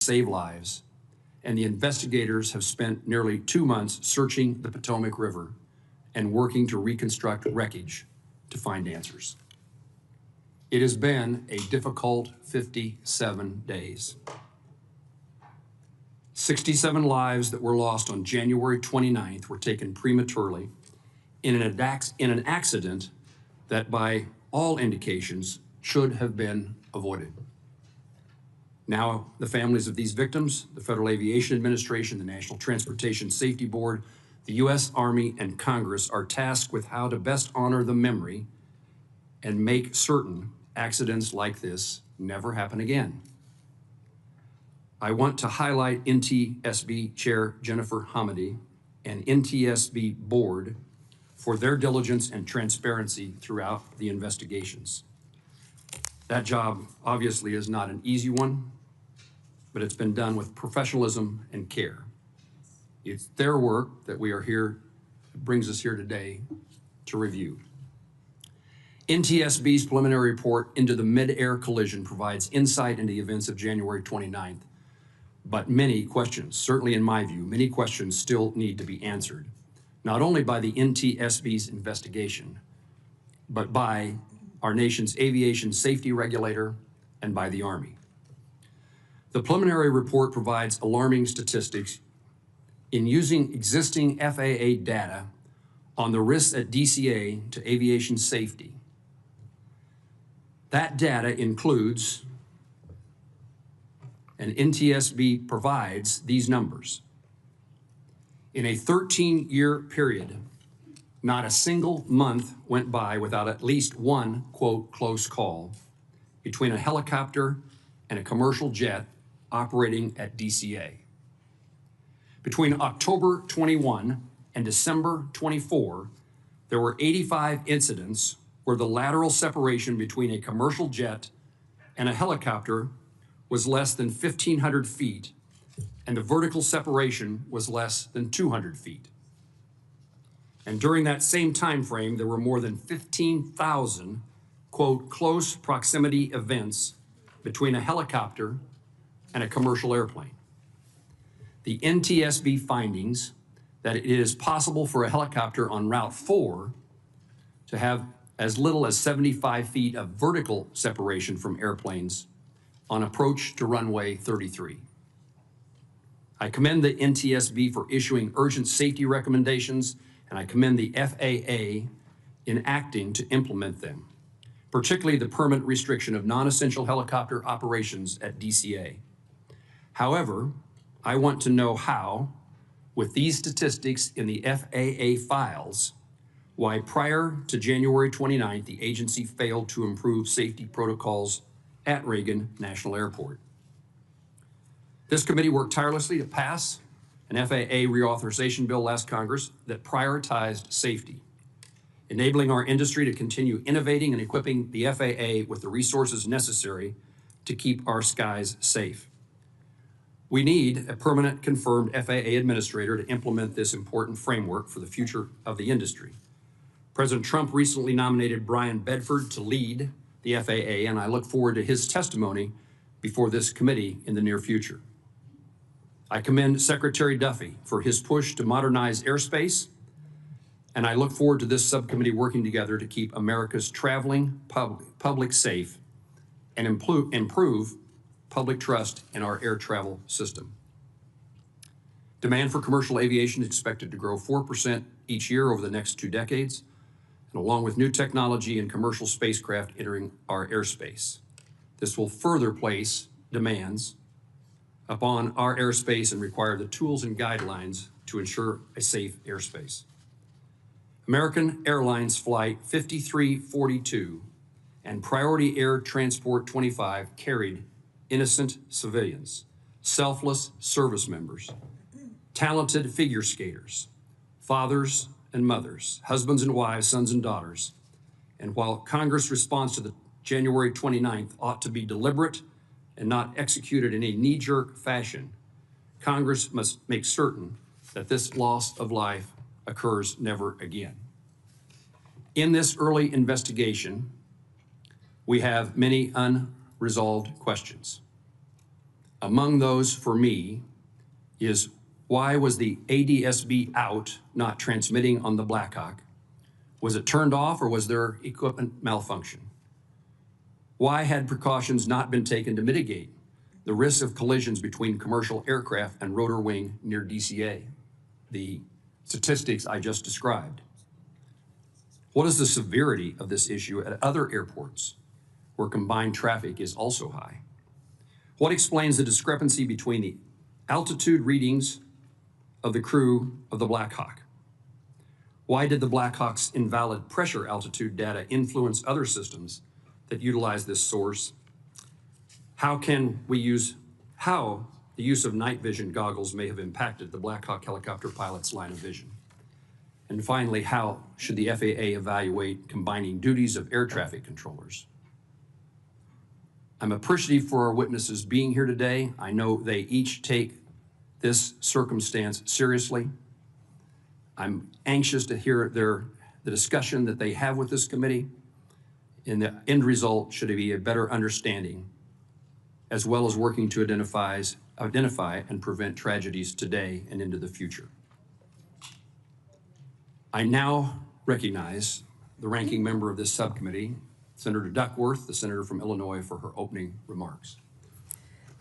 save lives, and the investigators have spent nearly 2 months searching the Potomac River and working to reconstruct wreckage to find answers. It has been a difficult 57 days. 67 lives that were lost on January 29th were taken prematurely in an accident that by all indications should have been avoided. Now, the families of these victims, the Federal Aviation Administration, the National Transportation Safety Board, the U.S. Army, and Congress are tasked with how to best honor the memory and make certain accidents like this never happen again. I want to highlight NTSB Chair Jennifer Hamady and NTSB Board for their diligence and transparency throughout the investigations. That job obviously is not an easy one, but it's been done with professionalism and care. It's their work that we are here, brings us here today to review. NTSB's preliminary report into the mid-air collision provides insight into the events of January 29th, but many questions, certainly in my view, many questions still need to be answered, not only by the NTSB's investigation, but by our nation's aviation safety regulator and by the Army. The preliminary report provides alarming statistics in using existing FAA data on the risks at DCA to aviation safety. That data includes, and NTSB provides these numbers. In a 13-year period, not a single month went by without at least one, quote, close call between a helicopter and a commercial jet operating at DCA. Between October 21 and December 24, there were 85 incidents where the lateral separation between a commercial jet and a helicopter was less than 1,500 feet, and the vertical separation was less than 200 feet. And during that same time frame, there were more than 15,000, quote, close proximity events between a helicopter and a commercial airplane. The NTSB findings that it is possible for a helicopter on Route 4 to have as little as 75 feet of vertical separation from airplanes on approach to runway 33. I commend the NTSB for issuing urgent safety recommendations, and I commend the FAA in acting to implement them, particularly the permanent restriction of non-essential helicopter operations at DCA. However, I want to know how, with these statistics in the FAA files, why prior to January 29th, the agency failed to improve safety protocols at Reagan National Airport. This committee worked tirelessly to pass an FAA reauthorization bill last Congress that prioritized safety, enabling our industry to continue innovating and equipping the FAA with the resources necessary to keep our skies safe. We need a permanent confirmed FAA administrator to implement this important framework for the future of the industry. President Trump recently nominated Brian Bedford to lead the FAA, and I look forward to his testimony before this committee in the near future. I commend Secretary Duffy for his push to modernize airspace, and I look forward to this subcommittee working together to keep America's traveling public safe and improve public trust in our air travel system. Demand for commercial aviation is expected to grow 4% each year over the next 2 decades, and along with new technology and commercial spacecraft entering our airspace. This will further place demands upon our airspace and require the tools and guidelines to ensure a safe airspace. American Airlines Flight 5342 and Priority Air Transport 25 carried innocent civilians, selfless service members, talented figure skaters, fathers and mothers, husbands and wives, sons and daughters. And while Congress' response to the January 29th ought to be deliberate and not executed in a knee-jerk fashion, Congress must make certain that this loss of life occurs never again. In this early investigation, we have many unresolved questions. Among those for me is why was the ADSB out, not transmitting on the Blackhawk? Was it turned off or was there equipment malfunction? Why had precautions not been taken to mitigate the risk of collisions between commercial aircraft and rotor wing near DCA? The statistics I just described. What is the severity of this issue at other airports where combined traffic is also high? What explains the discrepancy between the altitude readings of the crew of the Blackhawk? Why did the Blackhawk's invalid pressure altitude data influence other systems that utilize this source? How the use of night vision goggles may have impacted the Blackhawk helicopter pilot's line of vision? And finally, how should the FAA evaluate combining duties of air traffic controllers? I'm appreciative for our witnesses being here today. I know they each take this circumstance seriously. I'm anxious to hear the discussion that they have with this committee. And the end result should be a better understanding, as well as working to identify and prevent tragedies today and into the future. I now recognize the ranking member of this subcommittee, Senator Duckworth, the senator from Illinois, for her opening remarks.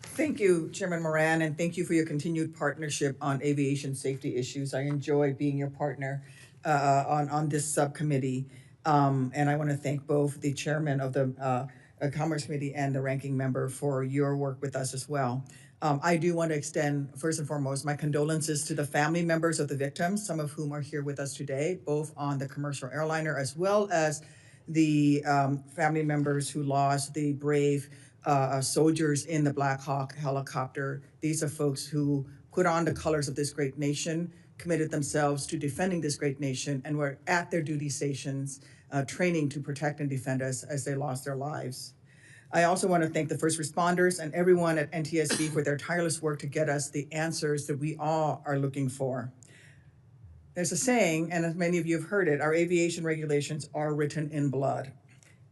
Thank you, Chairman Moran, and thank you for your continued partnership on aviation safety issues. I enjoy being your partner on this subcommittee. And I want to thank both the chairman of the Commerce Committee and the ranking member for your work with us as well. I do want to extend, first and foremost, my condolences to the family members of the victims, some of whom are here with us today, both on the commercial airliner as well as the family members who lost the brave soldiers in the Blackhawk helicopter. These are folks who put on the colors of this great nation, committed themselves to defending this great nation, and were at their duty stations training to protect and defend us as they lost their lives. I also want to thank the first responders and everyone at NTSB for their tireless work to get us the answers that we all are looking for. There's a saying, and as many of you have heard it, our aviation regulations are written in blood.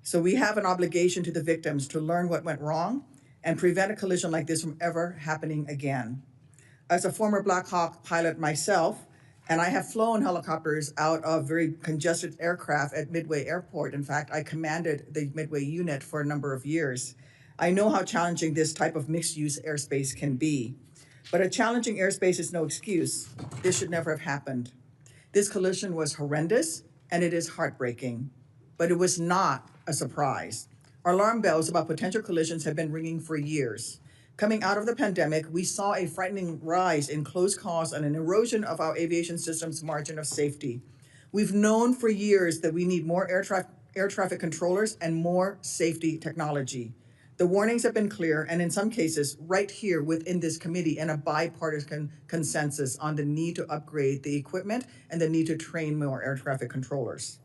So we have an obligation to the victims to learn what went wrong and prevent a collision like this from ever happening again. As a former Blackhawk pilot myself, and I have flown helicopters out of very congested aircraft at Midway Airport. In fact, I commanded the Midway unit for a number of years. I know how challenging this type of mixed-use airspace can be. But a challenging airspace is no excuse. This should never have happened. This collision was horrendous, and it is heartbreaking. But it was not a surprise. Our alarm bells about potential collisions have been ringing for years. Coming out of the pandemic, we saw a frightening rise in close calls and an erosion of our aviation system's margin of safety. We've known for years that we need more air traffic controllers and more safety technology. The warnings have been clear, and in some cases, right here within this committee, and a bipartisan consensus on the need to upgrade the equipment and the need to train more air traffic controllers.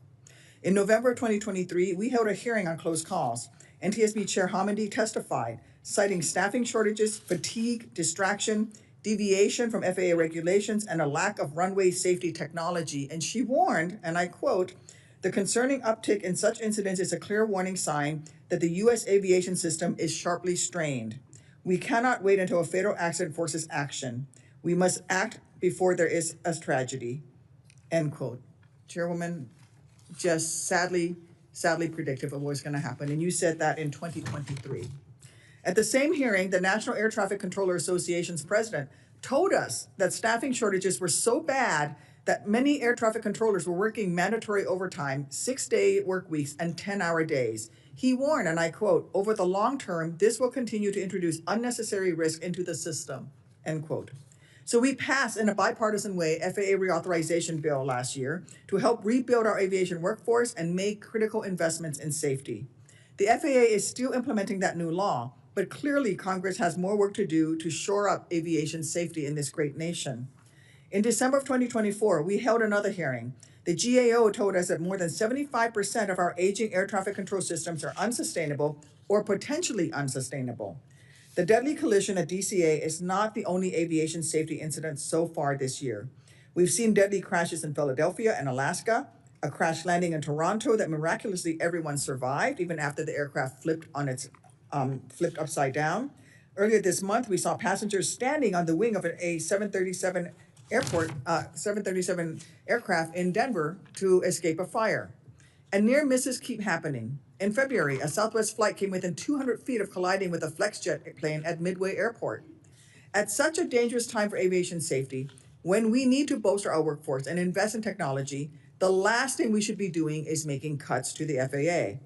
In November 2023, we held a hearing on close calls. NTSB Chair Hamidi testified, citing staffing shortages, fatigue, distraction, deviation from FAA regulations, and a lack of runway safety technology. And she warned, and I quote, "The concerning uptick in such incidents is a clear warning sign that the U.S. aviation system is sharply strained. We cannot wait until a fatal accident forces action. We must act before there is a tragedy," end quote. Chairwoman, just sadly predictive of what's going to happen. And you said that in 2023. At the same hearing, the National Air Traffic Controller Association's president told us that staffing shortages were so bad that many air traffic controllers were working mandatory overtime, 6-day work weeks, and 10-hour days. He warned, and I quote, "Over the long term, this will continue to introduce unnecessary risk into the system," end quote. So we passed in a bipartisan way FAA reauthorization bill last year to help rebuild our aviation workforce and make critical investments in safety. The FAA is still implementing that new law, but clearly Congress has more work to do to shore up aviation safety in this great nation. In December of 2024, we held another hearing. The GAO told us that more than 75% of our aging air traffic control systems are unsustainable or potentially unsustainable. The deadly collision at DCA is not the only aviation safety incident so far this year. We've seen deadly crashes in Philadelphia and Alaska, a crash landing in Toronto that miraculously everyone survived, even after the aircraft flipped upside down, Earlier this month, we saw passengers standing on the wing of a 737 aircraft in Denver to escape a fire. And near misses keep happening. In February, a Southwest flight came within 200 feet of colliding with a FlexJet plane at Midway Airport. At such a dangerous time for aviation safety, when we need to bolster our workforce and invest in technology, the last thing we should be doing is making cuts to the FAA.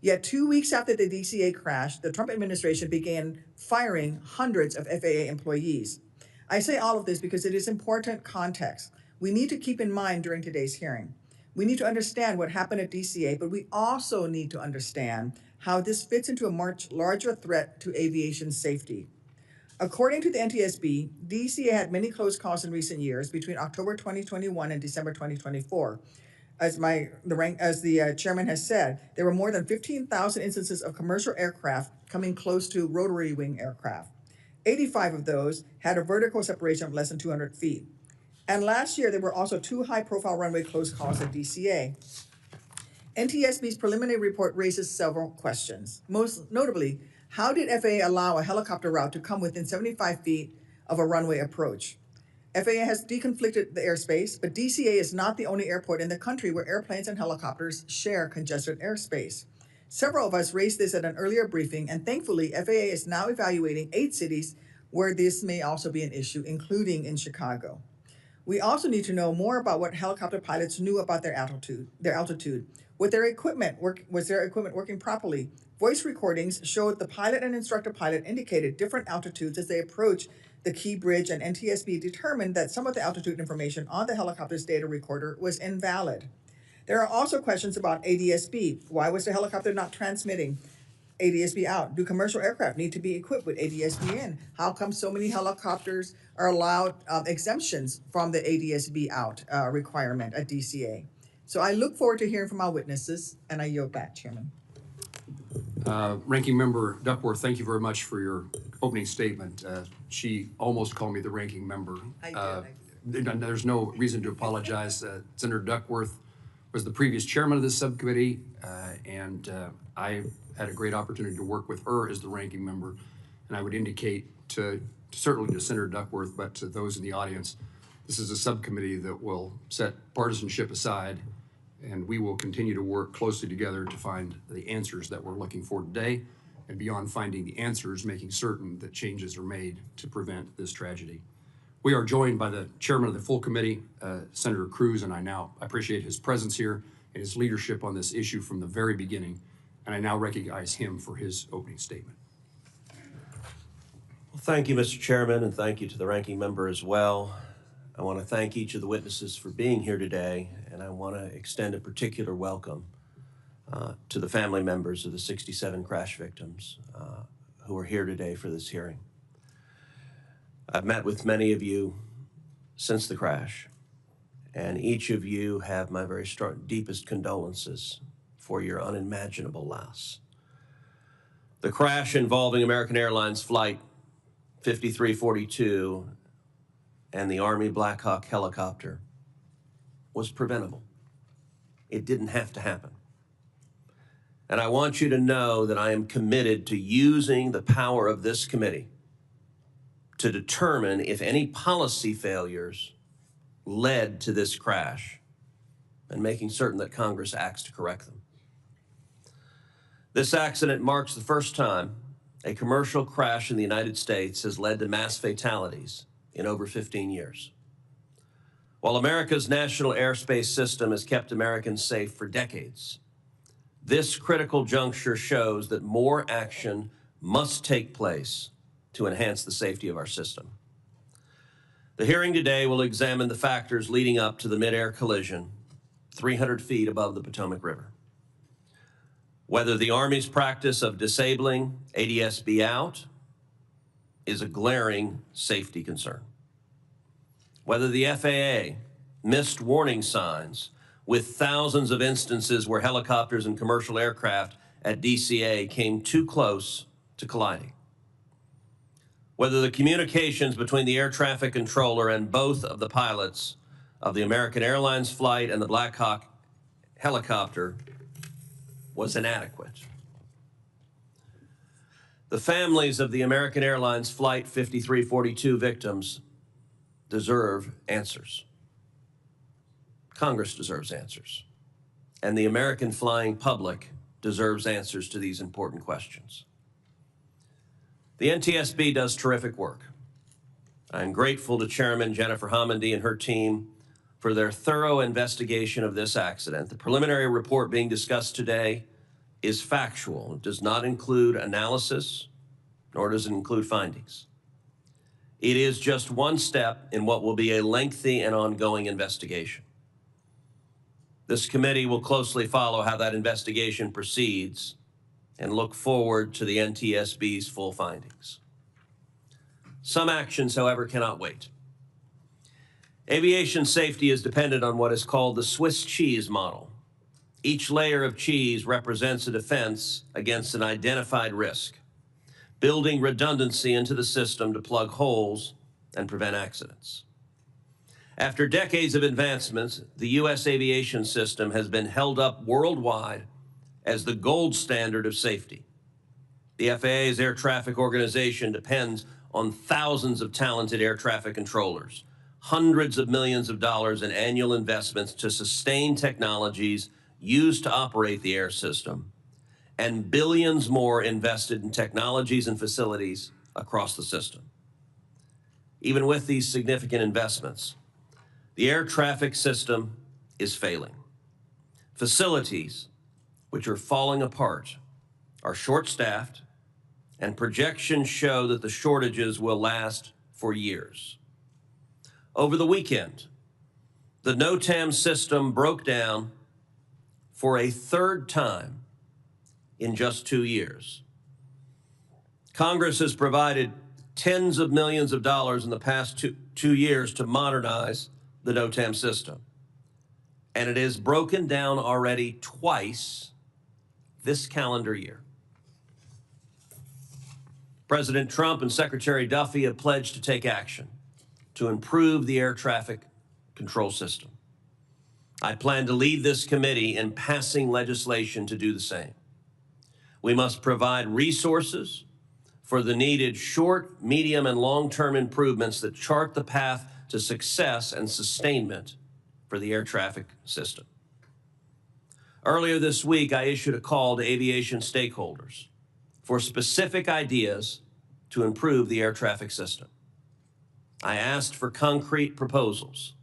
Yet 2 weeks after the DCA crash, the Trump administration began firing hundreds of FAA employees. I say all of this because it is important context we need to keep in mind during today's hearing. We need to understand what happened at DCA, but we also need to understand how this fits into a much larger threat to aviation safety. According to the NTSB, DCA had many close calls in recent years between October 2021 and December 2024. As the chairman has said, there were more than 15,000 instances of commercial aircraft coming close to rotary wing aircraft. 85 of those had a vertical separation of less than 200 feet. And last year, there were also 2 high-profile runway close calls at DCA. NTSB's preliminary report raises several questions. Most notably, how did FAA allow a helicopter route to come within 75 feet of a runway approach? FAA has deconflicted the airspace, but DCA is not the only airport in the country where airplanes and helicopters share congested airspace. Several of us raised this at an earlier briefing, and thankfully, FAA is now evaluating 8 cities where this may also be an issue, including in Chicago. We also need to know more about what helicopter pilots knew about their altitude. Was their equipment working properly? Voice recordings showed the pilot and instructor pilot indicated different altitudes as they approached the Key Bridge, and NTSB determined that some of the altitude information on the helicopter's data recorder was invalid. There are also questions about ADS-B. Why was the helicopter not transmitting ADS-B out? Do commercial aircraft need to be equipped with ADS-B in? How come so many helicopters are allowed exemptions from the ADS-B out requirement at DCA? So I look forward to hearing from our witnesses, and I yield back, Chairman. Ranking Member Duckworth, thank you very much for your opening statement. She almost called me the ranking member. I did. There's no reason to apologize. Senator Duckworth was the previous chairman of this subcommittee, and I had a great opportunity to work with her as the ranking member. And I would indicate certainly to Senator Duckworth, but to those in the audience, this is a subcommittee that will set partisanship aside, and we will continue to work closely together to find the answers that we're looking for today, and beyond finding the answers, making certain that changes are made to prevent this tragedy. We are joined by the chairman of the full committee, Senator Cruz, and I now appreciate his presence here and his leadership on this issue from the very beginning, and I now recognize him for his opening statement. Well, thank you, Mr. Chairman, and thank you to the ranking member as well. I want to thank each of the witnesses for being here today, and I want to extend a particular welcome to the family members of the 67 crash victims who are here today for this hearing. I've met with many of you since the crash, and each of you have my very deepest condolences for your unimaginable loss. The crash involving American Airlines Flight 5342 and the Army Blackhawk helicopter was preventable. It didn't have to happen. And I want you to know that I am committed to using the power of this committee to determine if any policy failures led to this crash and making certain that Congress acts to correct them. This accident marks the first time a commercial crash in the United States has led to mass fatalities in over 15 years. While America's national airspace system has kept Americans safe for decades, this critical juncture shows that more action must take place to enhance the safety of our system. The hearing today will examine the factors leading up to the mid-air collision 300 feet above the Potomac River. Whether the Army's practice of disabling ADS-B out is a glaring safety concern. Whether the FAA missed warning signs with thousands of instances where helicopters and commercial aircraft at DCA came too close to colliding. Whether the communications between the air traffic controller and both of the pilots of the American Airlines flight and the Blackhawk helicopter was inadequate. The families of the American Airlines Flight 5342 victims deserve answers. Congress deserves answers. And the American flying public deserves answers to these important questions. The NTSB does terrific work. I'm grateful to Chairman Jennifer Homendy and her team for their thorough investigation of this accident. The preliminary report being discussed today is factual. It does not include analysis, nor does it include findings. It is just one step in what will be a lengthy and ongoing investigation. This committee will closely follow how that investigation proceeds and look forward to the NTSB's full findings. Some actions, however, cannot wait. Aviation safety is dependent on what is called the Swiss cheese model. Each layer of cheese represents a defense against an identified risk, building redundancy into the system to plug holes and prevent accidents. After decades of advancements, the U.S. aviation system has been held up worldwide as the gold standard of safety. The FAA's air traffic organization depends on thousands of talented air traffic controllers, hundreds of millions of dollars in annual investments to sustain technologies used to operate the air system, and billions more invested in technologies and facilities across the system. Even with these significant investments, the air traffic system is failing. Facilities, which are falling apart, are short-staffed, and projections show that the shortages will last for years. Over the weekend, the NOTAM system broke down for a third time in just 2 years. Congress has provided tens of millions of dollars in the past two years to modernize the NOTAM system, and it has broken down already twice this calendar year. President Trump and Secretary Duffy have pledged to take action to improve the air traffic control system. I plan to lead this committee in passing legislation to do the same. We must provide resources for the needed short, medium, and long-term improvements that chart the path to success and sustainment for the air traffic system. Earlier this week, I issued a call to aviation stakeholders for specific ideas to improve the air traffic system. I asked for concrete proposals,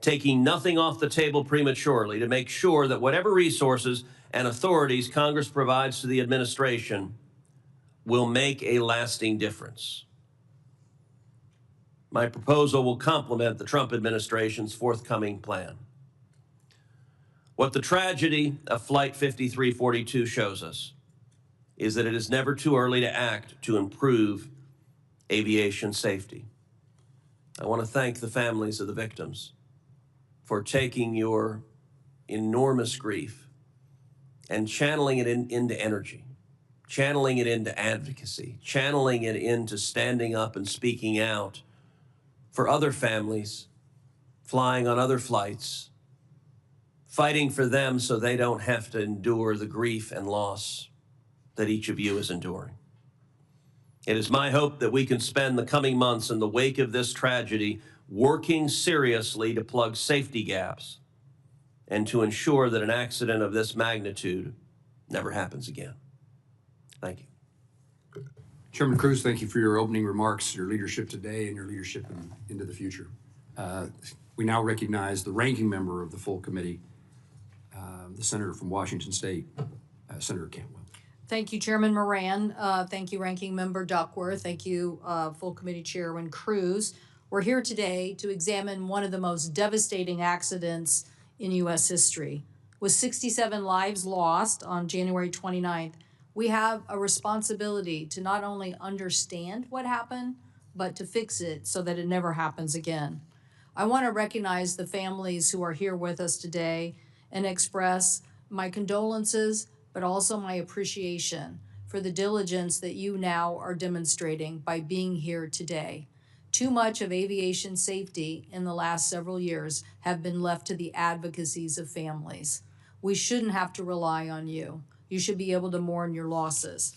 taking nothing off the table prematurely to make sure that whatever resources and authorities Congress provides to the administration will make a lasting difference. My proposal will complement the Trump administration's forthcoming plan. What the tragedy of Flight 5342 shows us is that it is never too early to act to improve aviation safety. I want to thank the families of the victims for taking your enormous grief and channeling it into energy, channeling it into advocacy, channeling it into standing up and speaking out for other families flying on other flights, fighting for them so they don't have to endure the grief and loss that each of you is enduring. It is my hope that we can spend the coming months in the wake of this tragedy working seriously to plug safety gaps and to ensure that an accident of this magnitude never happens again. Thank you. Chairman Cruz, thank you for your opening remarks, your leadership today, and your leadership into the future. We now recognize the ranking member of the full committee, the senator from Washington State, Senator Cantwell. Thank you, Chairman Moran. Thank you, Ranking Member Duckworth. Thank you, Full Committee Chairman Cruz. We're here today to examine one of the most devastating accidents in U.S. history. With 67 lives lost on January 29th, we have a responsibility to not only understand what happened, but to fix it so that it never happens again. I want to recognize the families who are here with us today and express my condolences, but also my appreciation for the diligence that you now are demonstrating by being here today. Too much of aviation safety in the last several years have been left to the advocacies of families. We shouldn't have to rely on you. You should be able to mourn your losses.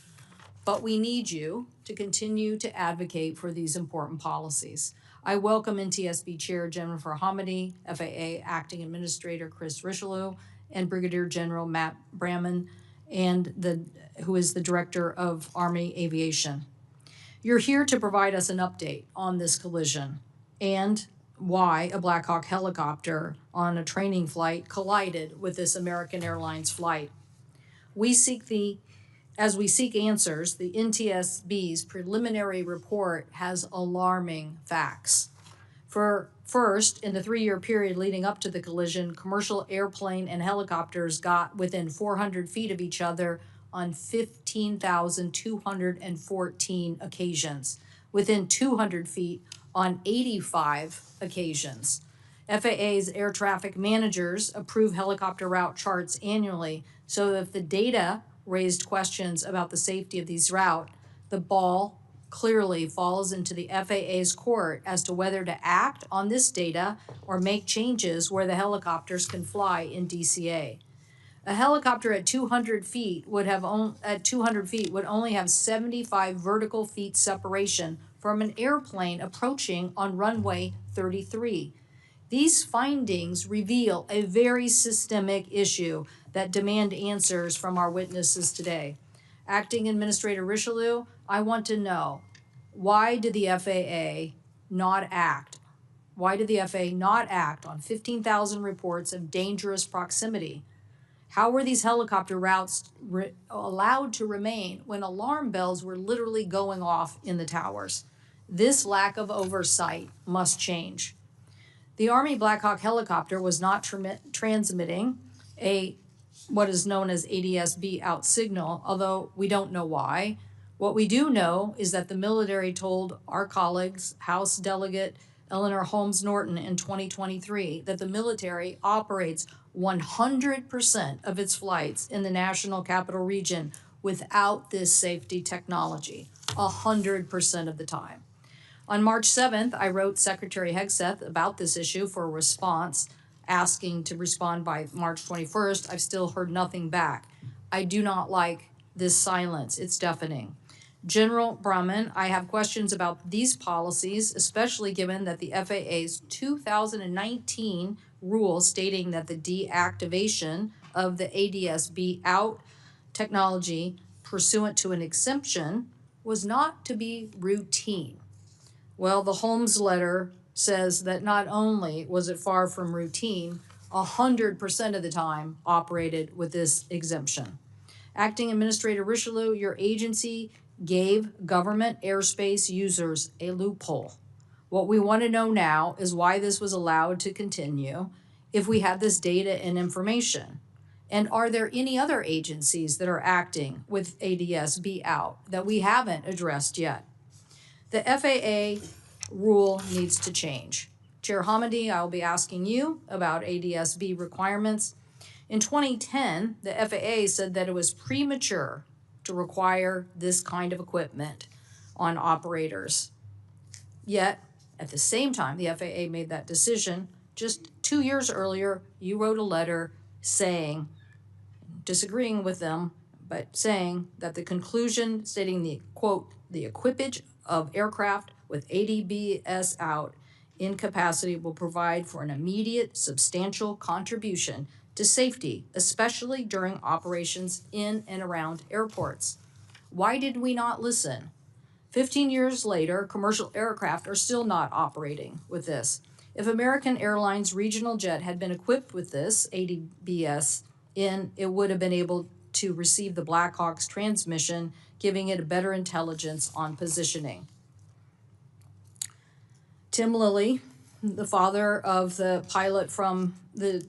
but we need you to continue to advocate for these important policies. I welcome NTSB Chair Jennifer Hamady, FAA Acting Administrator Chris Richelieu, and Brigadier General Matt Bramman, who is the Director of Army Aviation. You're here to provide us an update on this collision and why a Blackhawk helicopter on a training flight collided with this American Airlines flight. As we seek answers, the NTSB's preliminary report has alarming facts. First, in the 3-year period leading up to the collision, commercial airplane and helicopters got within 400 feet of each other on 15,214 occasions, within 200 feet on 85 occasions. FAA's air traffic managers approve helicopter route charts annually, so if the data raised questions about the safety of these routes, the ball clearly falls into the FAA's court as to whether to act on this data or make changes where the helicopters can fly in DCA. A helicopter at 200 feet would only have 75 vertical feet separation from an airplane approaching on runway 33. These findings reveal a very systemic issue that demand answers from our witnesses today. Acting Administrator Richelieu, I want to know, why did the FAA not act? Why did the FAA not act on 15,000 reports of dangerous proximity? How were these helicopter routes allowed to remain when alarm bells were literally going off in the towers? This lack of oversight must change. The Army Blackhawk helicopter was not transmitting what is known as ADS-B out signal, although we don't know why. What we do know is that the military told our colleagues, House Delegate Eleanor Holmes Norton in 2023, that the military operates 100% of its flights in the National Capital Region without this safety technology, 100% of the time. On March 7th, I wrote Secretary Hegseth about this issue for a response, asking to respond by March 21st. I've still heard nothing back. I do not like this silence. It's deafening. General Bramman, I have questions about these policies, especially given that the FAA's 2019 rule stating that the deactivation of the ADS-B out technology pursuant to an exemption was not to be routine. Well, the Holmes letter says that not only was it far from routine, 100% of the time operated with this exemption. Acting Administrator Richelieu, your agency gave government airspace users a loophole. What we want to know now is why this was allowed to continue if we have this data and information. And are there any other agencies that are acting with ADS-B out that we haven't addressed yet? The FAA rule needs to change. Chair Hamady, I'll be asking you about ADS-B requirements. In 2010, the FAA said that it was premature to require this kind of equipment on operators. Yet, at the same time the FAA made that decision, just 2 years earlier, you wrote a letter saying, disagreeing with them, but saying that the conclusion, stating the, quote, the equipage of aircraft with ADS-B out in capacity will provide for an immediate, substantial contribution to safety, especially during operations in and around airports. Why did we not listen? 15 years later, commercial aircraft are still not operating with this. If American Airlines regional jet had been equipped with this ADS in, it would have been able to receive the Blackhawk's transmission, giving it a better intelligence on positioning. Tim Lilly, the father of the pilot from the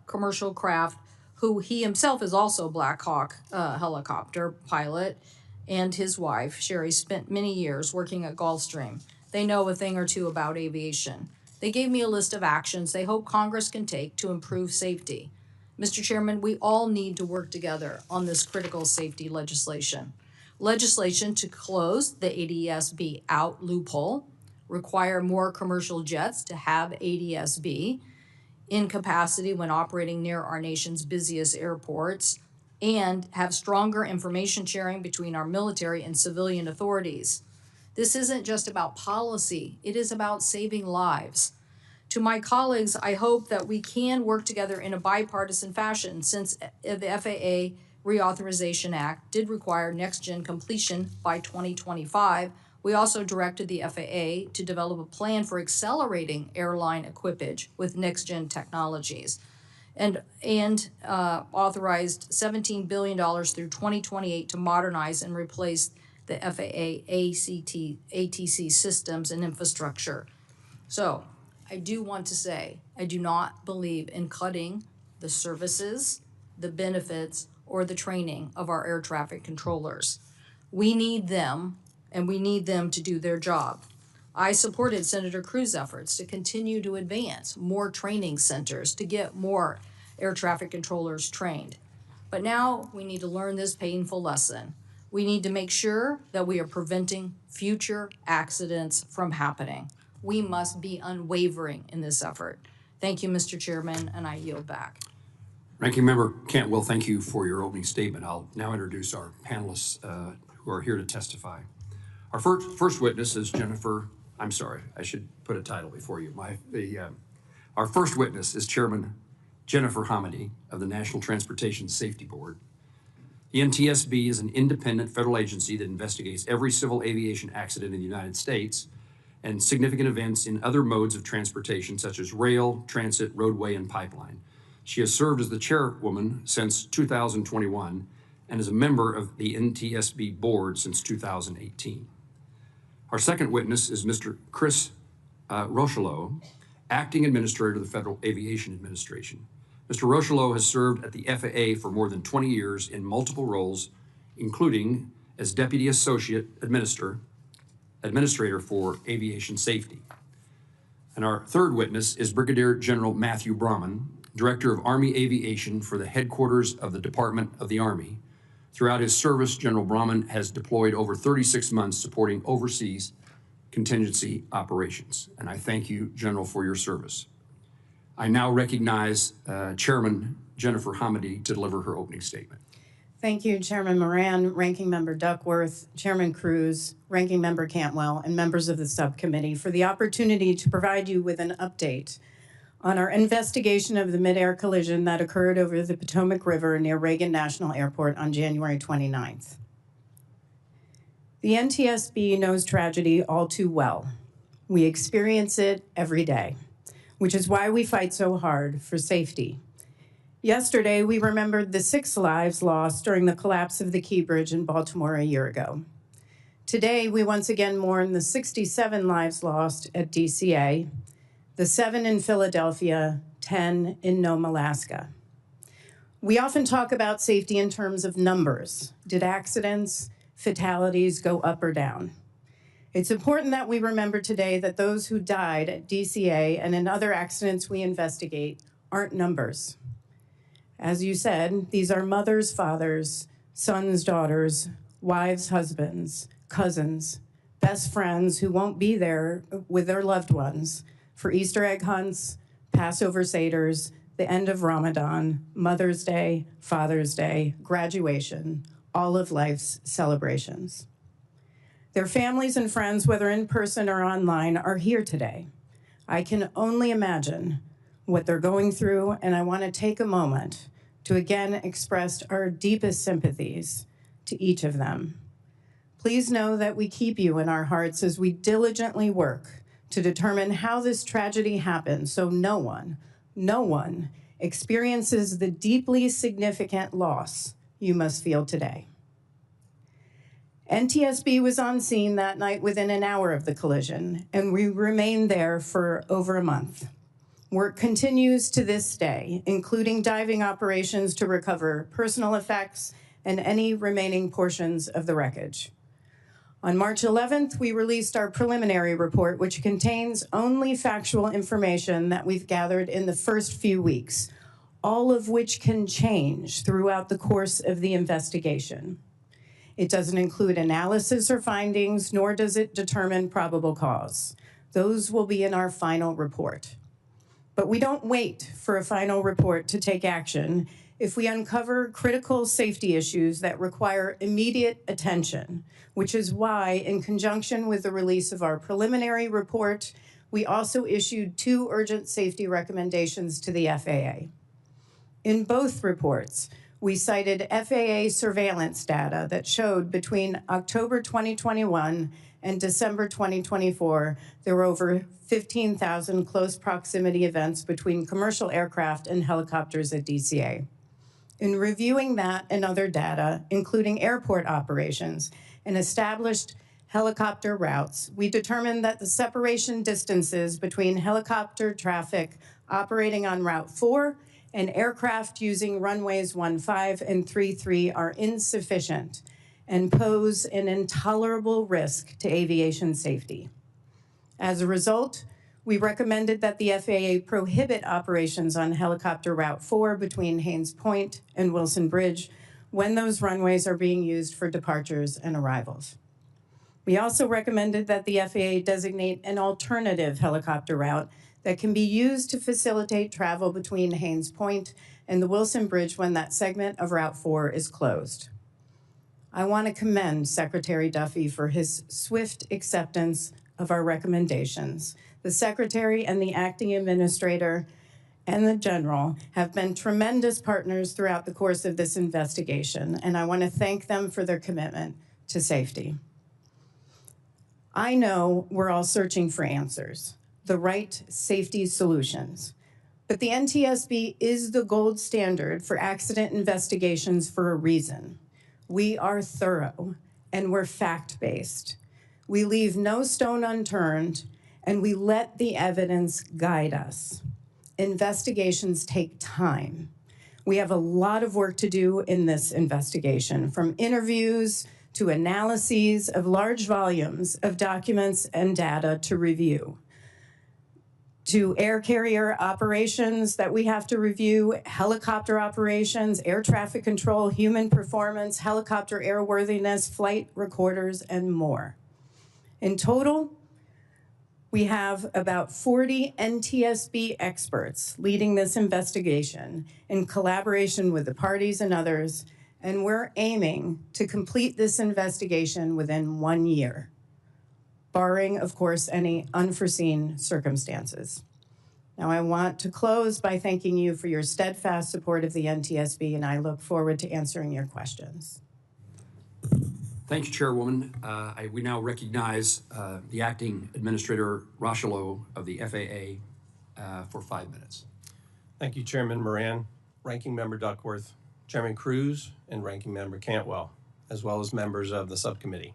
commercial craft, who he himself is also a Blackhawk helicopter pilot, and his wife, Sherry, spent many years working at Gulfstream. They know a thing or two about aviation. They gave me a list of actions they hope Congress can take to improve safety. Mr. Chairman, we all need to work together on this critical safety legislation. Legislation to close the ADS-B out loophole, require more commercial jets to have ADS-B in capacity when operating near our nation's busiest airports, and have stronger information sharing between our military and civilian authorities. This isn't just about policy, it is about saving lives. To my colleagues, I hope that we can work together in a bipartisan fashion, since the FAA Reauthorization Act did require next-gen completion by 2025. We also directed the FAA to develop a plan for accelerating airline equipage with next-gen technologies, and authorized $17 billion through 2028 to modernize and replace the FAA ATC systems and infrastructure. So I do want to say, I do not believe in cutting the services, the benefits, or the training of our air traffic controllers. We need them, and we need them to do their job. I supported Senator Cruz's efforts to continue to advance more training centers to get more air traffic controllers trained. But now we need to learn this painful lesson. We need to make sure that we are preventing future accidents from happening. We must be unwavering in this effort. Thank you, Mr. Chairman, and I yield back. Ranking Member Cantwell, thank you for your opening statement. I'll now introduce our panelists who are here to testify. Our first witness is Jennifer, I'm sorry, I should put a title before you. Our first witness is Chairman Jennifer Hamady of the National Transportation Safety Board. The NTSB is an independent federal agency that investigates every civil aviation accident in the United States and significant events in other modes of transportation such as rail, transit, roadway, and pipeline. She has served as the chairwoman since 2021 and is a member of the NTSB board since 2018. Our second witness is Mr. Chris Rochelot, acting administrator of the Federal Aviation Administration. Mr. Rochelot has served at the FAA for more than 20 years in multiple roles, including as Deputy Associate Administrator for Aviation Safety. And our third witness is Brigadier General Matthew Brahman, Director of Army Aviation for the headquarters of the Department of the Army. Throughout his service, General Brahman has deployed over 36 months supporting overseas contingency operations. And I thank you, General, for your service. I now recognize Chairman Jennifer Hamady to deliver her opening statement. Thank you, Chairman Moran, Ranking Member Duckworth, Chairman Cruz, Ranking Member Cantwell, and members of the subcommittee for the opportunity to provide you with an update on our investigation of the mid-air collision that occurred over the Potomac River near Reagan National Airport on January 29th. The NTSB knows tragedy all too well. We experience it every day, which is why we fight so hard for safety. Yesterday, we remembered the 6 lives lost during the collapse of the Key Bridge in Baltimore a year ago. Today, we once again mourn the 67 lives lost at DCA, the 7 in Philadelphia, 10 in Nome, Alaska. We often talk about safety in terms of numbers. Did accidents, fatalities go up or down? It's important that we remember today that those who died at DCA and in other accidents we investigate aren't numbers. As you said, these are mothers, fathers, sons, daughters, wives, husbands, cousins, best friends who won't be there with their loved ones for Easter egg hunts, Passover Seders, the end of Ramadan, Mother's Day, Father's Day, graduation, all of life's celebrations. Their families and friends, whether in person or online, are here today. I can only imagine what they're going through, and I want to take a moment to again express our deepest sympathies to each of them. Please know that we keep you in our hearts as we diligently work to determine how this tragedy happened so no one experiences the deeply significant loss you must feel today. NTSB was on scene that night within an hour of the collision, and we remained there for over a month. Work continues to this day, including diving operations to recover personal effects and any remaining portions of the wreckage. On March 11th, we released our preliminary report, which contains only factual information that we've gathered in the first few weeks, all of which can change throughout the course of the investigation. It doesn't include analysis or findings, nor does it determine probable cause. Those will be in our final report. But we don't wait for a final report to take action. if we uncover critical safety issues that require immediate attention, which is why, in conjunction with the release of our preliminary report, we also issued 2 urgent safety recommendations to the FAA. In both reports, we cited FAA surveillance data that showed between October 2021 and December 2024, there were over 15,000 close proximity events between commercial aircraft and helicopters at DCA. In reviewing that and other data, including airport operations and established helicopter routes, we determined that the separation distances between helicopter traffic operating on Route 4 and aircraft using runways 15 and 33 are insufficient and pose an intolerable risk to aviation safety. As a result, we recommended that the FAA prohibit operations on helicopter Route 4 between Haynes Point and Wilson Bridge when those runways are being used for departures and arrivals. We also recommended that the FAA designate an alternative helicopter route that can be used to facilitate travel between Haynes Point and the Wilson Bridge when that segment of Route 4 is closed. I want to commend Secretary Duffy for his swift acceptance of our recommendations. The Secretary and the Acting Administrator and the General have been tremendous partners throughout the course of this investigation, and I want to thank them for their commitment to safety. I know we're all searching for answers, the right safety solutions, but the NTSB is the gold standard for accident investigations for a reason. We are thorough and we're fact-based. We leave no stone unturned and we let the evidence guide us. Investigations take time. We have a lot of work to do in this investigation, from interviews to analyses of large volumes of documents and data to review, to air carrier operations that we have to review, helicopter operations, air traffic control, human performance, helicopter airworthiness, flight recorders, and more. In total, we have about 40 NTSB experts leading this investigation in collaboration with the parties and others, and we're aiming to complete this investigation within 1 year, barring, of course, any unforeseen circumstances. Now, I want to close by thanking you for your steadfast support of the NTSB, and I look forward to answering your questions. Thank you, Chairwoman. We now recognize the Acting Administrator Rocheleau of the FAA for 5 minutes. Thank you, Chairman Moran, Ranking Member Duckworth, Chairman Cruz, and Ranking Member Cantwell, as well as members of the subcommittee.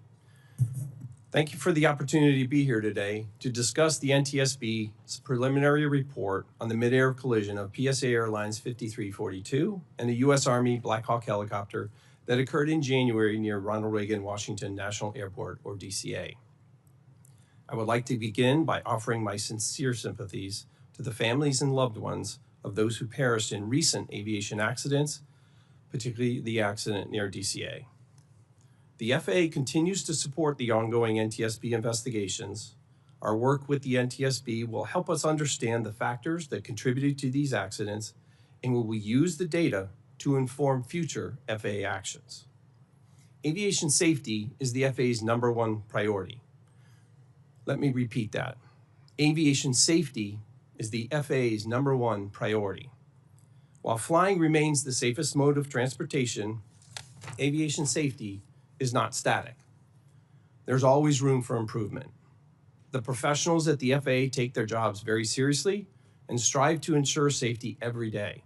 Thank you for the opportunity to be here today to discuss the NTSB's preliminary report on the mid-air collision of PSA Airlines 5342 and the U.S. Army Blackhawk helicopter that occurred in January near Ronald Reagan Washington National Airport, or DCA. I would like to begin by offering my sincere sympathies to the families and loved ones of those who perished in recent aviation accidents, particularly the accident near DCA. The FAA continues to support the ongoing NTSB investigations. Our work with the NTSB will help us understand the factors that contributed to these accidents, and will we use the data to inform future FAA actions. Aviation safety is the FAA's #1 priority. Let me repeat that. Aviation safety is the FAA's #1 priority. While flying remains the safest mode of transportation, aviation safety is not static. There's always room for improvement. The professionals at the FAA take their jobs very seriously and strive to ensure safety every day.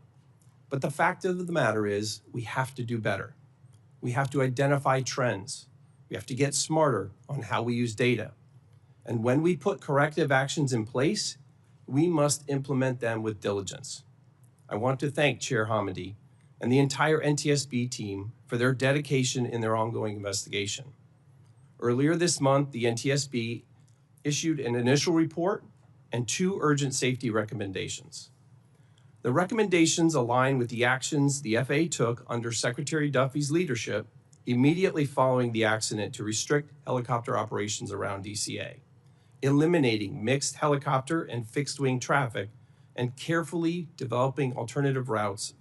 But the fact of the matter is, we have to do better. We have to identify trends. We have to get smarter on how we use data. And when we put corrective actions in place, we must implement them with diligence. I want to thank Chair Hamady and the entire NTSB team for their dedication in their ongoing investigation. Earlier this month, the NTSB issued an initial report and 2 urgent safety recommendations. The recommendations align with the actions the FAA took under Secretary Duffy's leadership immediately following the accident to restrict helicopter operations around DCA, eliminating mixed helicopter and fixed-wing traffic, and carefully developing alternative routes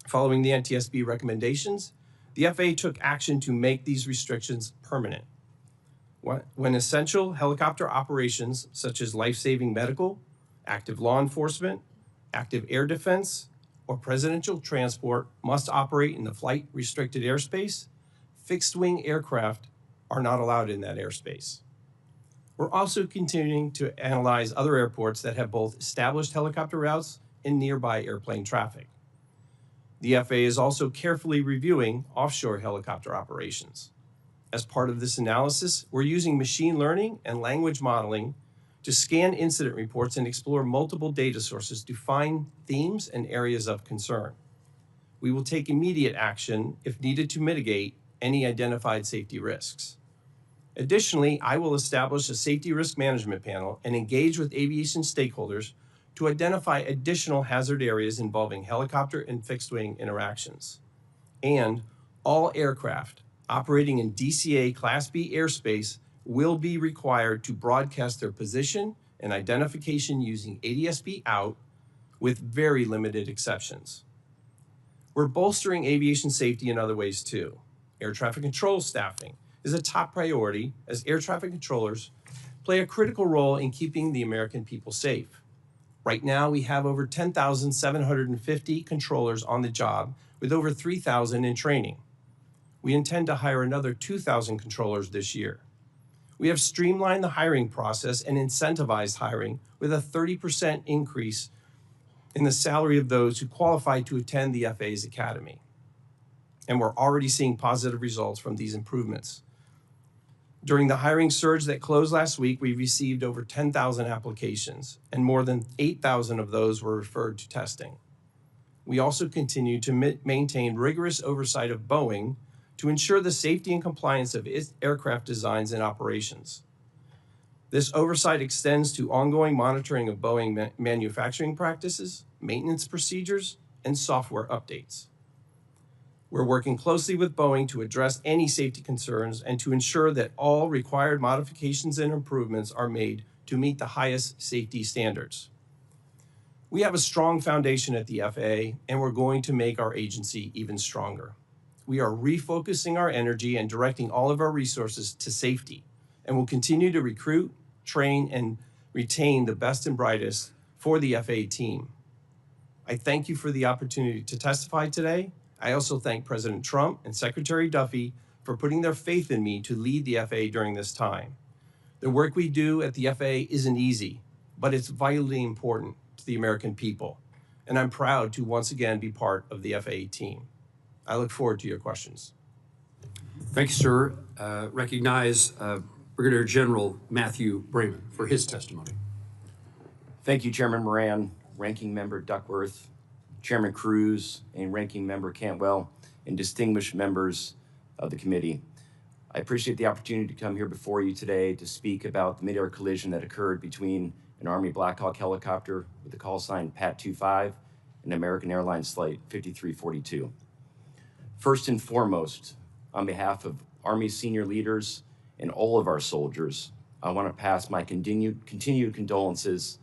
Following the NTSB recommendations, the FAA took action to make these restrictions permanent. When essential helicopter operations such as life-saving medical, active law enforcement, active air defense, or presidential transport must operate in the flight-restricted airspace, fixed-wing aircraft are not allowed in that airspace. We're also continuing to analyze other airports that have both established helicopter routes and nearby airplane traffic. The FAA is also carefully reviewing offshore helicopter operations. As part of this analysis, we're using machine learning and language modeling to scan incident reports and explore multiple data sources to find themes and areas of concern. We will take immediate action if needed to mitigate any identified safety risks. Additionally, I will establish a safety risk management panel and engage with aviation stakeholders to identify additional hazard areas involving helicopter and fixed-wing interactions. And all aircraft operating in DCA Class B airspace will be required to broadcast their position and identification using ADS-B out, with very limited exceptions. We're bolstering aviation safety in other ways too. Air traffic control staffing is a top priority as air traffic controllers play a critical role in keeping the American people safe. Right now, we have over 10,750 controllers on the job, with over 3,000 in training. We intend to hire another 2,000 controllers this year. We have streamlined the hiring process and incentivized hiring with a 30% increase in the salary of those who qualify to attend the FAA's Academy. And we're already seeing positive results from these improvements. During the hiring surge that closed last week, we received over 10,000 applications, and more than 8,000 of those were referred to testing. We also continue to maintain rigorous oversight of Boeing to ensure the safety and compliance of its aircraft designs and operations. This oversight extends to ongoing monitoring of Boeing manufacturing practices, maintenance procedures, and software updates. We're working closely with Boeing to address any safety concerns and to ensure that all required modifications and improvements are made to meet the highest safety standards. We have a strong foundation at the FAA, and we're going to make our agency even stronger. We are refocusing our energy and directing all of our resources to safety, and will continue to recruit, train, and retain the best and brightest for the FAA team. I thank you for the opportunity to testify today. I also thank President Trump and Secretary Duffy for putting their faith in me to lead the FAA during this time. The work we do at the FAA isn't easy, but it's vitally important to the American people, and I'm proud to once again be part of the FAA team. I look forward to your questions. Thank you, sir. Recognize Brigadier General Matthew Brayman for his testimony. Thank you, Chairman Moran, Ranking Member Duckworth, Chairman Cruz, and Ranking Member Cantwell, and distinguished members of the committee. I appreciate the opportunity to come here before you today to speak about the mid-air collision that occurred between an Army Blackhawk helicopter with the call sign PAT-25 and American Airlines Flight 5342. First and foremost, on behalf of Army senior leaders and all of our soldiers, I want to pass my continued condolences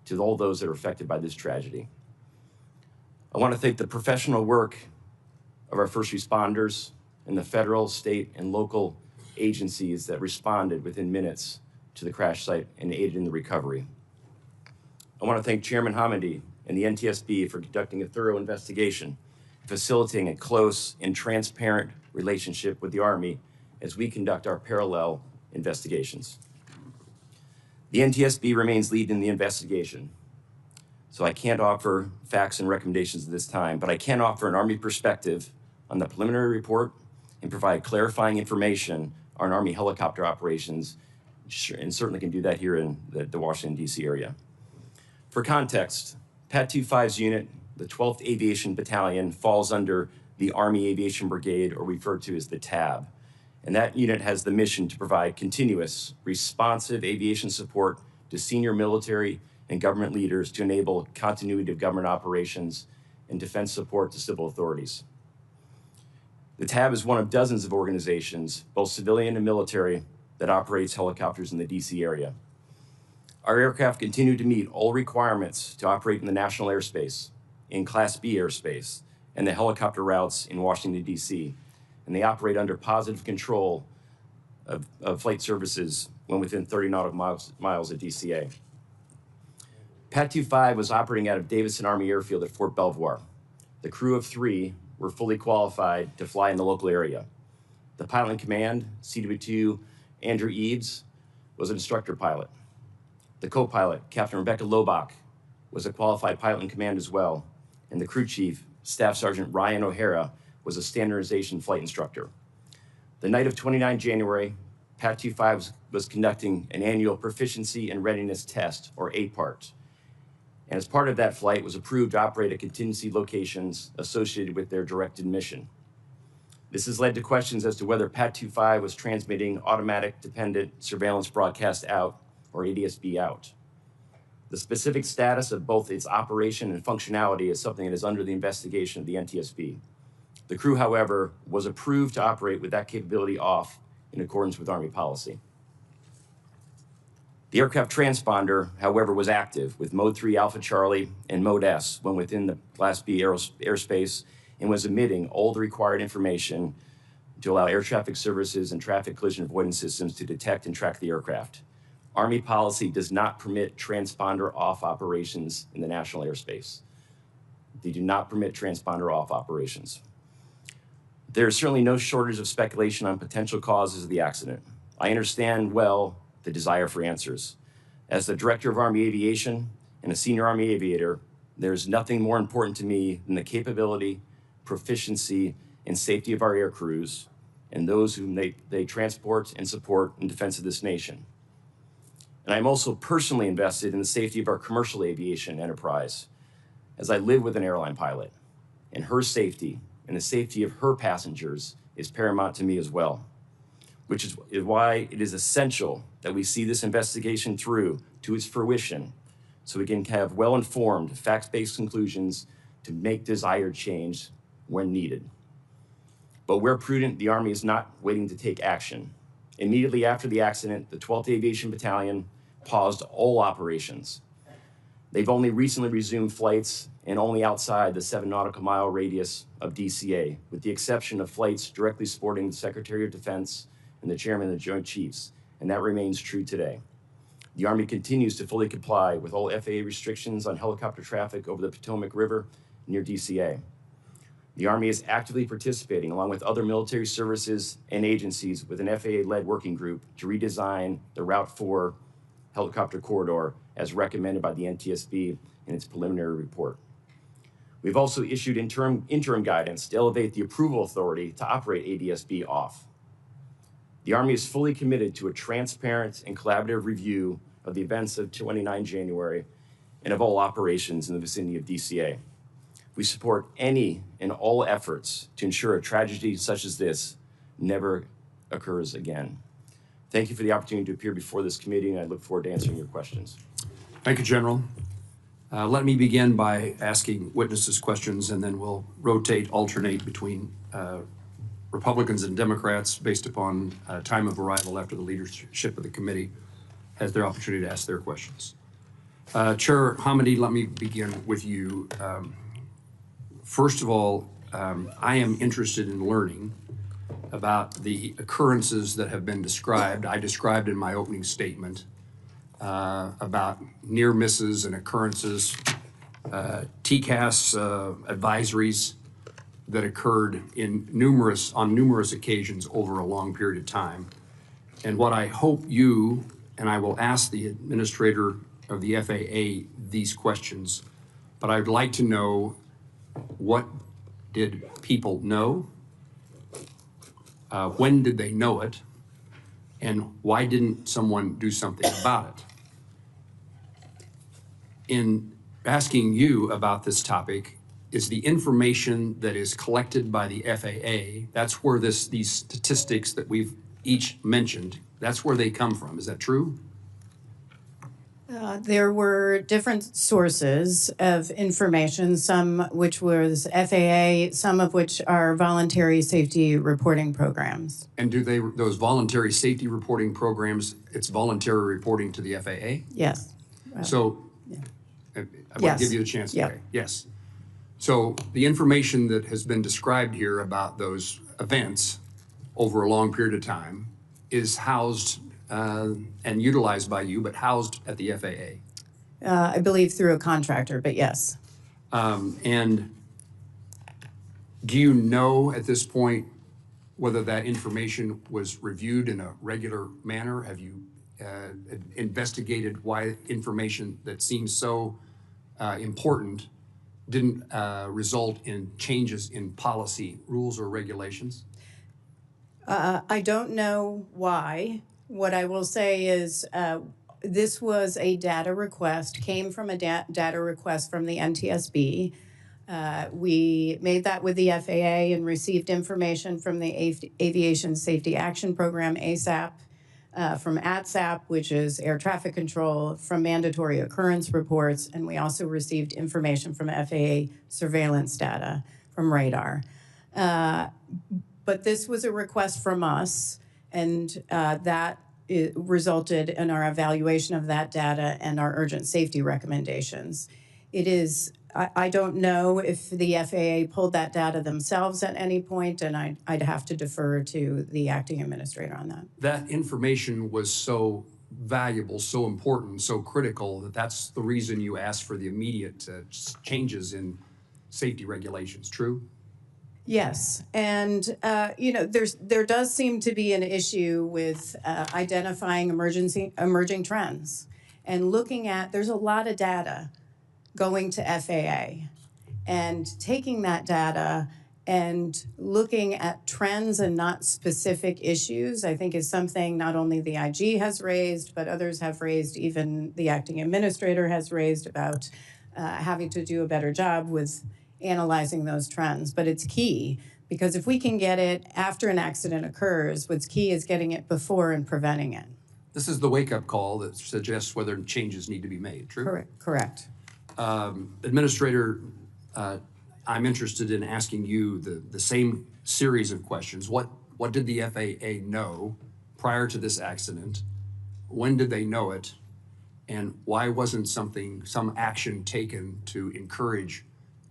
to all those that are affected by this tragedy. I want to thank the professional work of our first responders and the federal, state, and local agencies that responded within minutes to the crash site and aided in the recovery. I want to thank Chairman Hamidi and the NTSB for conducting a thorough investigation, facilitating a close and transparent relationship with the Army as we conduct our parallel investigations. The NTSB remains lead in the investigation, so I can't offer facts and recommendations at this time, but I can offer an Army perspective on the preliminary report and provide clarifying information on Army helicopter operations, and certainly can do that here in the Washington, D.C. area. For context, PAT-25's unit, the 12th Aviation Battalion, falls under the Army Aviation Brigade, or referred to as the TAB. And that unit has the mission to provide continuous, responsive aviation support to senior military and government leaders to enable continuity of government operations and defense support to civil authorities. The TAB is one of dozens of organizations, both civilian and military, that operates helicopters in the DC area. Our aircraft continue to meet all requirements to operate in the national airspace, in Class B airspace, and the helicopter routes in Washington, D.C., and they operate under positive control of flight services when within 30 nautical miles of DCA. Pat 25 was operating out of Davidson Army Airfield at Fort Belvoir. The crew of 3 were fully qualified to fly in the local area. The pilot in command, CW2 Andrew Eads, was an instructor pilot. The co-pilot, Captain Rebecca Lobach, was a qualified pilot in command as well, and the crew chief, Staff Sergeant Ryan O'Hara, was a standardization flight instructor. The night of 29 January, Pat 25 was conducting an annual proficiency and readiness test, or APART. And as part of that flight, was approved to operate at contingency locations associated with their directed mission. This has led to questions as to whether Pat 25 was transmitting automatic dependent surveillance broadcast out, or ADSB out. The specific status of both its operation and functionality is something that is under the investigation of the NTSB. The crew, however, was approved to operate with that capability off in accordance with Army policy. The aircraft transponder, however, was active with Mode 3 Alpha Charlie and Mode S when within the Class B airspace and was emitting all the required information to allow air traffic services and traffic collision avoidance systems to detect and track the aircraft. Army policy does not permit transponder off operations in the national airspace. They do not permit transponder off operations. There is certainly no shortage of speculation on potential causes of the accident. I understand well the desire for answers. As the Director of Army Aviation and a senior Army aviator, there is nothing more important to me than the capability, proficiency, and safety of our air crews and those whom they transport and support in defense of this nation. And I'm also personally invested in the safety of our commercial aviation enterprise, as I live with an airline pilot, and her safety and the safety of her passengers is paramount to me as well, which is why it is essential that we see this investigation through to its fruition so we can have well-informed, fact-based conclusions to make desired change when needed. But where prudent, the Army is not waiting to take action. Immediately after the accident, the 12th Aviation Battalion paused all operations. They've only recently resumed flights and only outside the 7 nautical mile radius of DCA, with the exception of flights directly supporting the Secretary of Defense and the Chairman of the Joint Chiefs, and that remains true today. The Army continues to fully comply with all FAA restrictions on helicopter traffic over the Potomac River near DCA. The Army is actively participating, along with other military services and agencies, with an FAA-led working group to redesign the Route 4 helicopter corridor as recommended by the NTSB in its preliminary report. We've also issued interim guidance to elevate the approval authority to operate ADSB off. The Army is fully committed to a transparent and collaborative review of the events of 29 January and of all operations in the vicinity of DCA. We support any and all efforts to ensure a tragedy such as this never occurs again. Thank you for the opportunity to appear before this committee, and I look forward to answering your questions. Thank you, General. Let me begin by asking witnesses questions, and then we'll alternate between Republicans and Democrats based upon time of arrival after the leadership of the committee has their opportunity to ask their questions. Chair Hamady, let me begin with you. First of all, I am interested in learning about the occurrences that have been described. I described in my opening statement about near misses and occurrences, TCAS advisories that occurred on numerous occasions over a long period of time. And what I hope you, and I will ask the administrator of the FAA these questions, but I'd like to know, what did people know? When did they know it? And why didn't someone do something about it? In asking you about this topic, is the information that is collected by the FAA, that's where these statistics that we've each mentioned, that's where they come from. Is that true? There were different sources of information, some which was FAA, some of which are voluntary safety reporting programs. And do those voluntary safety reporting programs, it's voluntary reporting to the FAA? Yes. So, yeah. I want to give you the chance today. Yes. So the information that has been described here about those events over a long period of time is housed and utilized by you, but housed at the FAA. I believe through a contractor, but yes. And do you know at this point whether that information was reviewed in a regular manner? Have you investigated why information that seems so important didn't result in changes in policy, rules, or regulations? I don't know why. What I will say is this was a data request, came from a data request from the NTSB. We made that with the FAA and received information from the Aviation Safety Action Program, ASAP, from ATSAP, which is air traffic control, from mandatory occurrence reports, and we also received information from FAA surveillance data from radar. But this was a request from us, and that resulted in our evaluation of that data and our urgent safety recommendations. It is, I don't know if the FAA pulled that data themselves at any point, and I'd have to defer to the acting administrator on that. That information was so valuable, so important, so critical that that's the reason you asked for the immediate changes in safety regulations, true? Yes, and there does seem to be an issue with identifying emerging trends, and looking at, there's a lot of data going to FAA, and taking that data and looking at trends and not specific issues, I think is something not only the IG has raised, but others have raised, even the acting administrator has raised about having to do a better job with analyzing those trends. But it's key, because if we can get it after an accident occurs, what's key is getting it before and preventing it. This is the wake-up call that suggests whether changes need to be made, true? Correct. Administrator, I'm interested in asking you the same series of questions. What did the FAA know prior to this accident? When did they know it? And why wasn't some action taken to encourage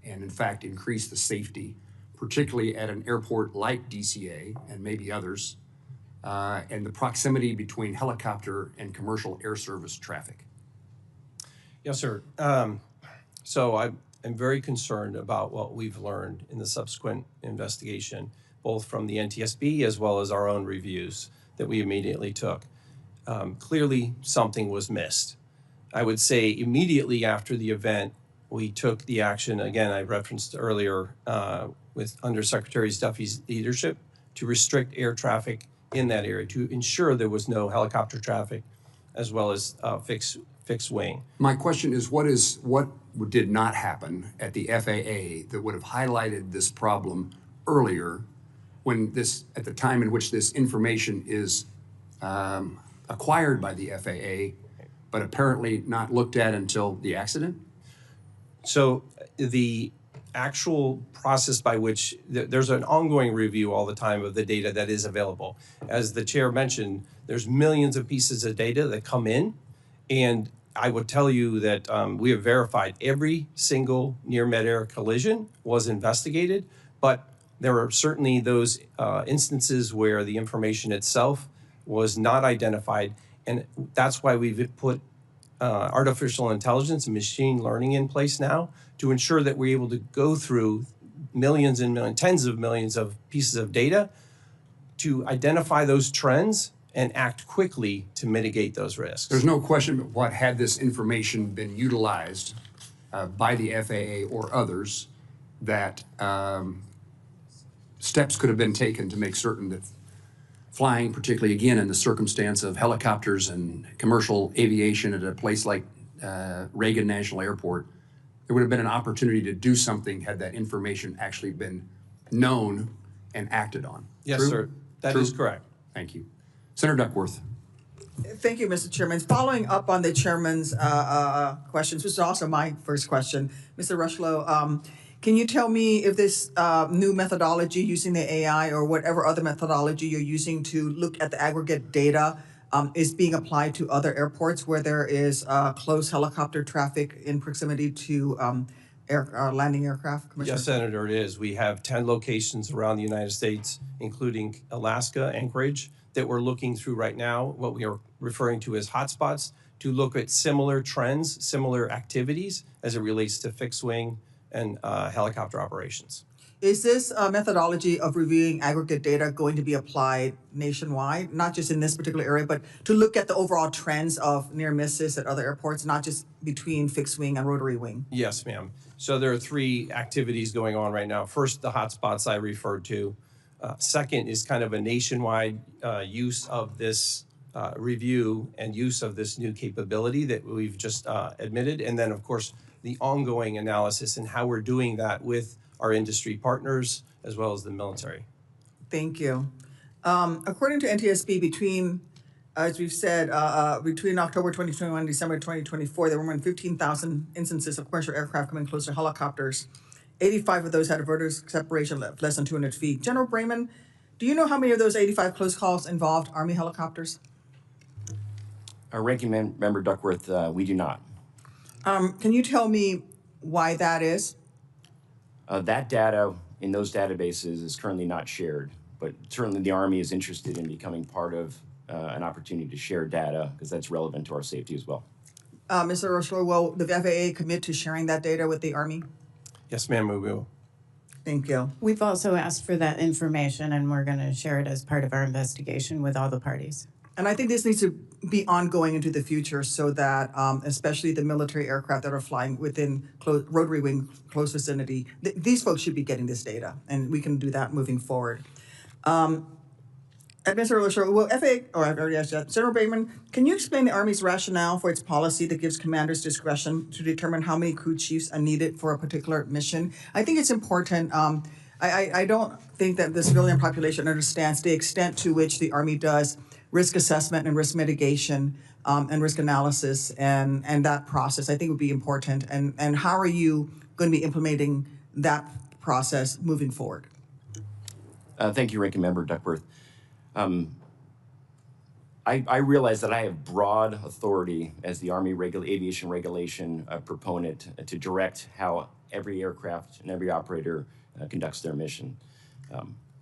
and in fact increase the safety, particularly at an airport like DCA and maybe others, and the proximity between helicopter and commercial air service traffic? Yes, sir. So I'm very concerned about what we've learned in the subsequent investigation, both from the NTSB as well as our own reviews that we immediately took. Clearly, something was missed. I would say immediately after the event, we took the action, again, I referenced earlier, with Undersecretary Duffy's leadership, to restrict air traffic in that area, to ensure there was no helicopter traffic, as well as fixed wing. My question is, what did not happen at the FAA that would have highlighted this problem earlier, at the time in which this information is acquired by the FAA, but apparently not looked at until the accident? So the actual process by which there's an ongoing review all the time of the data that is available. As the chair mentioned, there's millions of pieces of data that come in, and I would tell you that we have verified every single near mid-air collision was investigated, but there are certainly those instances where the information itself was not identified, and that's why we've put artificial intelligence and machine learning in place now to ensure that we're able to go through millions and millions, tens of millions of pieces of data to identify those trends and act quickly to mitigate those risks. There's no question but what, had this information been utilized by the FAA or others, that steps could have been taken to make certain that flying, particularly again in the circumstance of helicopters and commercial aviation at a place like Reagan National Airport, there would have been an opportunity to do something had that information actually been known and acted on. Yes, True? sir. That True? is correct. Thank you. Senator Duckworth. Thank you, Mr. Chairman. Following up on the chairman's questions, which is also my first question, Mr. Rushlow, can you tell me if this new methodology using the AI or whatever other methodology you're using to look at the aggregate data is being applied to other airports where there is close helicopter traffic in proximity to landing aircraft, Commissioner? Yes, Senator, it is. We have 10 locations around the United States, including Alaska, Anchorage, that we're looking through right now, what we are referring to as hotspots, to look at similar trends, similar activities as it relates to fixed wing and helicopter operations. Is this methodology of reviewing aggregate data going to be applied nationwide, not just in this particular area, but to look at the overall trends of near misses at other airports, not just between fixed wing and rotary wing? Yes, ma'am. So there are 3 activities going on right now. First, the hotspots I referred to. Second is kind of a nationwide use of this review and use of this new capability that we've just admitted. And then, of course, the ongoing analysis and how we're doing that with our industry partners as well as the military. Thank you. According to NTSB, between, as we've said, between October 2021 and December 2024, there were more than 15,000 instances of commercial aircraft coming close to helicopters. 85 of those had a vertical separation of less than 200 feet. General Brayman, do you know how many of those 85 close calls involved Army helicopters? Ranking Member Duckworth, we do not. Can you tell me why that is? That data in those databases is currently not shared, but certainly the Army is interested in becoming part of an opportunity to share data because that's relevant to our safety as well. Mr. Rochelle, will the FAA commit to sharing that data with the Army? Yes, ma'am, we will. Thank you. We've also asked for that information, and we're going to share it as part of our investigation with all the parties. And I think this needs to be ongoing into the future so that especially the military aircraft that are flying within rotary wing close vicinity, these folks should be getting this data, and we can do that moving forward. Mr. Rochelle, will FAA, I've already asked that. General Brayman, can you explain the Army's rationale for its policy that gives commanders discretion to determine how many crew chiefs are needed for a particular mission? I think it's important. I don't think that the civilian population understands the extent to which the Army does risk assessment and risk mitigation and risk analysis and that process. I think would be important. And how are you going to be implementing that process moving forward? Thank you, Ranking Member Duckworth. I realize that I have broad authority as the Army aviation regulation proponent to direct how every aircraft and every operator conducts their mission.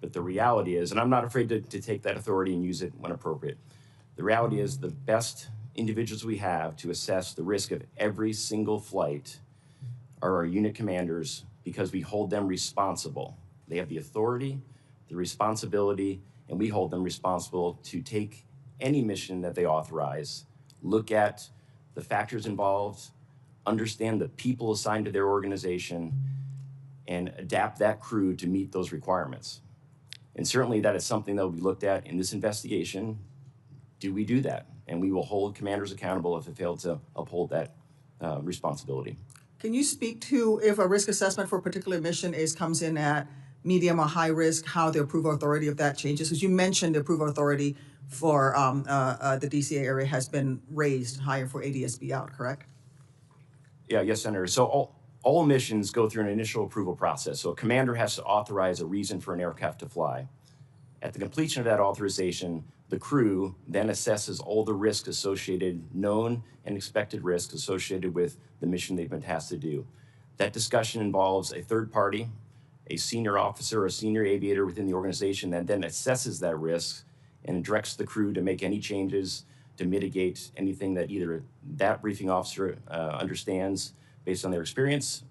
But the reality is, and I'm not afraid to take that authority and use it when appropriate, the reality is the best individuals we have to assess the risk of every single flight are our unit commanders because we hold them responsible. They have the authority, the responsibility, and we hold them responsible to take any mission that they authorize, look at the factors involved, understand the people assigned to their organization, and adapt that crew to meet those requirements. And certainly that is something that will be looked at in this investigation. Do we do that? And we will hold commanders accountable if they fail to uphold that responsibility. Can you speak to if a risk assessment for a particular mission comes in at medium or high risk, how the approval authority of that changes? Because you mentioned the approval authority for the DCA area has been raised higher for ADSB out, correct? Yeah, yes, Senator. So all missions go through an initial approval process. So a commander has to authorize a reason for an aircraft to fly. At the completion of that authorization, the crew then assesses all the risks associated, known and expected risks associated with the mission they've been tasked to do. That discussion involves a third party, a senior officer or senior aviator within the organization that then assesses that risk and directs the crew to make any changes to mitigate anything that either that briefing officer understands based on their experience.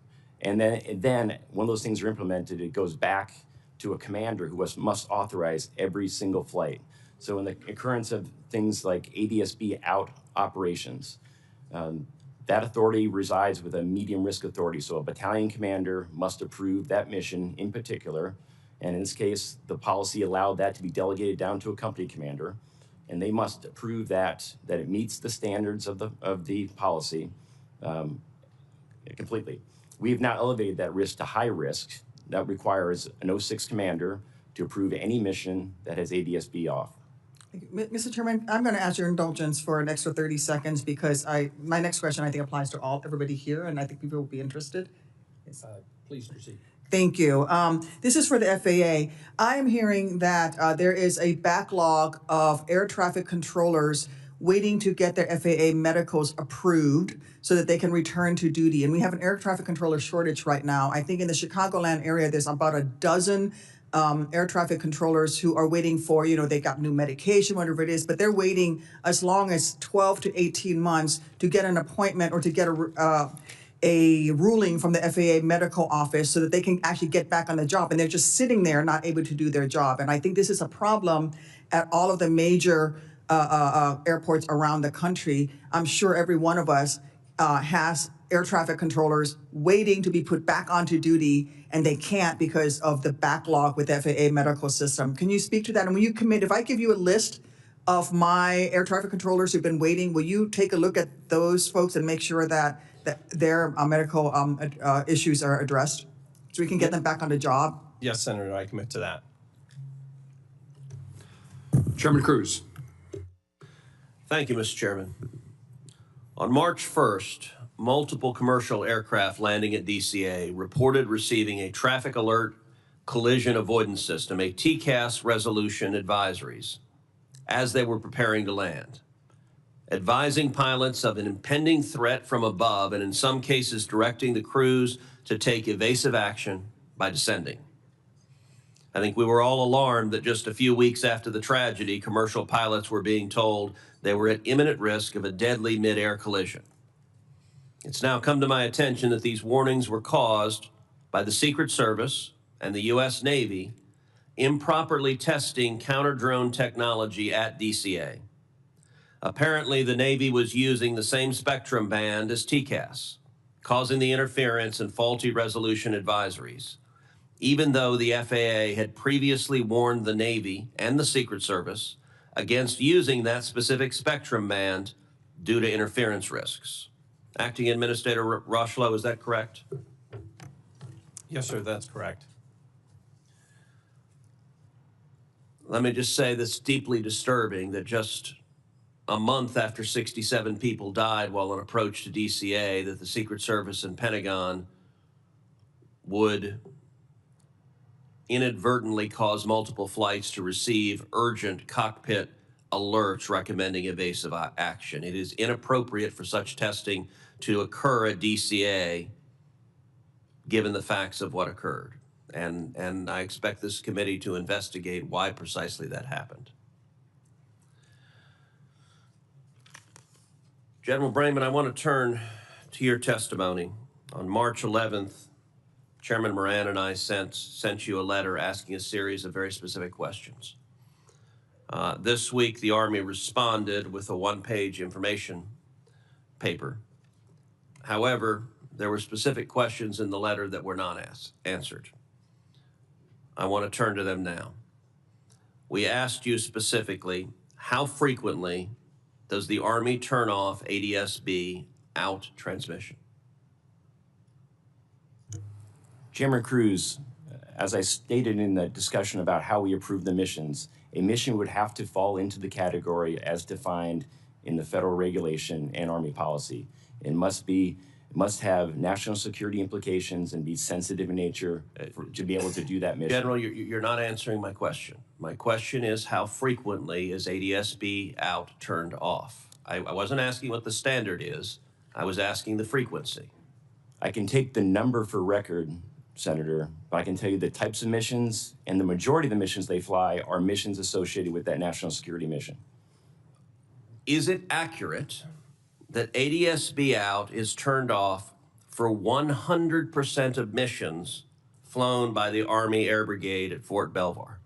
And then when those things are implemented, it goes back to a commander who must authorize every single flight. So in the occurrence of things like ADSB out operations, that authority resides with a medium risk authority. So a battalion commander must approve that mission in particular. And in this case, the policy allowed that to be delegated down to a company commander. And they must approve that it meets the standards of the policy completely. We have now elevated that risk to high risk. That requires an 06 commander to approve any mission that has ADSB off. Mr. Chairman, I'm going to ask your indulgence for an extra 30 seconds because my next question I think applies to everybody here, and I think people will be interested. Please proceed. Thank you. This is for the FAA. I am hearing that there is a backlog of air traffic controllers waiting to get their FAA medicals approved so that they can return to duty. And we have an air traffic controller shortage right now. I think in the Chicagoland area, there's about a dozen air traffic controllers who are waiting for, they got new medication, whatever it is, but they're waiting as long as 12 to 18 months to get an appointment or to get a ruling from the FAA medical office so that they can actually get back on the job. And they're just sitting there not able to do their job. And I think this is a problem at all of the major airports around the country. I'm sure every one of us has air traffic controllers waiting to be put back onto duty, and they can't because of the backlog with the FAA medical system. Can you speak to that? And when you commit, if I give you a list of my air traffic controllers who've been waiting, will you take a look at those folks and make sure that their medical issues are addressed so we can get them back on the job? Yes, Senator, I commit to that. Chairman Cruz. Thank you, Mr. Chairman. On March 1st, multiple commercial aircraft landing at DCA reported receiving a traffic alert collision avoidance system, a TCAS resolution advisories, as they were preparing to land, advising pilots of an impending threat from above and in some cases directing the crews to take evasive action by descending. I think we were all alarmed that just a few weeks after the tragedy, commercial pilots were being told they were at imminent risk of a deadly mid-air collision. It's now come to my attention that these warnings were caused by the Secret Service and the U.S. Navy improperly testing counter-drone technology at DCA. Apparently, the Navy was using the same spectrum band as TCAS, causing the interference and faulty resolution advisories, even though the FAA had previously warned the Navy and the Secret Service against using that specific spectrum band due to interference risks. Acting Administrator Rocheleau, is that correct? Yes, sir, that's correct. Let me just say this deeply disturbing that just a month after 67 people died while on approach to DCA, that the Secret Service and Pentagon would inadvertently cause multiple flights to receive urgent cockpit alerts recommending evasive action. It is inappropriate for such testing to occur at DCA given the facts of what occurred. And I expect this committee to investigate why precisely that happened. General Brayman, I want to turn to your testimony. On March 11th, Chairman Moran and I sent you a letter asking a series of very specific questions. This week, the Army responded with a one-page information paper. However, there were specific questions in the letter that were not answered. I want to turn to them now. We asked you specifically, how frequently does the Army turn off ADS-B out transmission? Chairman Cruz, as I stated in the discussion about how we approve the missions, a mission would have to fall into the category as defined in the federal regulation and Army policy. It must have national security implications and be sensitive in nature to be able to do that mission. General, you're not answering my question. My question is, how frequently is ADS-B out turned off? I wasn't asking what the standard is. I was asking the frequency. I can take the number for record, Senator, but I can tell you the types of missions and the majority of the missions they fly are missions associated with that national security mission. Is it accurate that ADS-B out is turned off for 100% of missions flown by the Army Air Brigade at Fort Belvoir?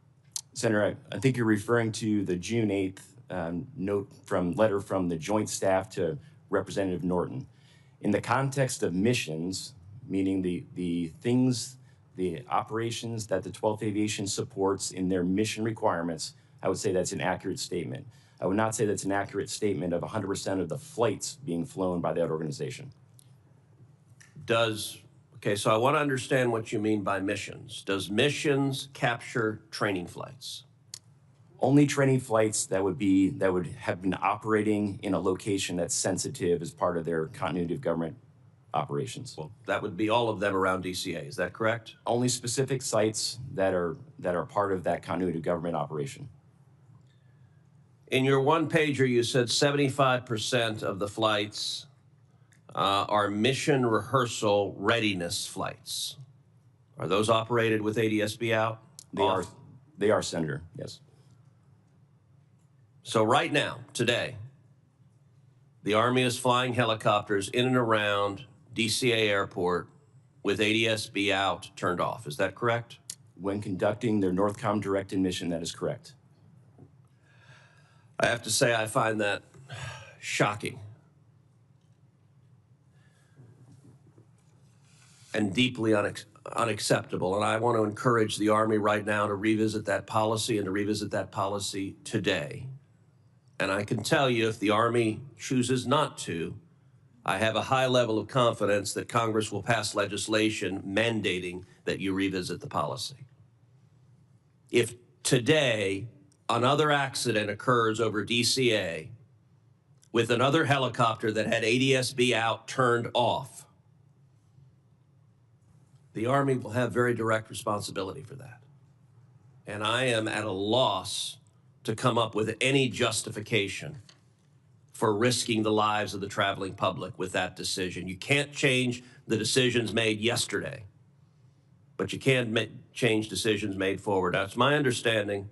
Senator, I think you're referring to the June 8th letter from the Joint Staff to Representative Norton. In the context of missions, meaning the things, the operations that the 12th Aviation supports in their mission requirements, I would say that's an accurate statement. I would not say that's an accurate statement of 100% of the flights being flown by that organization. Okay, so I want to understand what you mean by missions. Does missions capture training flights? Only training flights that would have been operating in a location that's sensitive as part of their continuity of government operations. Well, that would be all of them around DCA, is that correct? Only specific sites that are part of that continuity of government operation. In your one-pager, you said 75% of the flights are mission rehearsal readiness flights. Are those operated with ADS-B out? They are, Senator, yes. So right now, today, the Army is flying helicopters in and around DCA Airport with ADS-B out, turned off. Is that correct? When conducting their NORTHCOM directed mission, that is correct. I have to say I find that shocking and deeply unacceptable. And I want to encourage the Army right now to revisit that policy and to revisit that policy today. And I can tell you, if the Army chooses not to, I have a high level of confidence that Congress will pass legislation mandating that you revisit the policy. If today another accident occurs over DCA with another helicopter that had ADS-B out turned off, the Army will have very direct responsibility for that. And I am at a loss to come up with any justification for risking the lives of the traveling public with that decision. You can't change the decisions made yesterday, but you can change decisions made forward. Now, it's my understanding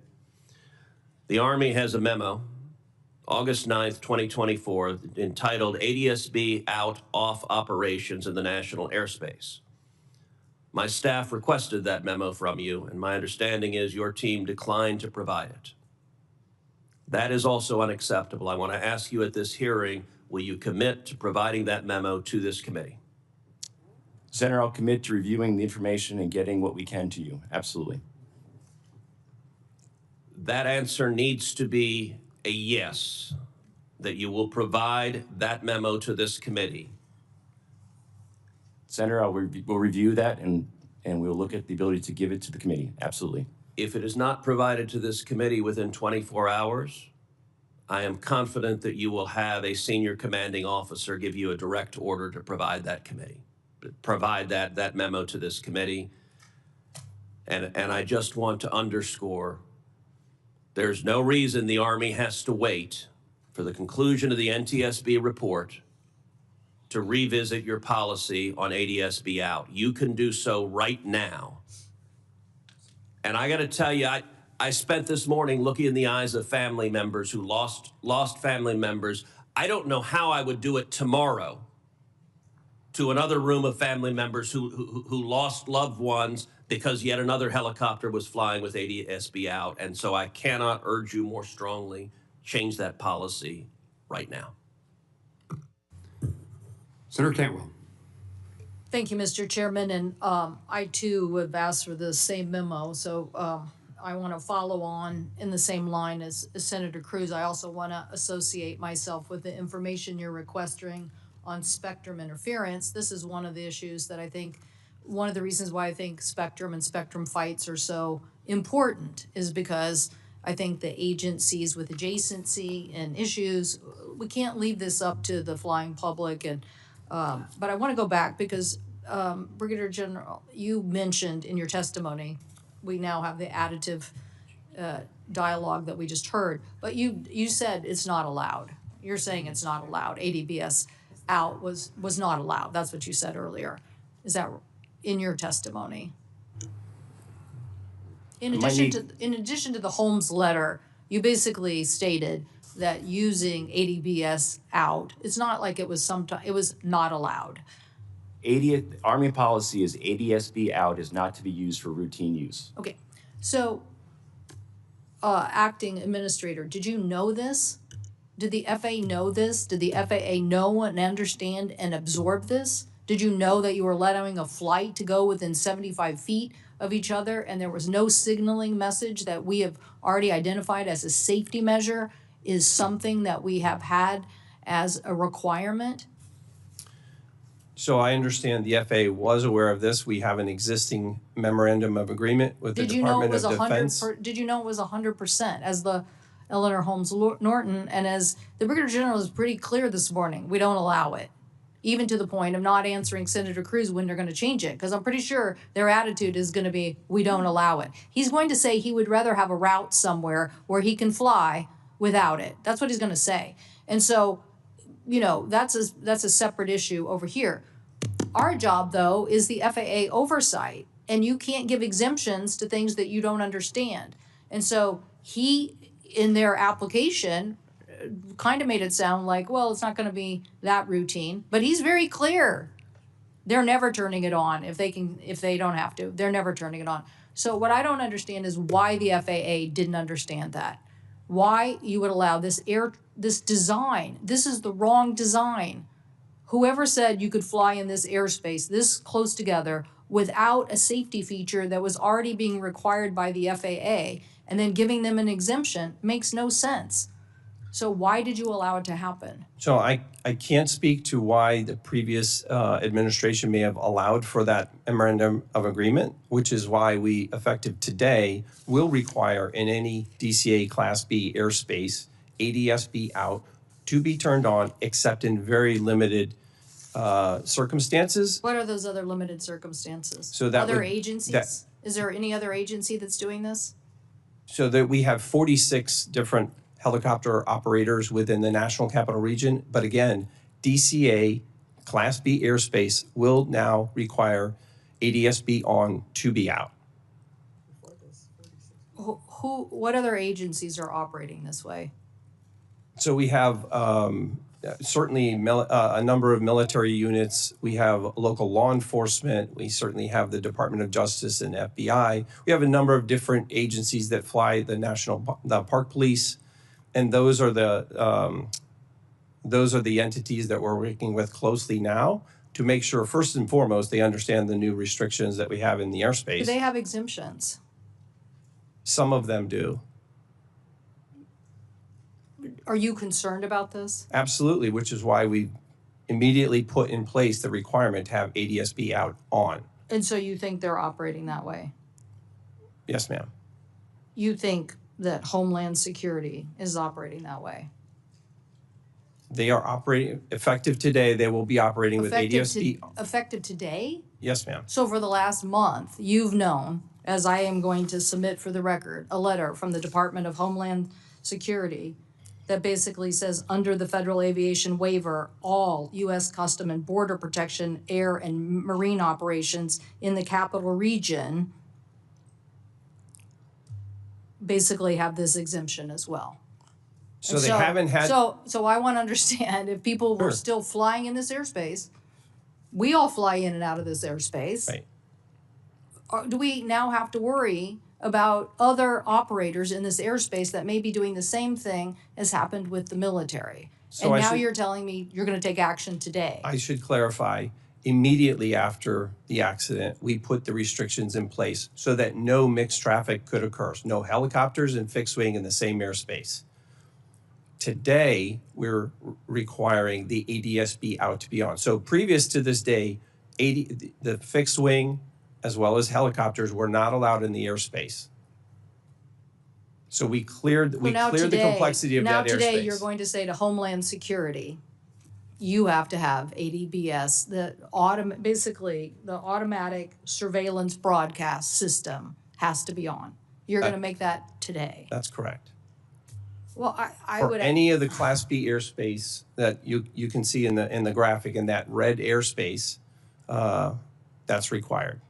the Army has a memo, August 9th, 2024, entitled ADS-B Out Off Operations in the National Airspace. My staff requested that memo from you, and my understanding is your team declined to provide it. That is also unacceptable. I want to ask you at this hearing, will you commit to providing that memo to this committee? Senator, I'll commit to reviewing the information and getting what we can to you. Absolutely. That answer needs to be a yes, that you will provide that memo to this committee. Senator, we'll review that and we'll look at the ability to give it to the committee. Absolutely. If it is not provided to this committee within 24 hours, I am confident that you will have a senior commanding officer give you a direct order to provide that committee, provide that memo to this committee. And I just want to underscore, there's no reason the Army has to wait for the conclusion of the NTSB report to revisit your policy on ADS-B out. You can do so right now. And I got to tell you, I spent this morning looking in the eyes of family members who lost family members. I don't know how I would do it tomorrow to another room of family members who lost loved ones because yet another helicopter was flying with ADS-B out. And so I cannot urge you more strongly, change that policy right now. Senator Cantwell. Thank you, Mr. Chairman, and I too have asked for the same memo, so I want to follow on in the same line as Senator Cruz. I also want to associate myself with the information you're requesting on spectrum interference. This is one of the issues that I think, one of the reasons why I think spectrum and spectrum fights are so important is because I think the agencies with adjacency and issues, we can't leave this up to the flying public. And but I want to go back because Brigadier General, you mentioned in your testimony, we now have the additive dialogue that we just heard, but you said it's not allowed. You're saying it's not allowed. ADBS out was not allowed. That's what you said earlier. Is that in your testimony? In addition to the Holmes letter, you basically stated that using ADBS out, it's not like it was it was not allowed. Army policy is ADS-B out is not to be used for routine use. Okay, so acting administrator, did you know this? Did the FAA know this? Did the FAA know and understand and absorb this? Did you know that you were allowing a flight to go within 75 feet of each other and there was no signaling message that we have already identified as a safety measure is something that we have had as a requirement? So I understand the FAA was aware of this. We have an existing memorandum of agreement with the Department of Defense. Did you know it was 100% as the Eleanor Holmes Norton and as the Brigadier General is pretty clear this morning, we don't allow it, even to the point of not answering Senator Cruz when they're going to change it, because I'm pretty sure their attitude is going to be, we don't allow it. He's going to say he would rather have a route somewhere where he can fly without it. That's what he's going to say. And so, you know, that's a separate issue over here. Our job, though, is the FAA oversight, and you can't give exemptions to things that you don't understand. And so he, in their application, kind of made it sound like, well, it's not going to be that routine. But he's very clear. They're never turning it on if they don't have to. They're never turning it on. So what I don't understand is why the FAA didn't understand that. Why you would allow this design. This is the wrong design. Whoever said you could fly in this airspace this close together without a safety feature that was already being required by the FAA and then giving them an exemption makes no sense. So why did you allow it to happen? So I can't speak to why the previous administration may have allowed for that memorandum of agreement, which is why we, effective today, will require in any DCA Class B airspace, ADS-B out to be turned on, except in very limited circumstances. What are those other limited circumstances? So that other would- agencies? Is there any other agency that's doing this? So that we have 46 different helicopter operators within the National Capital Region. But again, DCA Class B airspace will now require ADS-B on to be out. What other agencies are operating this way? So we have certainly a number of military units. We have local law enforcement. We certainly have the Department of Justice and FBI. We have a number of different agencies that fly the Park Police, and those are the entities that we're working with closely now to make sure, first and foremost, they understand the new restrictions that we have in the airspace. Do they have exemptions? Some of them do. Are you concerned about this? Absolutely, which is why we immediately put in place the requirement to have ADS-B out on. And so you think they're operating that way? Yes, ma'am. You think that Homeland Security is operating that way? They are operating, effective today, they will be operating with ADS-B. Effective today? Yes, ma'am. So for the last month, you've known, as I am going to submit for the record, a letter from the Department of Homeland Security that basically says, under the Federal Aviation Waiver, all U.S. Custom and Border Protection, air and marine operations in the capital region basically have this exemption as well. So they haven't had. So I want to understand, if people were Sure. still flying in this airspace, we all fly in and out of this airspace. Right. Do we now have to worry about other operators in this airspace that may be doing the same thing as happened with the military? So and I now should- you're telling me you're going to take action today. I should clarify, immediately after the accident, we put the restrictions in place so that no mixed traffic could occur. No helicopters and fixed wing in the same airspace. Today, we're requiring the ADS-B out to be on. So previous to this day, the fixed wing as well as helicopters were not allowed in the airspace. So we cleared the complexity of that airspace. Now today, you're going to say to Homeland Security, you have to have ADBS, basically the automatic surveillance broadcast system has to be on. You're going to make that today. That's correct. Well, I For would. any of the Class B airspace that you can see in the graphic, in that red airspace, that's required.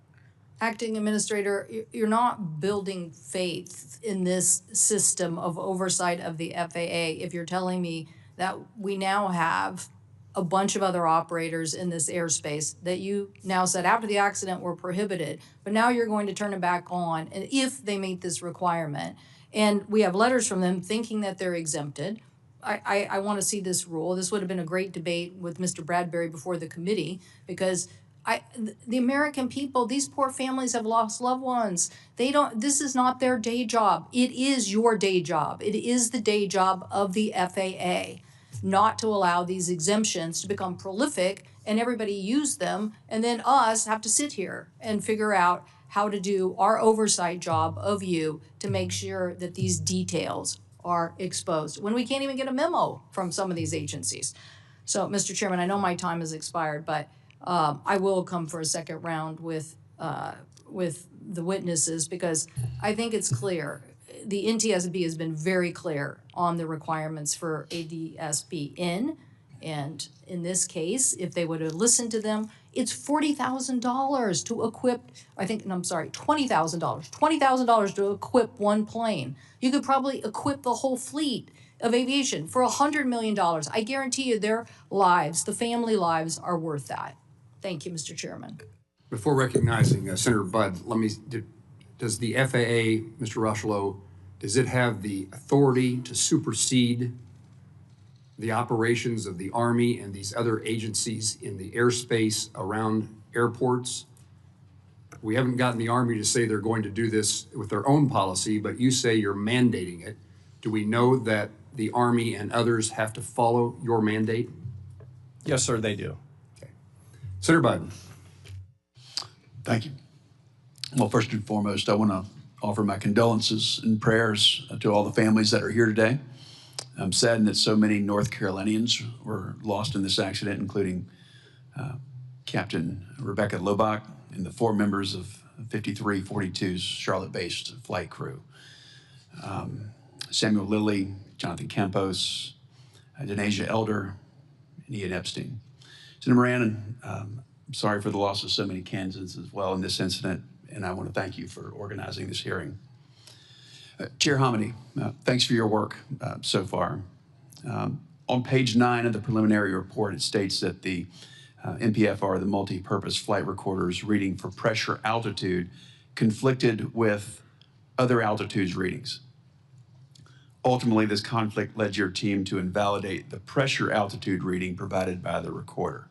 Acting Administrator, you're not building faith in this system of oversight of the FAA if you're telling me that we now have a bunch of other operators in this airspace that you now said after the accident were prohibited, but now you're going to turn it back on and if they meet this requirement. And we have letters from them thinking that they're exempted. I want to see this rule. This would have been a great debate with Mr. Bradbury before the committee because the American people, these poor families have lost loved ones. This is not their day job. It is your day job. It is the day job of the FAA not to allow these exemptions to become prolific and everybody use them and then us have to sit here and figure out how to do our oversight job of you to make sure that these details are exposed when we can't even get a memo from some of these agencies. So, Mr. Chairman, I know my time has expired, but I will come for a second round with the witnesses because I think it's clear the NTSB has been very clear on the requirements for ADSB in. And in this case, if they would have listened to them, it's $40,000 to equip, $20,000. $20,000 to equip one plane. You could probably equip the whole fleet of aviation for $100 million. I guarantee you their lives, the family lives, are worth that. Thank you, Mr. Chairman. Before recognizing Senator Budd, does the FAA, Mr. Rushlow, does it have the authority to supersede the operations of the Army and these other agencies in the airspace around airports? We haven't gotten the Army to say they're going to do this with their own policy, but you say you're mandating it. Do we know that the Army and others have to follow your mandate? Yes, sir, they do. Okay. Senator Biden. Thank you. Well, first and foremost, I want to offer my condolences and prayers to all the families that are here today. I'm saddened that so many North Carolinians were lost in this accident, including Captain Rebecca Lobach and the 4 members of 5342's Charlotte-based flight crew. Samuel Lilly, Jonathan Campos, Denasia Elder, and Ian Epstein. Senator Moran, I'm sorry for the loss of so many Kansans as well in this incident, and I want to thank you for organizing this hearing. Chair Hominy, thanks for your work so far. On page 9 of the preliminary report, it states that the MPFR, the multi-purpose flight recorder's reading for pressure altitude conflicted with other altitudes readings. Ultimately, this conflict led your team to invalidate the pressure altitude reading provided by the recorder.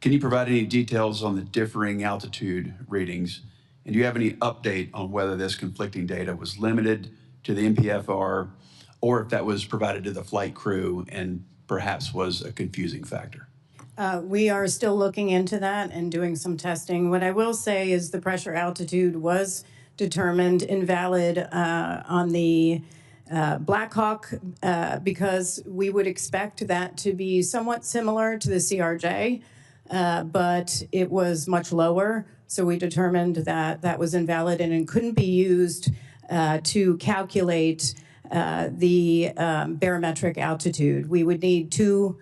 Can you provide any details on the differing altitude readings? And do you have any update on whether this conflicting data was limited to the MPFR or if that was provided to the flight crew and perhaps was a confusing factor? We are still looking into that and doing some testing. What I will say is the pressure altitude was determined invalid on the Blackhawk because we would expect that to be somewhat similar to the CRJ, but it was much lower. So we determined that that was invalid and it couldn't be used to calculate the barometric altitude. We would need 2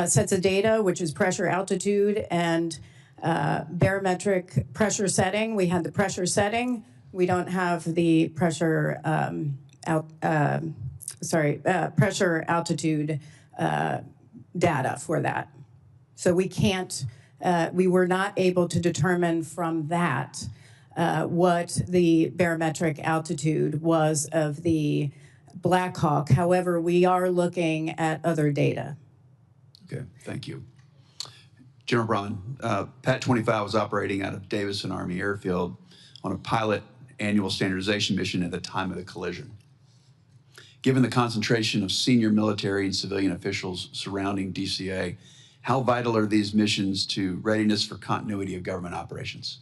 sets of data, which is pressure altitude and barometric pressure setting. We had the pressure setting. We don't have the pressure pressure altitude data for that. So we can't. We were not able to determine from that what the barometric altitude was of the Blackhawk. However, we are looking at other data. Okay, thank you. General Braun, PAT 25 was operating out of Davison Army Airfield on a pilot annual standardization mission at the time of the collision. Given the concentration of senior military and civilian officials surrounding DCA, how vital are these missions to readiness for continuity of government operations?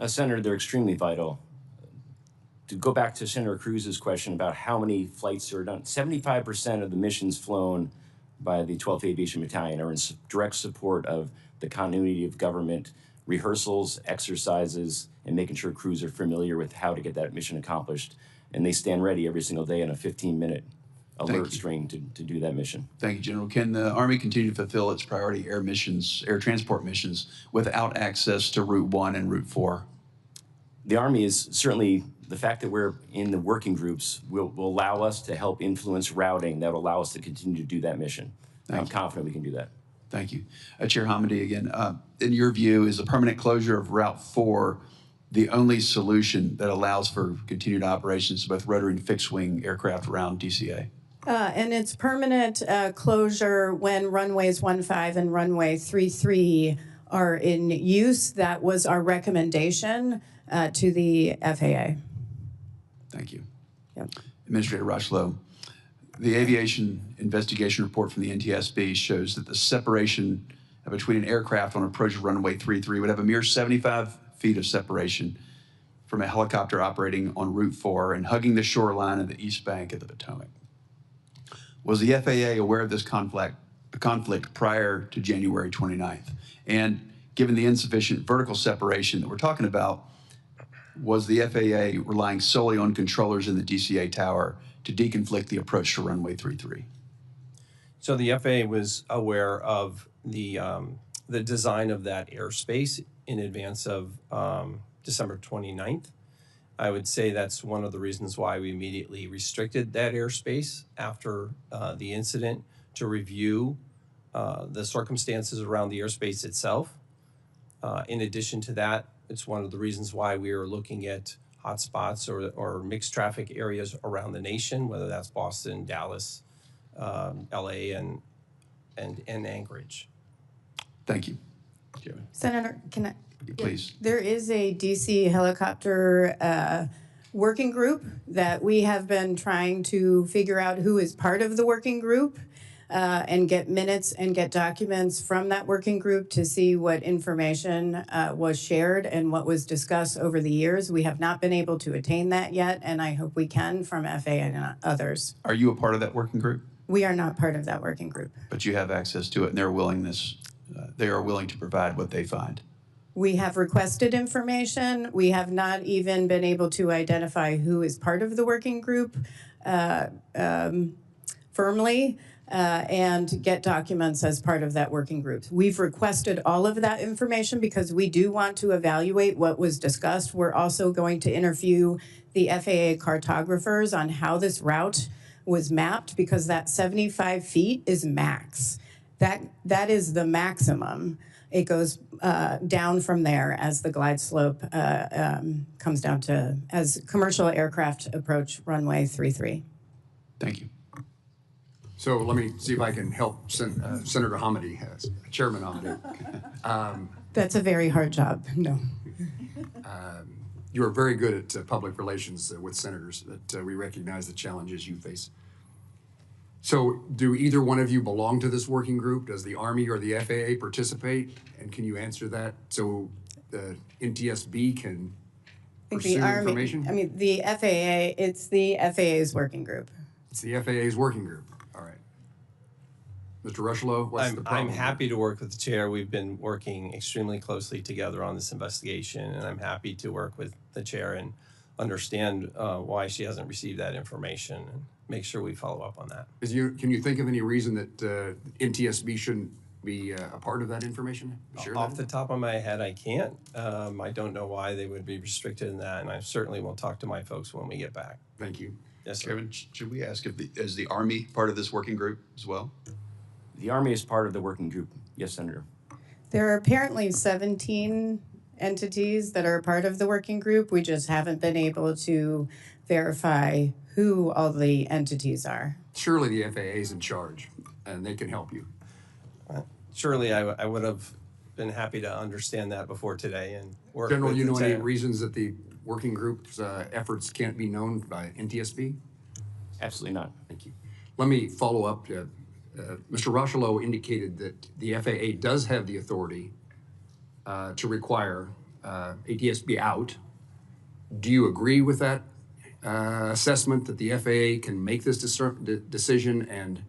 Senator, they're extremely vital. To go back to Senator Cruz's question about how many flights are done, 75% of the missions flown by the 12th Aviation Battalion are in direct support of the continuity of government rehearsals, exercises, and making sure crews are familiar with how to get that mission accomplished. And they stand ready every single day on a 15-minute alert string to do that mission. Thank you, General. Can the Army continue to fulfill its priority air missions, air transport missions, without access to Route 1 and Route 4? The Army is certainly, the fact that we're in the working groups will allow us to help influence routing that will allow us to continue to do that mission. I'm confident we can do that. Thank you. Chair Hamidi, again, in your view, is the permanent closure of Route 4 the only solution that allows for continued operations of both rotary and fixed-wing aircraft around DCA? And it's permanent closure when runways 15 and runway 33 are in use. That was our recommendation to the FAA. Thank you. Yep. Administrator Rushlow, the aviation investigation report from the NTSB shows that the separation between an aircraft on approach of runway 33 would have a mere 75 feet of separation from a helicopter operating on Route 4 and hugging the shoreline of the east bank of the Potomac. Was the FAA aware of this conflict prior to January 29th? And given the insufficient vertical separation that we're talking about, was the FAA relying solely on controllers in the DCA tower to deconflict the approach to runway 33? So the FAA was aware of the design of that airspace in advance of December 29th. I would say that's one of the reasons why we immediately restricted that airspace after the incident to review the circumstances around the airspace itself. In addition to that, it's one of the reasons why we are looking at hotspots or mixed traffic areas around the nation, whether that's Boston, Dallas, LA, and Anchorage. Thank you. Chairman, Senator, can I? please. There is a DC helicopter working group that we have been trying to figure out who is part of the working group and get minutes and get documents from that working group to see what information was shared and what was discussed over the years. We have not been able to attain that yet, and I hope we can from FAA and others. Are you a part of that working group? We are not part of that working group. But you have access to it, and they are willing to provide what they find. We have requested information. We have not even been able to identify who is part of the working group firmly and get documents as part of that working group. We've requested all of that information because we do want to evaluate what was discussed. We're also going to interview the FAA cartographers on how this route was mapped, because that 75 feet is max. That is the maximum. It goes down from there as the glide slope comes down to, as commercial aircraft approach runway 33. Thank you. So let me see if I can help Senator Hamady, Chairman Hamady. That's a very hard job, no. You are very good at public relations with senators, that we recognize the challenges you face. So do either one of you belong to this working group? Does the Army or the FAA participate? And can you answer that so the NTSB can pursue information? I mean, the FAA, it's the FAA's working group. It's the FAA's working group. All right. Mr. Rushlow, what's the problem? I'm happy to work with the chair. We've been working extremely closely together on this investigation, and I'm happy to work with the chair and understand why she hasn't received that information and make sure we follow up on that. Can you think of any reason that NTSB shouldn't be a part of that information? Off the top of my head, I can't. I don't know why they would be restricted in that, and I certainly will talk to my folks when we get back. Thank you. Yes, sir. Chairman, should we ask is the Army part of this working group as well? The Army is part of the working group. Yes, Senator. There are apparently 17 entities that are part of the working group. We just haven't been able to verify who all the entities are. Surely the FAA is in charge, and they can help you. Surely I would have been happy to understand that before today and work General, with you the know any chair. reasons that the working group's efforts can't be known by NTSB? Absolutely not. Thank you. Let me follow up. Mr. Rochelow indicated that the FAA does have the authority to require ATSB out. Do you agree with that assessment that the FAA can make this decision, and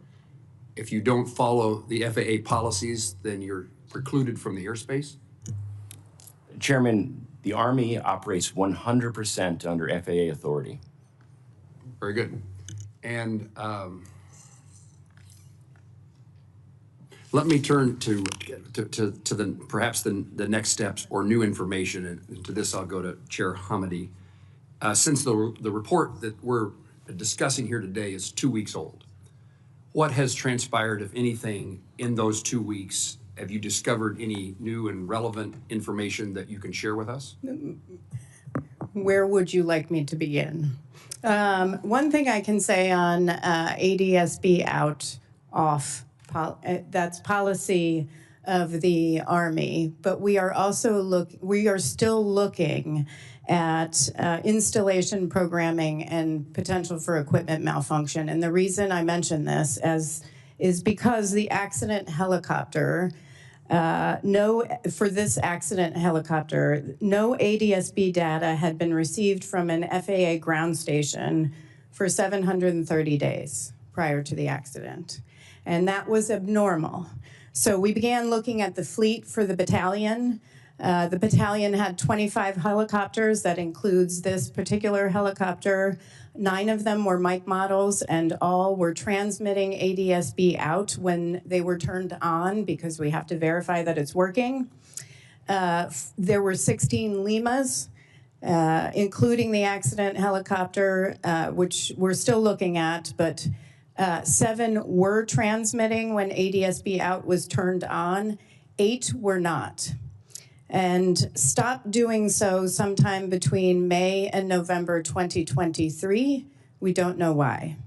if you don't follow the FAA policies, then you're precluded from the airspace? Chairman, the Army operates 100% under FAA authority. Very good. And let me turn to the perhaps the next steps or new information, and to this I'll go to Chair Hamady. Since the report that we're discussing here today is 2 weeks old, what has transpired, if anything, in those 2 weeks? Have you discovered any new and relevant information that you can share with us? Where would you like me to begin? One thing I can say on ADSB out, off, that's policy of the Army, but we are also still looking at installation programming and potential for equipment malfunction. And the reason I mention this is because the accident helicopter, for this accident helicopter, no ADSB data had been received from an FAA ground station for 730 days prior to the accident. And that was abnormal. So we began looking at the fleet for the battalion. The battalion had 25 helicopters. That includes this particular helicopter. 9 of them were Mike models, and all were transmitting ADS-B out when they were turned on, because we have to verify that it's working. There were 16 Limas, including the accident helicopter, which we're still looking at, but 7 were transmitting when ADS-B out was turned on. 8 were not, and stopped doing so sometime between May and November 2023. We don't know why.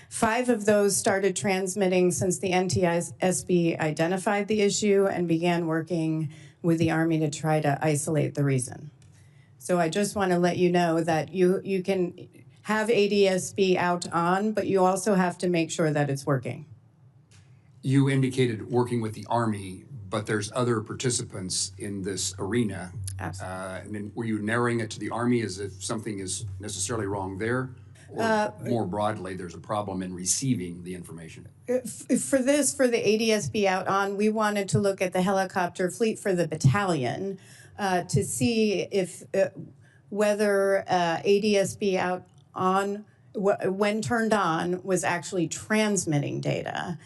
5 of those started transmitting since the NTSB identified the issue and began working with the Army to try to isolate the reason. So I just want to let you know that you can have ADS-B out on, but you also have to make sure that it's working. You indicated working with the Army, but there's other participants in this arena. Absolutely. And then were you narrowing it to the Army as if something is necessarily wrong there? Or more broadly, there's a problem in receiving the information? For the ADS-B out on, we wanted to look at the helicopter fleet for the battalion to see if whether ADS-B out on, when turned on, was actually transmitting data.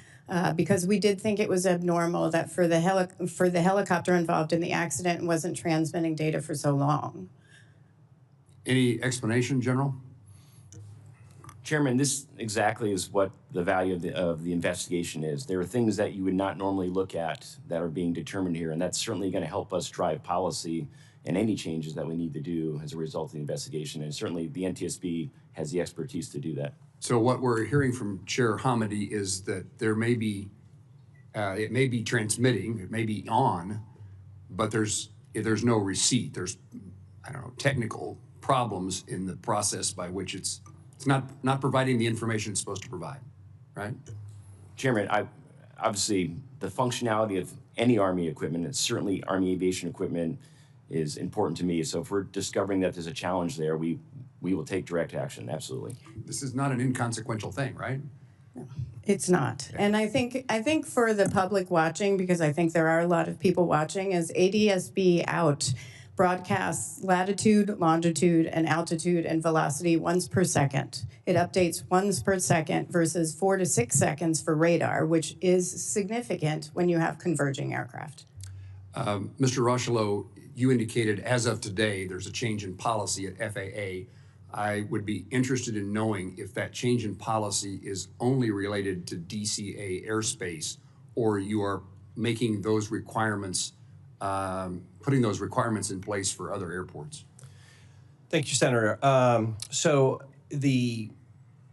Because we did think it was abnormal that for the helicopter involved in the accident wasn't transmitting data for so long. Any explanation, General? Chairman, this exactly is what the value of the investigation is. There are things that you would not normally look at that are being determined here, and that's certainly going to help us drive policy and any changes that we need to do as a result of the investigation. And certainly the NTSB has the expertise to do that. So what we're hearing from Chair Hamady is that there may be, it may be transmitting, it may be on, but there's no receipt. There's, I don't know, technical problems in the process by which it's not providing the information it's supposed to provide, right? Chairman, obviously the functionality of any Army equipment, and certainly Army aviation equipment, is important to me. So if we're discovering that there's a challenge there, we will take direct action, absolutely. This is not an inconsequential thing, right? It's not. And I think for the public watching, because I think there are a lot of people watching, is ADS-B out broadcasts latitude, longitude, and altitude and velocity once per second. It updates once per second versus 4 to 6 seconds for radar, which is significant when you have converging aircraft. Mr. Rochelow, you indicated as of today there's a change in policy at FAA. I would be interested in knowing if that change in policy is only related to DCA airspace, or you are making those requirements, putting those requirements in place for other airports. Thank you, Senator. So the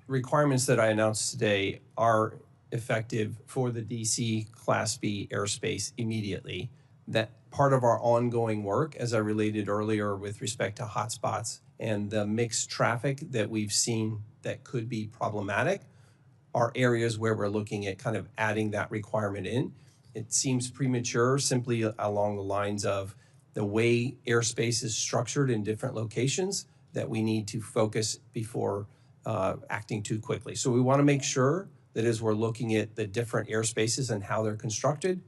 requirements that I announced today are effective for the DC Class B airspace immediately. That part of our ongoing work, as I related earlier with respect to hotspots and the mixed traffic that we've seen that could be problematic, are areas where we're looking at kind of adding that requirement in. It seems premature simply along the lines of the way airspace is structured in different locations that we need to focus before acting too quickly. So we want to make sure that as we're looking at the different airspaces and how they're constructed,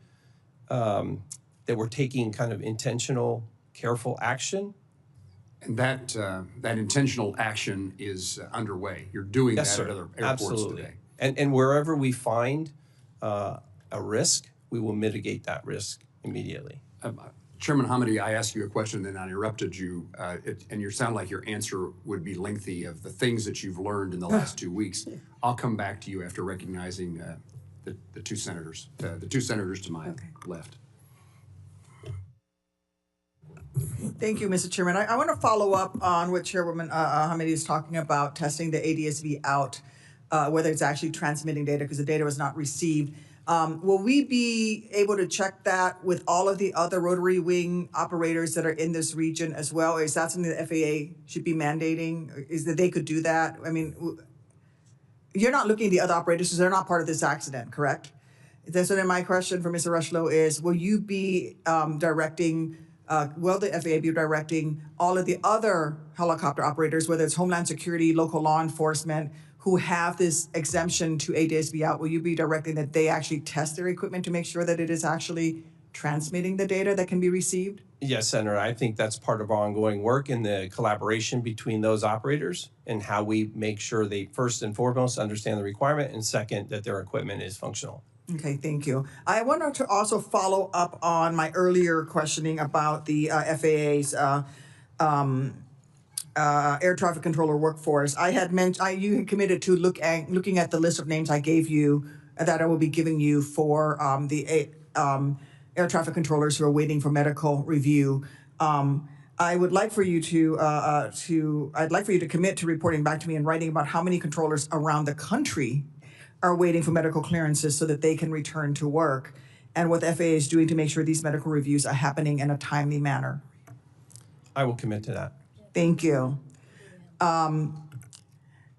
that we're taking kind of intentional, careful action. And that intentional action is underway. You're doing Yes, that sir. at other airports Absolutely. today. And wherever we find a risk, we will mitigate that risk immediately. Chairman Hamady, I asked you a question, then I interrupted you, and you sound like your answer would be lengthy of the things that you've learned in the last 2 weeks. I'll come back to you after recognizing the two senators to my left. Thank you, Mr. Chairman. I want to follow up on what Chairwoman Hamady is talking about, testing the ADS-B out, whether it's actually transmitting data, because the data was not received. Will we be able to check that with all of the other rotary wing operators that are in this region as well? Is that something the FAA should be mandating? Is that they could do that? I mean, you're not looking at the other operators because they're not part of this accident, correct? So then my question for Mr. Rochelow is, will you be directing, will the FAA be directing all of the other helicopter operators, whether it's Homeland Security, local law enforcement, who have this exemption to ADS-B out, will you be directing that they actually test their equipment to make sure that it is actually transmitting the data that can be received? Yes, Senator, I think that's part of our ongoing work in the collaboration between those operators and how we make sure they first and foremost understand the requirement, and second, that their equipment is functional. Okay, thank you. I wanted to also follow up on my earlier questioning about the FAA's air traffic controller workforce. I had mentioned you had committed to looking at the list of names I gave you that I will be giving you for the air traffic controllers who are waiting for medical review. I would like for you I'd like for you to commit to reporting back to me in writing about how many controllers around the country are waiting for medical clearances so that they can return to work, and what the FAA is doing to make sure these medical reviews are happening in a timely manner. I will commit to that. Thank you. In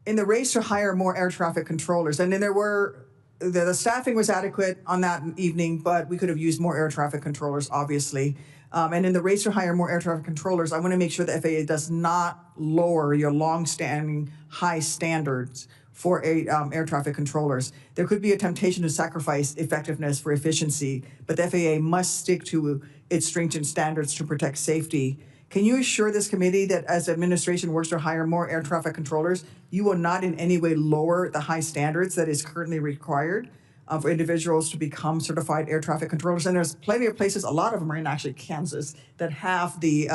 the race to hire more air traffic controllers, and then the staffing was adequate on that evening, but we could have used more air traffic controllers, obviously. And in the race to hire more air traffic controllers, I want to make sure the FAA does not lower your long-standing high standards for air traffic controllers. There could be a temptation to sacrifice effectiveness for efficiency, but the FAA must stick to its stringent standards to protect safety. Can you assure this committee that as the administration works to hire more air traffic controllers, you will not in any way lower the high standards that is currently required for individuals to become certified air traffic controllers? And there's plenty of places, a lot of them are in actually Kansas, that have the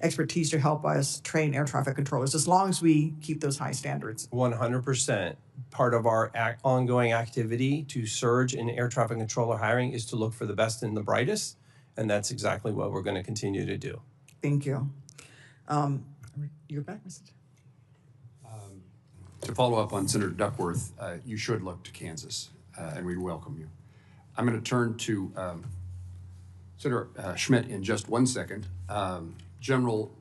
expertise to help us train air traffic controllers, as long as we keep those high standards. 100%. Part of our ongoing activity to surge in air traffic controller hiring is to look for the best and the brightest, and that's exactly what we're going to continue to do. Thank you. You're back, Mr. To follow up on Senator Duckworth, you should look to Kansas, and we welcome you. I'm going to turn to Senator Schmidt in just one second. General,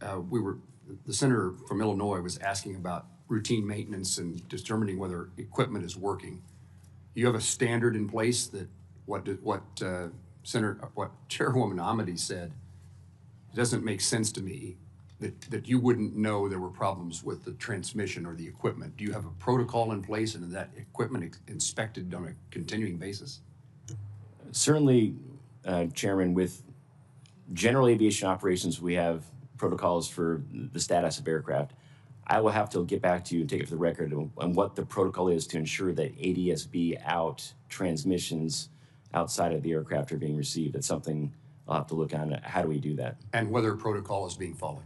the senator from Illinois was asking about routine maintenance and determining whether equipment is working. You have a standard in place that what Chairwoman Amity said. It doesn't make sense to me that you wouldn't know there were problems with the transmission or the equipment. Do you have a protocol in place, and is that equipment inspected on a continuing basis? Certainly, Chairman, with general aviation operations, we have protocols for the status of aircraft. I will have to get back to you and take it for the record on what the protocol is to ensure that ADS-B out transmissions outside of the aircraft are being received. It's something I'll have to look on. How do we do that? And whether protocol is being followed.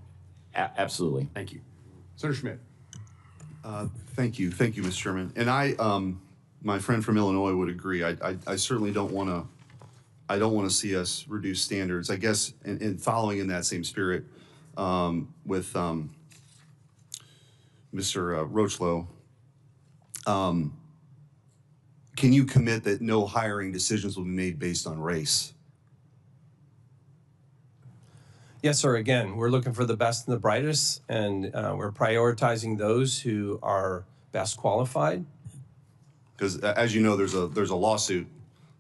Absolutely. Thank you. Senator Schmidt. Thank you, Mr. Chairman. And my friend from Illinois would agree. I certainly don't want to. I don't want to see us reduce standards. I guess, and following in that same spirit, with Mr. Rochlow, can you commit that no hiring decisions will be made based on race? Yes, sir. Again, we're looking for the best and the brightest, and we're prioritizing those who are best qualified. Because as you know, there's a lawsuit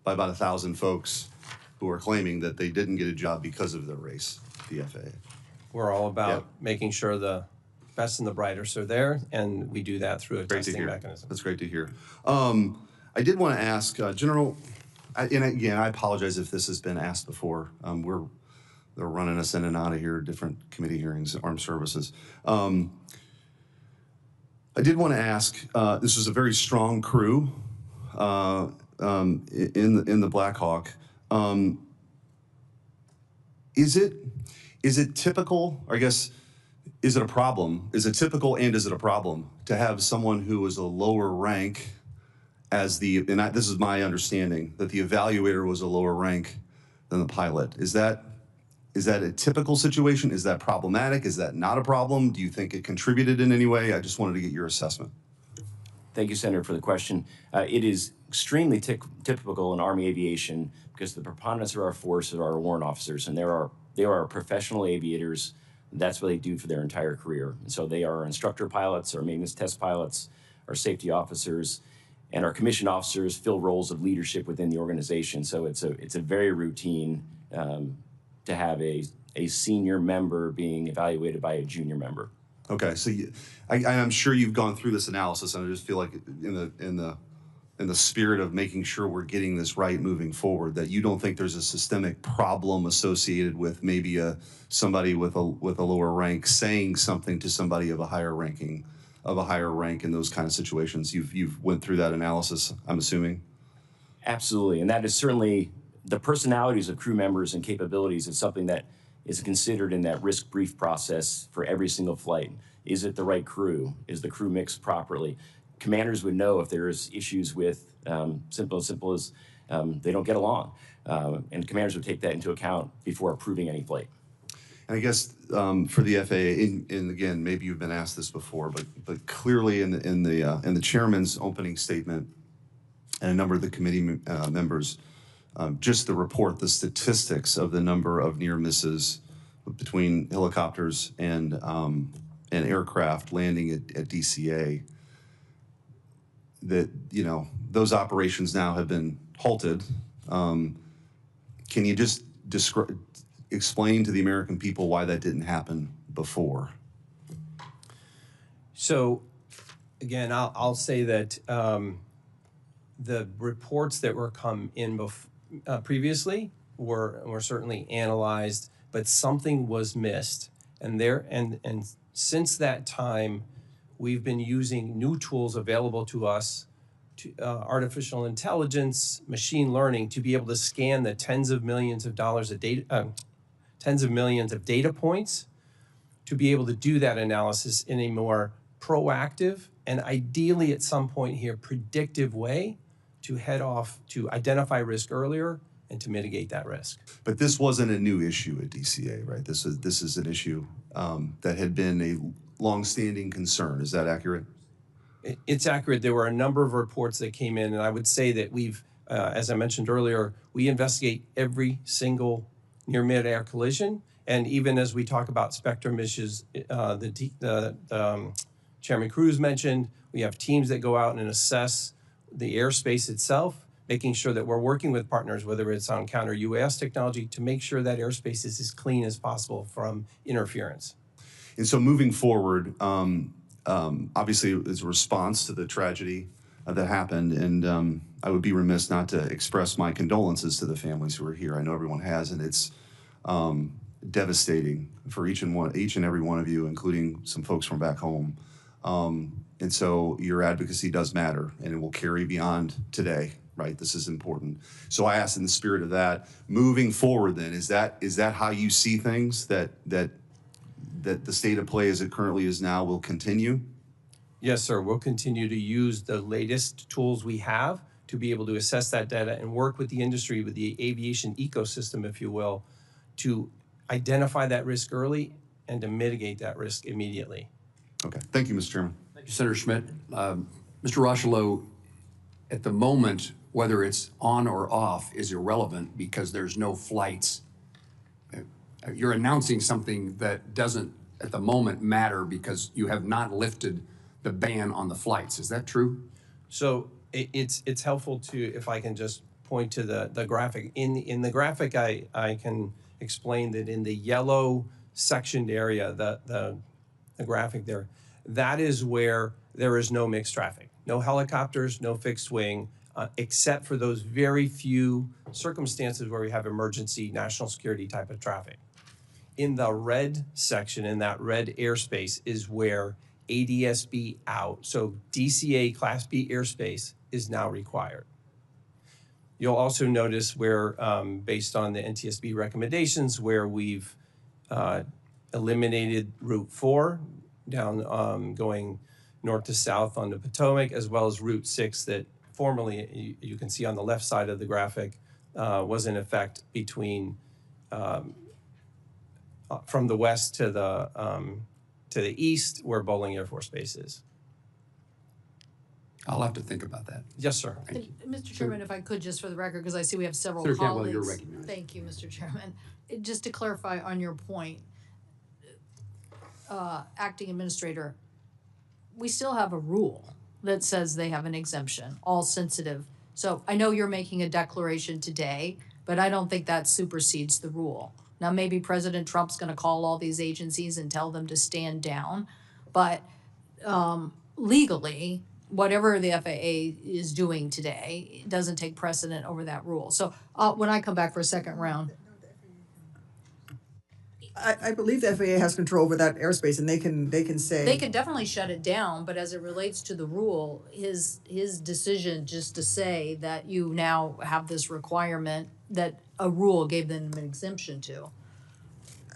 by about 1,000 folks who are claiming that they didn't get a job because of their race, the FAA. We're all about making sure the best and the brightest are there, and we do that through a testing mechanism. That's great to hear. I did want to ask, General, and again, I apologize if this has been asked before. They're running us in and out of here, different committee hearings, armed services. I did want to ask, this was a very strong crew in the Blackhawk. Is it typical, or I guess, is it a problem? Is it typical and is it a problem to have someone who is a lower rank as this is my understanding, that the evaluator was a lower rank than the pilot? Is that a typical situation? Is that problematic? Is that not a problem? Do you think it contributed in any way? I just wanted to get your assessment. Thank you, Senator, for the question. It is extremely typical in Army aviation because the preponderance of our force are our warrant officers, and they are professional aviators. That's what they do for their entire career. And so they are instructor pilots, our maintenance test pilots, our safety officers, and our commissioned officers fill roles of leadership within the organization. So it's a very routine to have a senior member being evaluated by a junior member. Okay, so I'm sure you've gone through this analysis, and I just feel like in the in the spirit of making sure we're getting this right moving forward, that you don't think there's a systemic problem associated with maybe somebody with a lower rank saying something to somebody of a higher rank in those kind of situations. You've went through that analysis, I'm assuming. Absolutely, and that is certainly the personalities of crew members and capabilities is something that is considered in that risk brief process for every single flight. Is it the right crew? Is the crew mixed properly? Commanders would know if there's issues with simple as they don't get along, and commanders would take that into account before approving any flight. And I guess for the FAA, and again, maybe you've been asked this before, but clearly in the chairman's opening statement and a number of the committee members, just the report, the statistics of the number of near misses between helicopters and aircraft landing at DCA, that, you know, those operations now have been halted. Can you just explain to the American people why that didn't happen before? So, again, I'll say that the reports that were come in previously were certainly analyzed, but something was missed, and since that time, we've been using new tools available to us, artificial intelligence, machine learning, to be able to scan the tens of millions of data points, to be able to do that analysis in a more proactive and ideally at some point here predictive way to identify risk earlier and to mitigate that risk. But this wasn't a new issue at DCA, right? This is an issue that had been a long-standing concern. Is that accurate? It's accurate. There were a number of reports that came in, and I would say that we've, as I mentioned earlier, we investigate every single near mid-air collision, and even as we talk about spectrum issues, Chairman Cruz mentioned, we have teams that go out and assess the airspace itself, making sure that we're working with partners, whether it's on counter-UAS technology, to make sure that airspace is as clean as possible from interference. And so moving forward, obviously it's a response to the tragedy that happened, and I would be remiss not to express my condolences to the families who are here. I know everyone has, and it's devastating for each and every one of you, including some folks from back home. And so your advocacy does matter, and it will carry beyond today, right? This is important. So I ask in the spirit of that, moving forward then, is that how you see things, that the state of play as it currently is now will continue? Yes, sir. We'll continue to use the latest tools we have to be able to assess that data and work with the industry, with the aviation ecosystem, if you will, to identify that risk early and to mitigate that risk immediately. Okay. Thank you, Mr. Chairman. Thank you, Senator Schmidt. Mr. Rocheleau, at the moment, whether it's on or off is irrelevant because there's no flights. You're announcing something that doesn't, at the moment, matter because you have not lifted the ban on the flights. Is that true? So it's helpful to, if I can just point to the graphic. In the graphic, I can explain that in the yellow sectioned area, the graphic there, that is where there is no mixed traffic. No helicopters, no fixed wing, except for those very few circumstances where we have emergency national security type of traffic. In the red section, in that red airspace, is where ADS-B out, so DCA Class B airspace is now required. You'll also notice where, based on the NTSB recommendations, where we've eliminated Route 4 down going north to south on the Potomac, as well as Route 6 that formerly, you can see on the left side of the graphic, was in effect between from the west to the east, where Bowling Air Force Base is. I'll have to think about that. Yes, sir. Thank you. Mr. Chairman, if I could, just for the record, because I see we have several Senator Campbell, colleagues. you're recognized. Thank you, Mr. Chairman. Just to clarify on your point, Acting Administrator, we still have a rule that says they have an exemption, all sensitive. So I know you're making a declaration today, but I don't think that supersedes the rule. Now, maybe President Trump's going to call all these agencies and tell them to stand down, but legally, whatever the FAA is doing today doesn't take precedent over that rule. So when I come back for a second round, I believe the FAA has control over that airspace, and they can say. they can definitely shut it down, but as it relates to the rule, his decision just to say that you now have this requirement that a rule gave them an exemption to.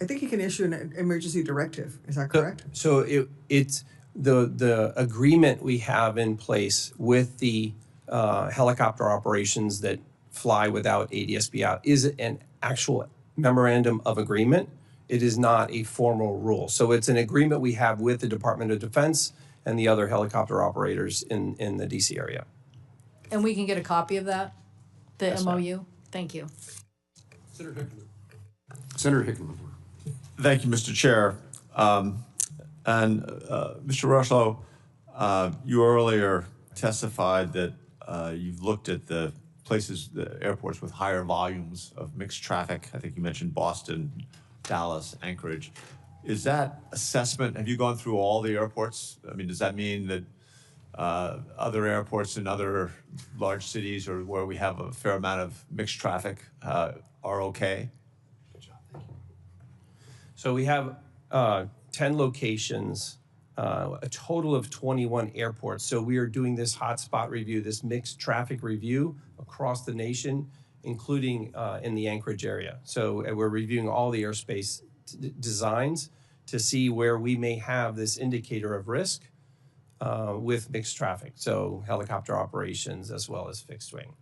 I think he can issue an emergency directive. Is that correct? So it's the agreement we have in place with the helicopter operations that fly without ADSB out is an actual memorandum of agreement. It is not a formal rule. So it's an agreement we have with the Department of Defense and the other helicopter operators in the DC area. And we can get a copy of that, the Yes, ma'am. MOU? Thank you. Senator Hickman. Senator Hickman. Thank you, Mr. Chair. Mr. Russell, you earlier testified that you've looked at the places, the airports with higher volumes of mixed traffic. I think you mentioned Boston, Dallas, Anchorage. Is that assessment, have you gone through all the airports? I mean, does that mean that other airports in other large cities or where we have a fair amount of mixed traffic are okay? So we have 10 locations, a total of 21 airports. So we are doing this hotspot review, this mixed traffic review across the nation, including in the Anchorage area. So we're reviewing all the airspace designs to see where we may have this indicator of risk with mixed traffic. So helicopter operations as well as fixed wing.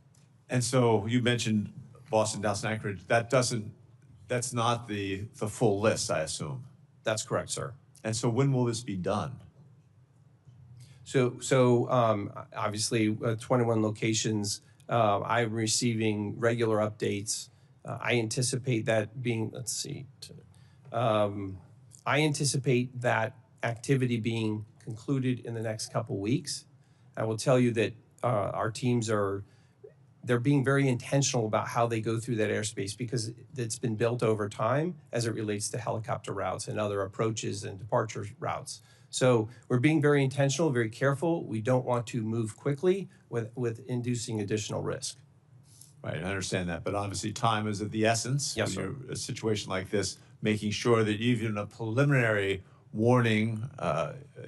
And so you mentioned Boston, Dallas, and Anchorage. That's not the full list, I assume. That's correct, sir. And so when will this be done? So obviously 21 locations. I'm receiving regular updates. I anticipate that being, I anticipate that activity being concluded in the next couple weeks. I will tell you that our teams they're being very intentional about how they go through that airspace because it's been built over time as it relates to helicopter routes and other approaches and departure routes. So we're being very intentional, very careful. We don't want to move quickly with inducing additional risk. Right, I understand that, but obviously time is of the essence. Yes, when sir. you're a situation like this, making sure that even a preliminary warning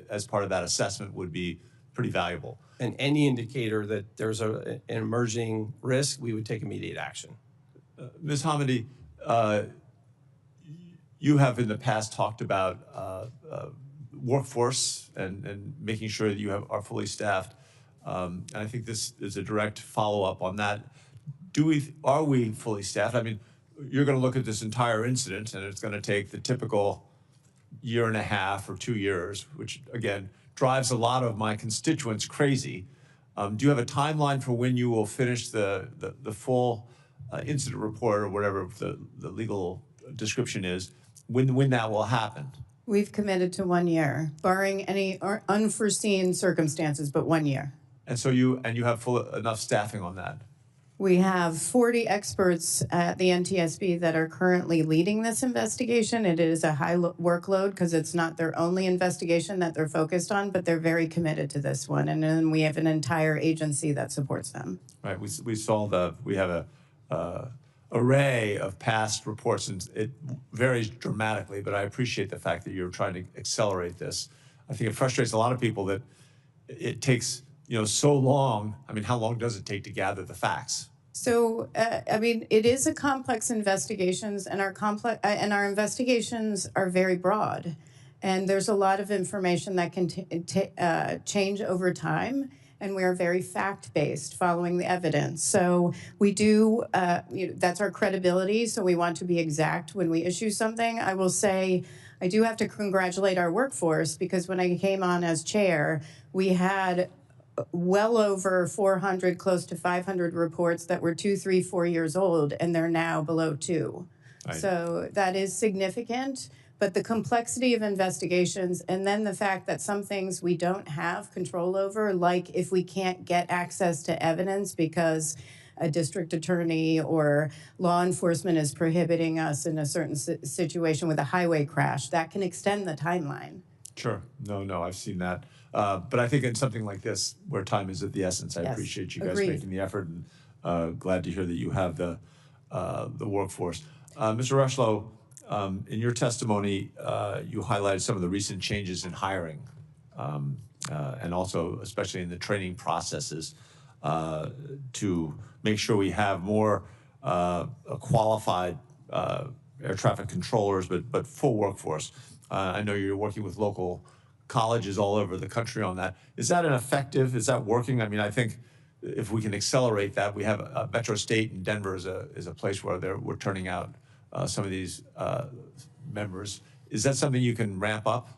as part of that assessment would be pretty valuable. And any indicator that there's an emerging risk, we would take immediate action. Ms. Hamady, you have in the past talked about workforce and making sure that you are fully staffed. And I think this is a direct follow-up on that. Are we fully staffed? I mean, you're going to look at this entire incident, and it's going to take the typical year and a half or 2 years, which again drives a lot of my constituents crazy. Do you have a timeline for when you will finish the full incident report or whatever the legal description is? When that will happen? We've committed to 1 year, barring any unforeseen circumstances, but 1 year. And so you have enough staffing on that? We have 40 experts at the NTSB that are currently leading this investigation. It is a high workload because it's not their only investigation that they're focused on, but they're very committed to this one. And then we have an entire agency that supports them. Right. We have a array of past reports, and it varies dramatically. But I appreciate the fact that you're trying to accelerate this. I think it frustrates a lot of people that it takes so long. I mean, how long does it take to gather the facts? So, I mean, it is a complex investigations, and our investigations are very broad, and there's a lot of information that can change over time, and we are very fact-based, following the evidence. So we do, that's our credibility. So we want to be exact when we issue something. I will say, I do have to congratulate our workforce because when I came on as chair, we had well over 400, close to 500 reports that were 2, 3, 4 years old, and they're now below 2. Right. So that is significant, but the complexity of investigations and then the fact that some things we don't have control over, like if we can't get access to evidence because a district attorney or law enforcement is prohibiting us in a certain situation with a highway crash, that can extend the timeline. Sure. No, I've seen that. But I think in something like this, where time is of the essence, I Yes, appreciate you guys agreed. making the effort, and glad to hear that you have the workforce. Mr. Rushlow, in your testimony, you highlighted some of the recent changes in hiring, and also especially in the training processes to make sure we have more qualified air traffic controllers, but full workforce. I know you're working with local colleges all over the country on that. Is that is that working? I mean, I think if we can accelerate that, we have Metro State in Denver is a place where we're turning out some of these members. Is that something you can ramp up?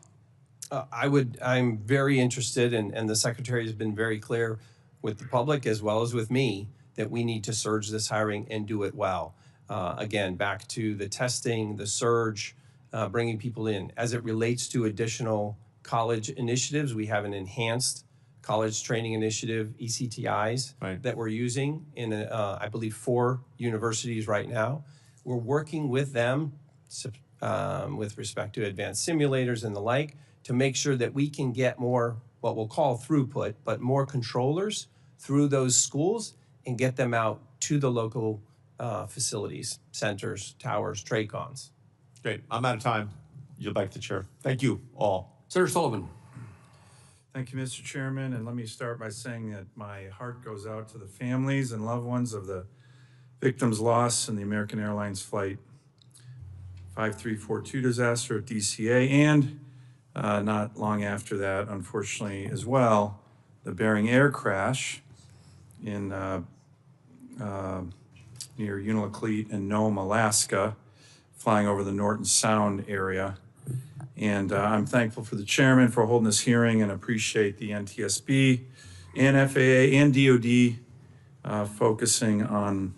I'm very interested, and the Secretary has been very clear with the public as well as with me that we need to surge this hiring and do it well. Again, back to the testing, the surge, bringing people in. As it relates to additional college initiatives, we have an enhanced college training initiative, ECTIs, Right. that we're using in, I believe, 4 universities right now. We're working with them with respect to advanced simulators and the like to make sure that we can get more, what we'll call throughput, but more controllers through those schools and get them out to the local facilities, centers, towers, TRACONs. Great. I'm out of time. Yield back to the chair. Thank you all. Senator Sullivan. Thank you, Mr. Chairman, and let me start by saying that my heart goes out to the families and loved ones of the victims lost in the American Airlines Flight 5342 disaster at DCA, and not long after that, unfortunately, as well, the Bering Air crash in near Unalakleet and Nome, Alaska, flying over the Norton Sound area. And I'm thankful for the chairman for holding this hearing and appreciate the NTSB and FAA and DOD focusing on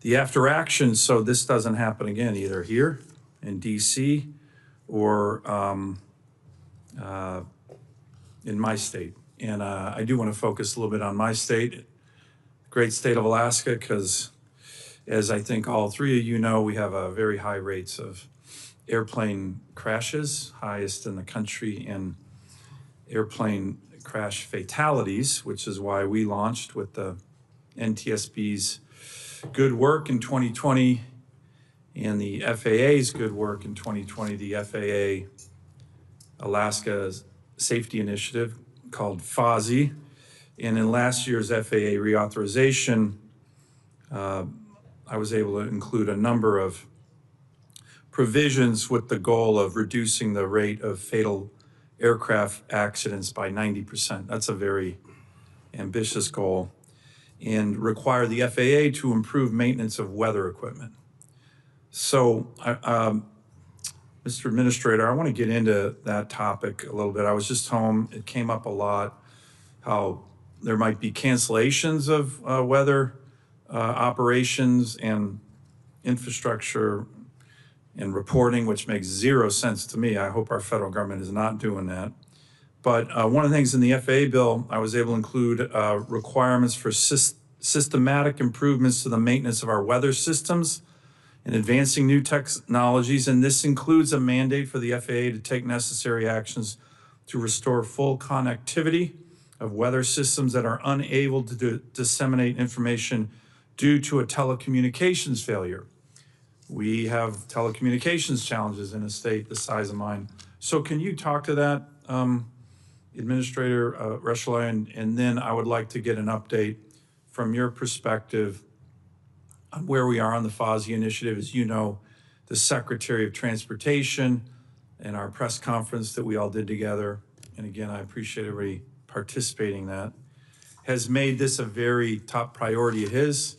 the after action so this doesn't happen again, either here in DC or in my state. And I do want to focus a little bit on my state, great state of Alaska, because as I think all 3 of you know, we have a very high rates of airplane crashes, highest in the country, and airplane crash fatalities, which is why we launched with the NTSB's good work in 2020 and the FAA's good work in 2020, the FAA Alaska Safety Initiative called FOSI. And in last year's FAA reauthorization, I was able to include a number of provisions with the goal of reducing the rate of fatal aircraft accidents by 90%. That's a very ambitious goal. And require the FAA to improve maintenance of weather equipment. So, Mr. Administrator, I want to get into that topic a little bit. I was just home, it came up a lot, how there might be cancellations of weather operations and infrastructure and reporting, which makes zero sense to me. I hope our federal government is not doing that. But one of the things in the FAA bill, I was able to include requirements for systematic improvements to the maintenance of our weather systems and advancing new technologies. And this includes a mandate for the FAA to take necessary actions to restore full connectivity of weather systems that are unable to disseminate information due to a telecommunications failure. We have telecommunications challenges in a state the size of mine. So can you talk to that, Administrator Rushlow, and then I would like to get an update from your perspective on where we are on the FOSI initiative. As you know, the Secretary of Transportation and our press conference that we all did together, and again, I appreciate everybody participating in that, has made this a very top priority of his.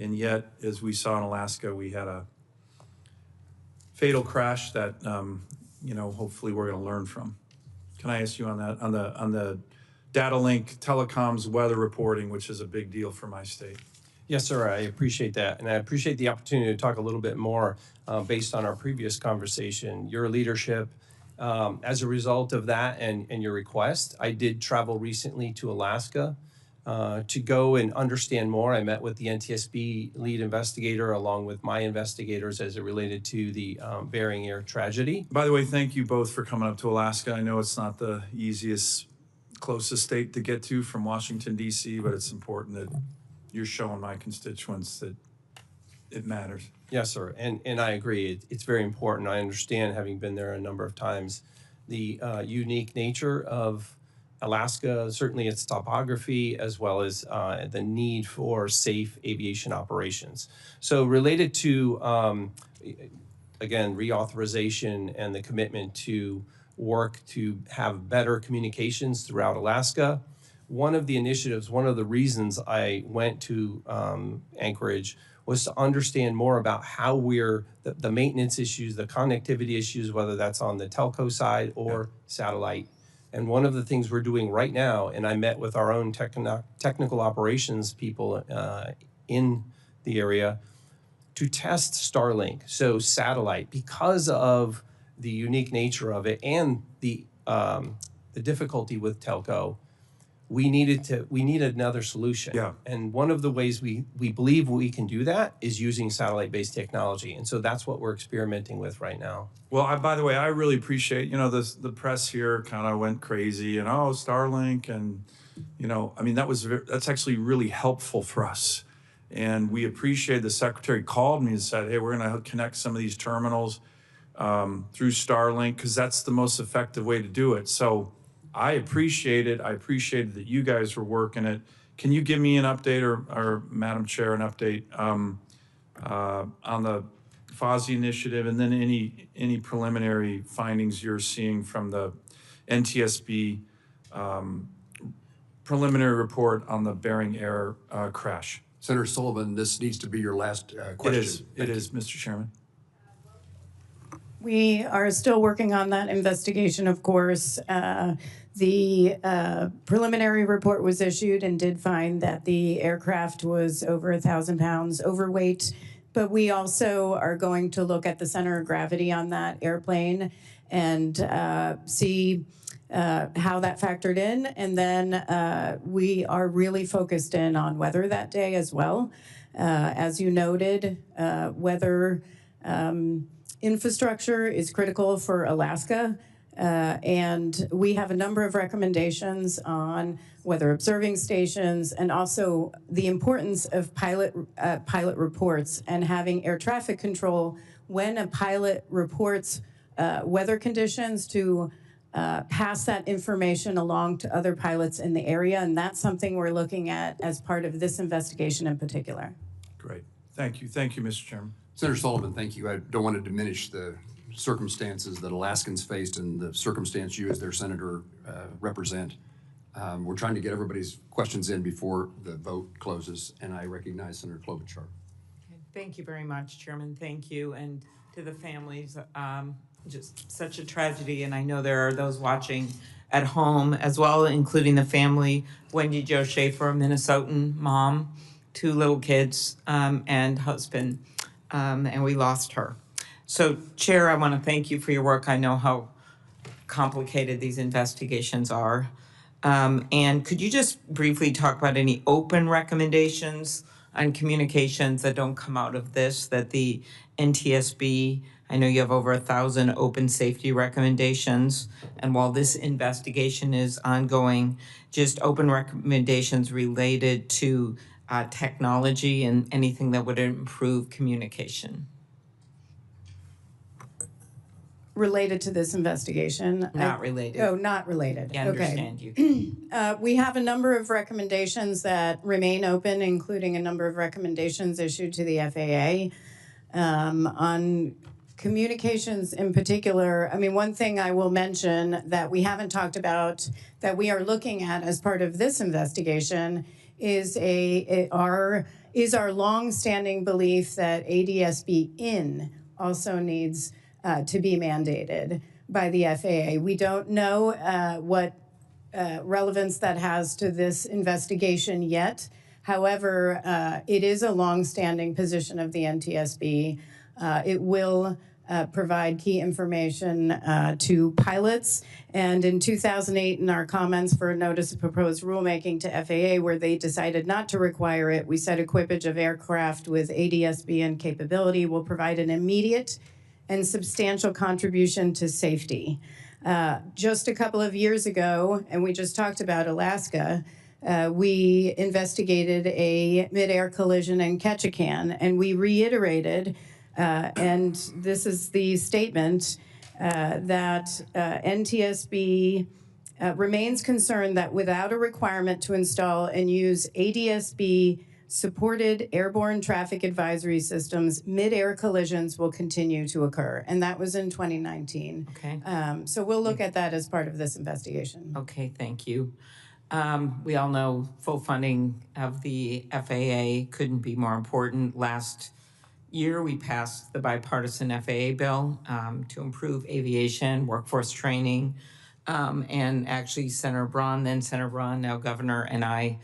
And yet, as we saw in Alaska, we had a fatal crash that, hopefully we're going to learn from. Can I ask you on that, on the data link, telecoms, weather reporting, which is a big deal for my state? Yes, sir, I appreciate that. And I appreciate the opportunity to talk a little bit more based on our previous conversation, your leadership. As a result of that and your request, I did travel recently to Alaska to go and understand more. I met with the NTSB lead investigator along with my investigators as it related to the Bering Air tragedy. By the way, thank you both for coming up to Alaska. I know it's not the closest state to get to from Washington, D.C., but it's important that you're showing my constituents that it matters. Yes, sir, and I agree. It's very important. I understand, having been there a number of times, the unique nature of Alaska, certainly its topography, as well as the need for safe aviation operations. So related to, again, reauthorization and the commitment to work to have better communications throughout Alaska, one of the initiatives, one of the reasons I went to Anchorage was to understand more about how the maintenance issues, the connectivity issues, whether that's on the telco side or satellite. And one of the things we're doing right now, and I met with our own technical operations people in the area to test Starlink, so satellite, because of the unique nature of it and the difficulty with telco. We needed another solution. Yeah. And one of the ways we believe we can do that is using satellite-based technology. And so that's what we're experimenting with right now. Well, by the way, I really appreciate, the press here kind of went crazy and, oh, Starlink, and, I mean, that's actually really helpful for us. And we appreciate the secretary called me and said, hey, we're going to connect some of these terminals through Starlink because that's the most effective way to do it. So I appreciate it. I appreciated that you guys were working it. Can you give me an update or Madam Chair, an update on the FOSI initiative, and then any preliminary findings you're seeing from the NTSB preliminary report on the Bering Air crash? Senator Sullivan, this needs to be your last question. It is, Mr. Chairman. We are still working on that investigation, of course. The preliminary report was issued and did find that the aircraft was over 1,000 pounds overweight, but we also are going to look at the center of gravity on that airplane and see how that factored in. And then we are really focused in on weather that day as well. As you noted, weather infrastructure is critical for Alaska. And we have a number of recommendations on weather observing stations and also the importance of pilot reports and having air traffic control when a pilot reports weather conditions to pass that information along to other pilots in the area. And that's something we're looking at as part of this investigation in particular. Great. Thank you. Thank you, Mr. Chairman. Senator Sullivan, thank you. I don't want to diminish the circumstances that Alaskans faced and the circumstance you as their senator represent. We're trying to get everybody's questions in before the vote closes, and I recognize Senator Klobuchar. Thank you very much, Chairman. Thank you, and to the families. Just such a tragedy, and I know there are those watching at home as well, including the family. Wendy Jo Schaefer, a Minnesotan mom, 2 little kids, and husband, and we lost her. So, Chair, I want to thank you for your work. I know how complicated these investigations are. And could you just briefly talk about any open recommendations on communications that don't come out of this, that the NTSB, I know you have over 1,000 open safety recommendations, and while this investigation is ongoing, just open recommendations related to technology and anything that would improve communication? Related to this investigation? Not related. Oh, not related. I understand you. We have a number of recommendations that remain open, including a number of recommendations issued to the FAA. On communications in particular, I mean, one thing I will mention that we haven't talked about that we are looking at as part of this investigation is our longstanding belief that ADS-B also needs to be mandated by the FAA. We don't know what relevance that has to this investigation yet. However, it is a longstanding position of the NTSB. It will provide key information to pilots. And in 2008, in our comments for a notice of proposed rulemaking to FAA, where they decided not to require it, we said equipage of aircraft with ADS-B capability will provide an immediate and substantial contribution to safety. Just a couple of years ago, and we just talked about Alaska, we investigated a mid-air collision in Ketchikan, and we reiterated, and this is the statement, that NTSB remains concerned that without a requirement to install and use ADS-B supported airborne traffic advisory systems, mid-air collisions will continue to occur. And that was in 2019. Okay. So we'll look at that as part of this investigation. Okay, thank you. We all know full funding of the FAA couldn't be more important. Last year, we passed the bipartisan FAA bill to improve aviation, workforce training, and actually Senator Braun, now Governor, and I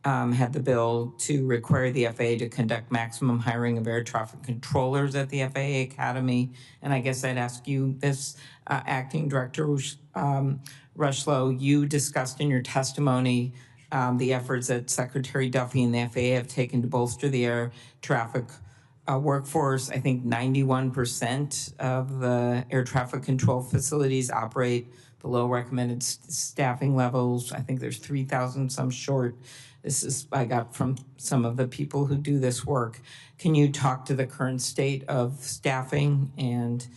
had the bill to require the FAA to conduct maximum hiring of air traffic controllers at the FAA Academy. And I guess I'd ask you this, Acting Director Rushlow, you discussed in your testimony the efforts that Secretary Duffy and the FAA have taken to bolster the air traffic workforce. I think 91% of the air traffic control facilities operate below recommended staffing levels. I think there's 3,000 some short. This is I got from some of the people who do this work. Can you talk to the current state of staffing and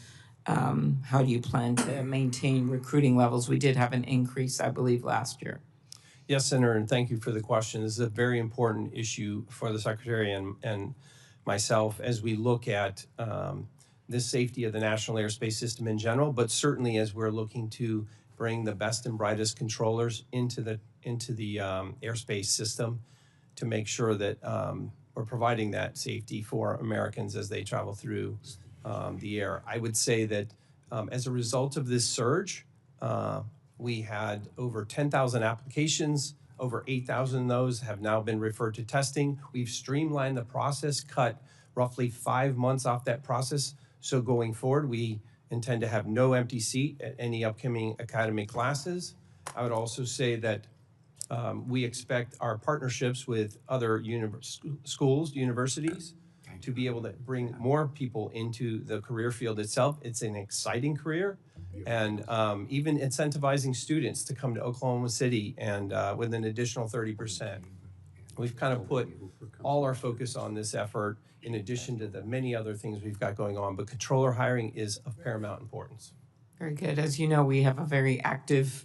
how do you plan to maintain recruiting levels? We did have an increase, I believe, last year. Yes, Senator, and thank you for the question. This is a very important issue for the Secretary and myself as we look at the safety of the national airspace system in general, but certainly as we're looking to bring the best and brightest controllers into the airspace system to make sure that we're providing that safety for Americans as they travel through the air. I would say that as a result of this surge, we had over 10,000 applications. Over 8,000 of those have now been referred to testing. We've streamlined the process, cut roughly 5 months off that process. So going forward, we intend to have no empty seat at any upcoming academy classes. I would also say that we expect our partnerships with other schools, universities, to be able to bring more people into the career field itself. It's an exciting career, and even incentivizing students to come to Oklahoma City and with an additional 30%. We've kind of put all our focus on this effort in addition to the many other things we've got going on, but controller hiring is of paramount importance. Very good. As you know, we have a very active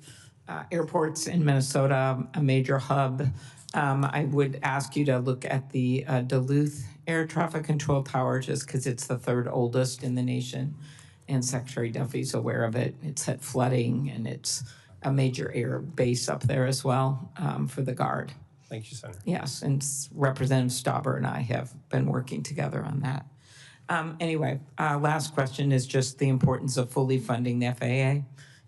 airports in Minnesota, a major hub. I would ask you to look at the Duluth Air Traffic Control Tower just because it's the third oldest in the nation, and Secretary Duffy's aware of it. It's had flooding, and it's a major air base up there as well for the Guard. Thank you, Senator. Yes, and Representative Stauber and I have been working together on that. Anyway, last question is just the importance of fully funding the FAA.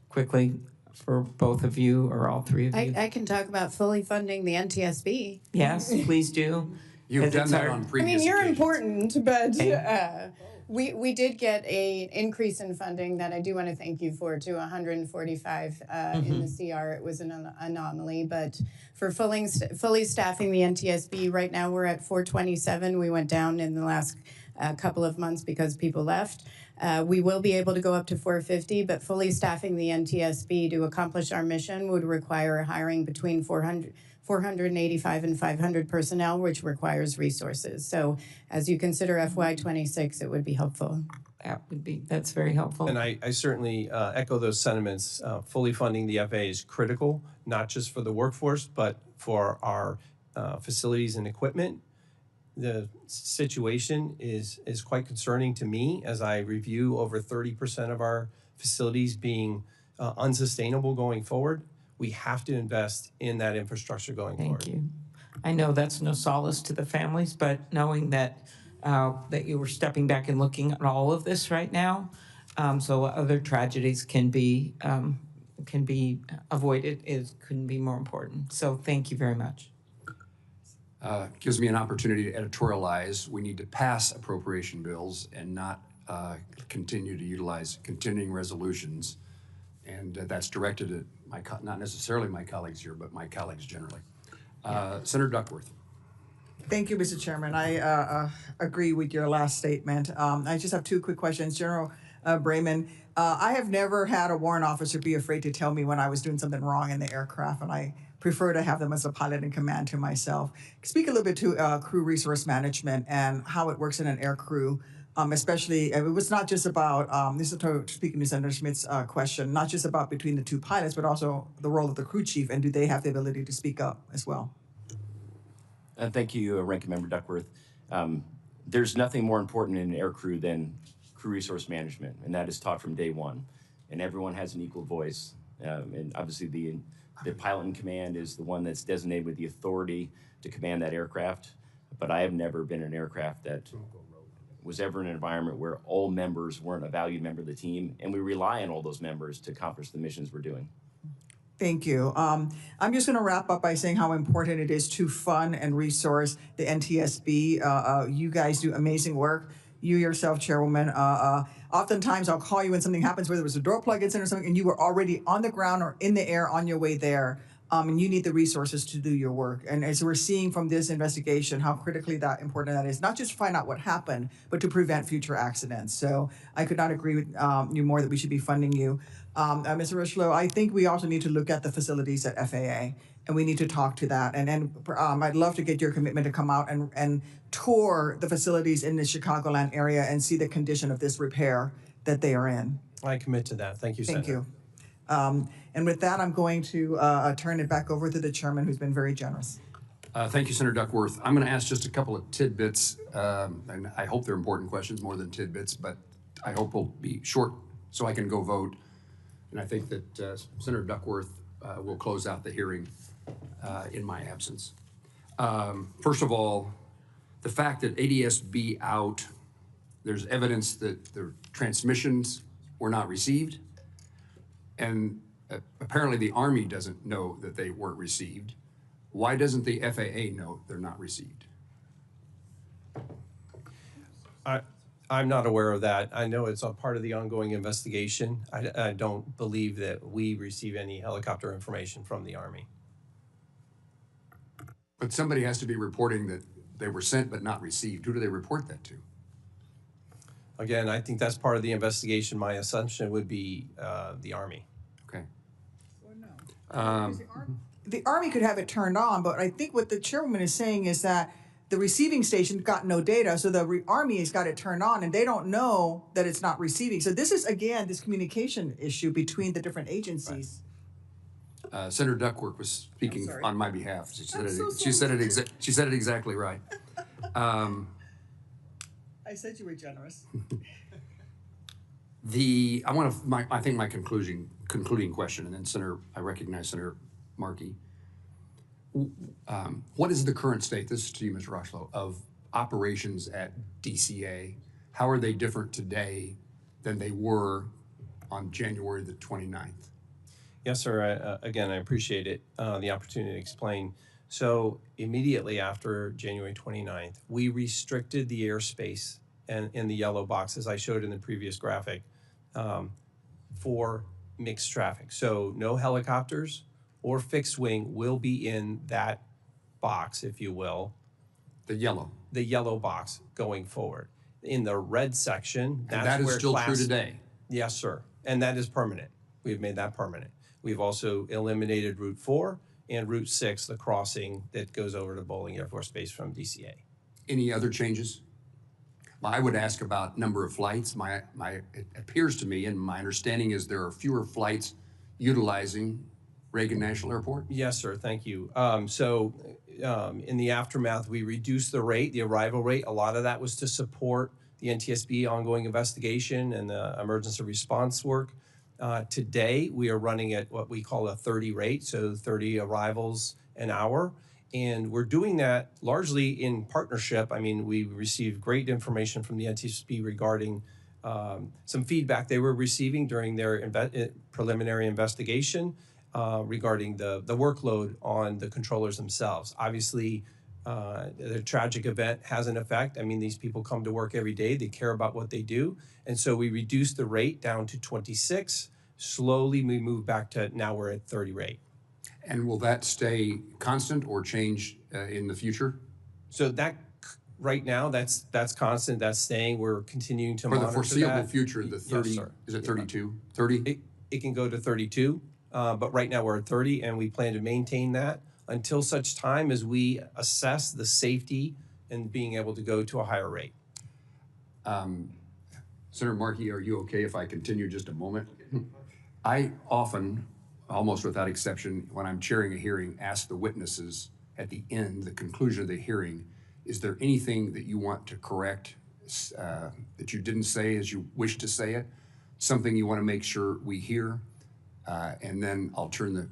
Quickly, for both of you or all three of you. I can talk about fully funding the NTSB. Yes, please do. You've done that on previous I mean, you're occasions. important, but we did get an increase in funding that I do want to thank you for to 145 in the CR. It was an anomaly, but for fully staffing the NTSB, right now we're at 427. We went down in the last couple of months because people left. We will be able to go up to 450, but fully staffing the NTSB to accomplish our mission would require hiring between 485 and 500 personnel, which requires resources. So as you consider FY26, it would be helpful. That's very helpful. And I certainly echo those sentiments. Fully funding the FAA is critical, not just for the workforce, but for our facilities and equipment. The situation is quite concerning to me as I review over 30% of our facilities being unsustainable going forward. We have to invest in that infrastructure going forward. Thank you. I know that's no solace to the families, but knowing that that you were stepping back and looking at all of this right now, so other tragedies can be avoided, couldn't be more important. So thank you very much. Gives me an opportunity to editorialize. We need to pass appropriation bills and not continue to utilize continuing resolutions. And that's directed at not necessarily my colleagues here, but my colleagues generally. Senator Duckworth. Thank you, Mr. Chairman. I agree with your last statement. I just have two quick questions. General Brayman, I have never had a warrant officer be afraid to tell me when I was doing something wrong in the aircraft, and I prefer to have them as a pilot in command to myself. Speak a little bit to crew resource management and how it works in an air crew, especially, it was not just about, this is speaking to Senator Schmidt's question, not just about between the two pilots, but also the role of the crew chief, and do they have the ability to speak up as well? Thank you, Ranking Member Duckworth. There's nothing more important in an air crew than crew resource management, and that is taught from day one. And everyone has an equal voice. And obviously the pilot in command is the one that's designated with the authority to command that aircraft. But I have never been in an aircraft that was ever in an environment where all members weren't a valued member of the team, and we rely on all those members to accomplish the missions we're doing. Thank you. I'm just going to wrap up by saying how important it is to fund and resource the NTSB. You guys do amazing work. You yourself, Chairwoman, oftentimes I'll call you when something happens, whether it was a door plug incident or something, and you were already on the ground or in the air on your way there. And you need the resources to do your work. And as we're seeing from this investigation, how critically important that is, not just to find out what happened, but to prevent future accidents. So I could not agree with you more that we should be funding you. Mr. Rushlow, I think we also need to look at the facilities at FAA, and we need to talk to that. And I'd love to get your commitment to come out and tour the facilities in the Chicagoland area and see the condition of this repair that they are in. I commit to that. Thank you, Senator. Thank you. And with that, I'm going to turn it back over to the chairman, who's been very generous. Thank you, Senator Duckworth. I'm going to ask just a couple of tidbits, and I hope they're important questions more than tidbits, but I hope we'll be short so I can go vote. And I think that Senator Duckworth will close out the hearing in my absence. First of all, the fact that ADS-B out, there's evidence that the transmissions were not received, and apparently the Army doesn't know that they weren't received. Why doesn't the FAA know they're not received? I'm not aware of that. I know it's a part of the ongoing investigation. I don't believe that we receive any helicopter information from the Army. But somebody has to be reporting that they were sent but not received. Who do they report that to? Again, I think that's part of the investigation. My assumption would be the Army. Okay. The Army could have it turned on, but I think what the chairwoman is saying is that the receiving station got no data, so the Army has got it turned on, and they don't know that it's not receiving. So this is, again, this communication issue between the different agencies. Right. Senator Duckworth was speaking on my behalf. She said it exactly right. I said you were generous. I think my concluding question, and then I recognize Senator Markey. What is the current state, this is to you, Mr. Rochlow, of operations at DCA? How are they different today than they were on January the 29th? Yes, sir. Again, I appreciate it, the opportunity to explain. So immediately after January 29th, we restricted the airspace and in the yellow box, as I showed in the previous graphic, for mixed traffic. So no helicopters or fixed wing will be in that box, if you will. The yellow box going forward. In the red section, that's that is where still true today. Yes, sir. And that is permanent. We've made that permanent. We've also eliminated Route 4 and Route 6, the crossing that goes over to Bowling Air Force Base from DCA. Any other changes? Well, I would ask about number of flights. It appears to me, and my understanding is there are fewer flights utilizing Reagan National Airport? Yes, sir. Thank you. In the aftermath, we reduced the rate, the arrival rate. A lot of that was to support the NTSB ongoing investigation and the emergency response work. Today, we are running at what we call a 30 rate, so 30 arrivals an hour. And we're doing that largely in partnership. I mean, we received great information from the NTSB regarding some feedback they were receiving during their preliminary investigation regarding the workload on the controllers themselves. Obviously, The tragic event has an effect. I mean, these people come to work every day. They care about what they do. And so we reduced the rate down to 26. Slowly, we move back to now we're at 30 rate. And will that stay constant or change in the future? So that right now, that's constant. That's staying. We're continuing to For the monitor foreseeable that. future, the 30, Yes, sir. is it 32? 30? It can go to 32, but right now we're at 30, and we plan to maintain that until such time as we assess the safety and being able to go to a higher rate. Senator Markey, are you okay if I continue just a moment? I often, almost without exception, when I'm chairing a hearing, ask the witnesses at the end, the conclusion of the hearing, is there anything that you want to correct that you didn't say as you wish to say it? Something you want to make sure we hear? And then I'll turn the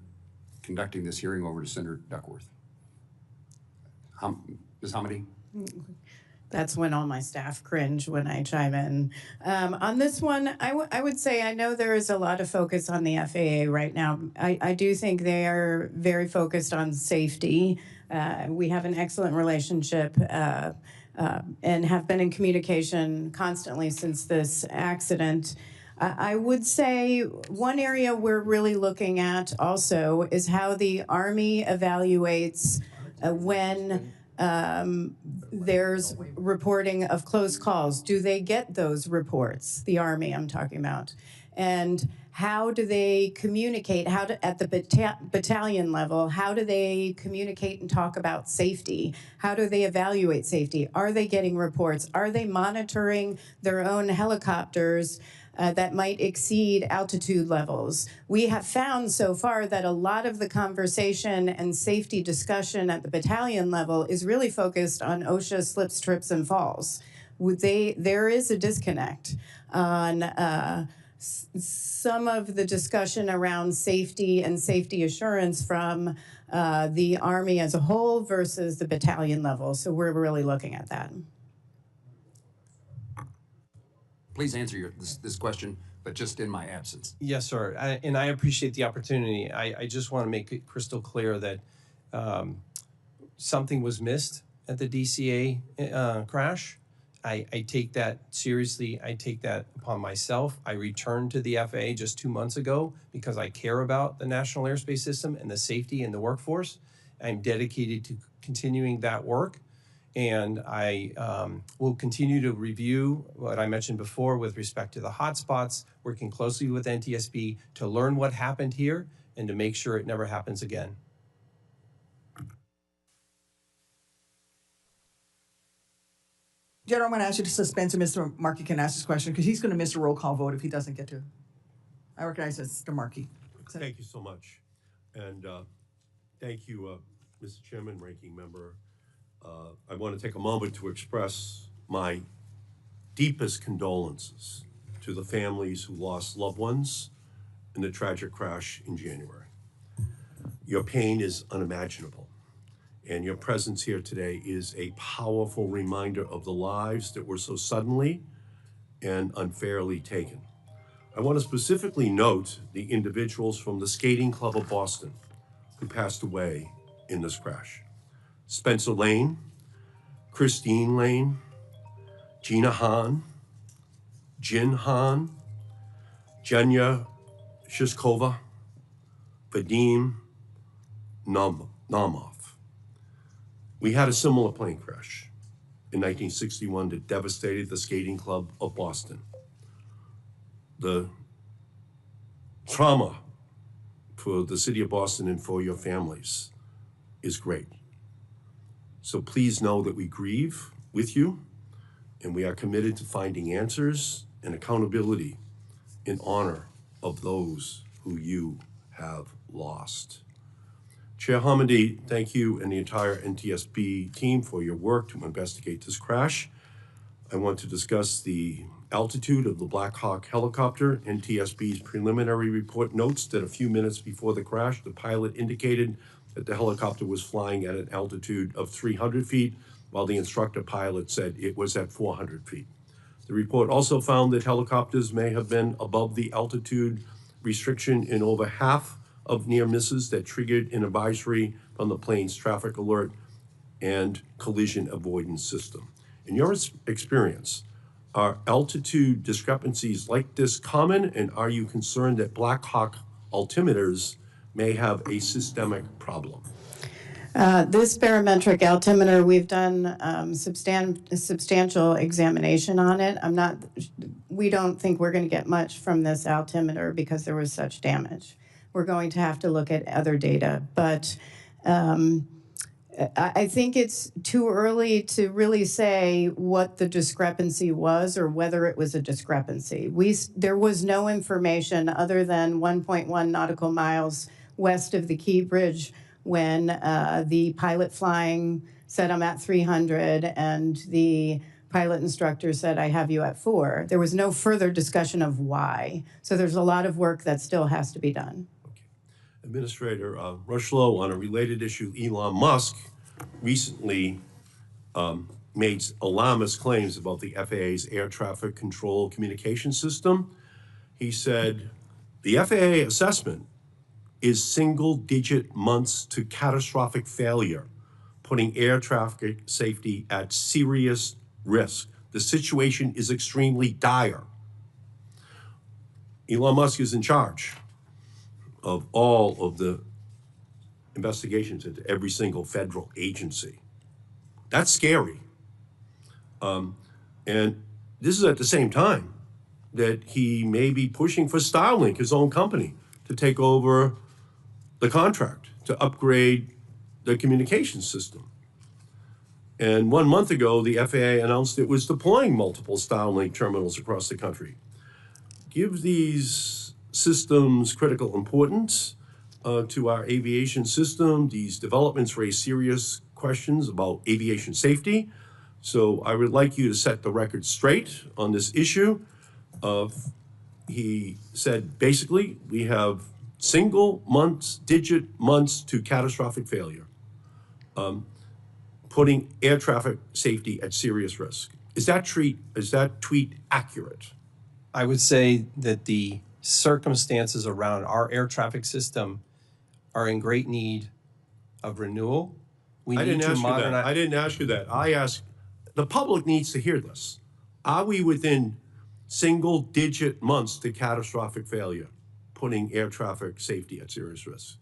conducting this hearing over to Senator Duckworth. Ms. Hamady? That's when all my staff cringe when I chime in. On this one, I would say I know there is a lot of focus on the FAA right now. I do think they are very focused on safety. We have an excellent relationship and have been in communication constantly since this accident. I would say one area we're really looking at also is how the Army evaluates when there's reporting of close calls. Do they get those reports? The Army, I'm talking about. And how do they communicate? At the battalion level, how do they communicate and talk about safety? How do they evaluate safety? Are they getting reports? Are they monitoring their own helicopters that might exceed altitude levels? We have found so far that a lot of the conversation and safety discussion at the battalion level is really focused on OSHA slips, trips, and falls. There is a disconnect on some of the discussion around safety and safety assurance from the Army as a whole versus the battalion level. So we're really looking at that. Please answer this question, but just in my absence. Yes, sir. And I appreciate the opportunity. I just want to make it crystal clear that something was missed at the DCA crash. I take that seriously. I take that upon myself. I returned to the FAA just 2 months ago because I care about the national airspace system and the safety in the workforce. I'm dedicated to continuing that work. And I will continue to review what I mentioned before with respect to the hotspots, working closely with NTSB to learn what happened here and to make sure it never happens again. General, I'm going to ask you to suspend so Mr. Markey can ask his question because he's going to miss a roll call vote if he doesn't get to. I recognize Mr. Markey. Thank you so much. And thank you, Mr. Chairman, Ranking Member. I want to take a moment to express my deepest condolences to the families who lost loved ones in the tragic crash in January. Your pain is unimaginable, and your presence here today is a powerful reminder of the lives that were so suddenly and unfairly taken. I want to specifically note the individuals from the Skating Club of Boston who passed away in this crash. Spencer Lane, Christine Lane, Gina Hahn, Jin Hahn, Jenya Shishkova, Vadim Naumov. We had a similar plane crash in 1961 that devastated the Skating Club of Boston. The trauma for the city of Boston and for your families is great. So please know that we grieve with you, and we are committed to finding answers and accountability in honor of those who you have lost. Chair Hamady, thank you and the entire NTSB team for your work to investigate this crash. I want to discuss the altitude of the Blackhawk helicopter. NTSB's preliminary report notes that a few minutes before the crash, the pilot indicated that the helicopter was flying at an altitude of 300 feet, while the instructor pilot said it was at 400 feet. The report also found that helicopters may have been above the altitude restriction in over half of near misses that triggered an advisory from the plane's traffic alert and collision avoidance system. In your experience, are altitude discrepancies like this common, and are you concerned that Blackhawk altimeters may have a systemic problem? This barometric altimeter, we've done substantial examination on it. We don't think we're going to get much from this altimeter because there was such damage. We're going to have to look at other data, but I think it's too early to really say what the discrepancy was or whether it was a discrepancy. There was no information other than 1.1 nautical miles west of the Key Bridge when the pilot flying said, I'm at 300, and the pilot instructor said, I have you at 4. There was no further discussion of why. So there's a lot of work that still has to be done. Administrator Rushlow, on a related issue, Elon Musk recently made alarmist claims about the FAA's air traffic control communication system. He said the FAA assessment is single-digit months to catastrophic failure, putting air traffic safety at serious risk. The situation is extremely dire. Elon Musk is in charge of all of the investigations into every single federal agency. That's scary. And this is at the same time that he may be pushing for Starlink, his own company, to take over the contract to upgrade the communication system. And 1 month ago, the FAA announced it was deploying multiple Starlink terminals across the country. Give these systems critical importance to our aviation system. These developments raise serious questions about aviation safety. So I would like you to set the record straight on this issue. He said, basically, we have digit months to catastrophic failure, putting air traffic safety at serious risk. Is that tweet accurate? I would say that the circumstances around our air traffic system are in great need of renewal. I didn't ask you that. I asked, the public needs to hear this. Are we within single-digit months to catastrophic failure, putting air traffic safety at serious risk?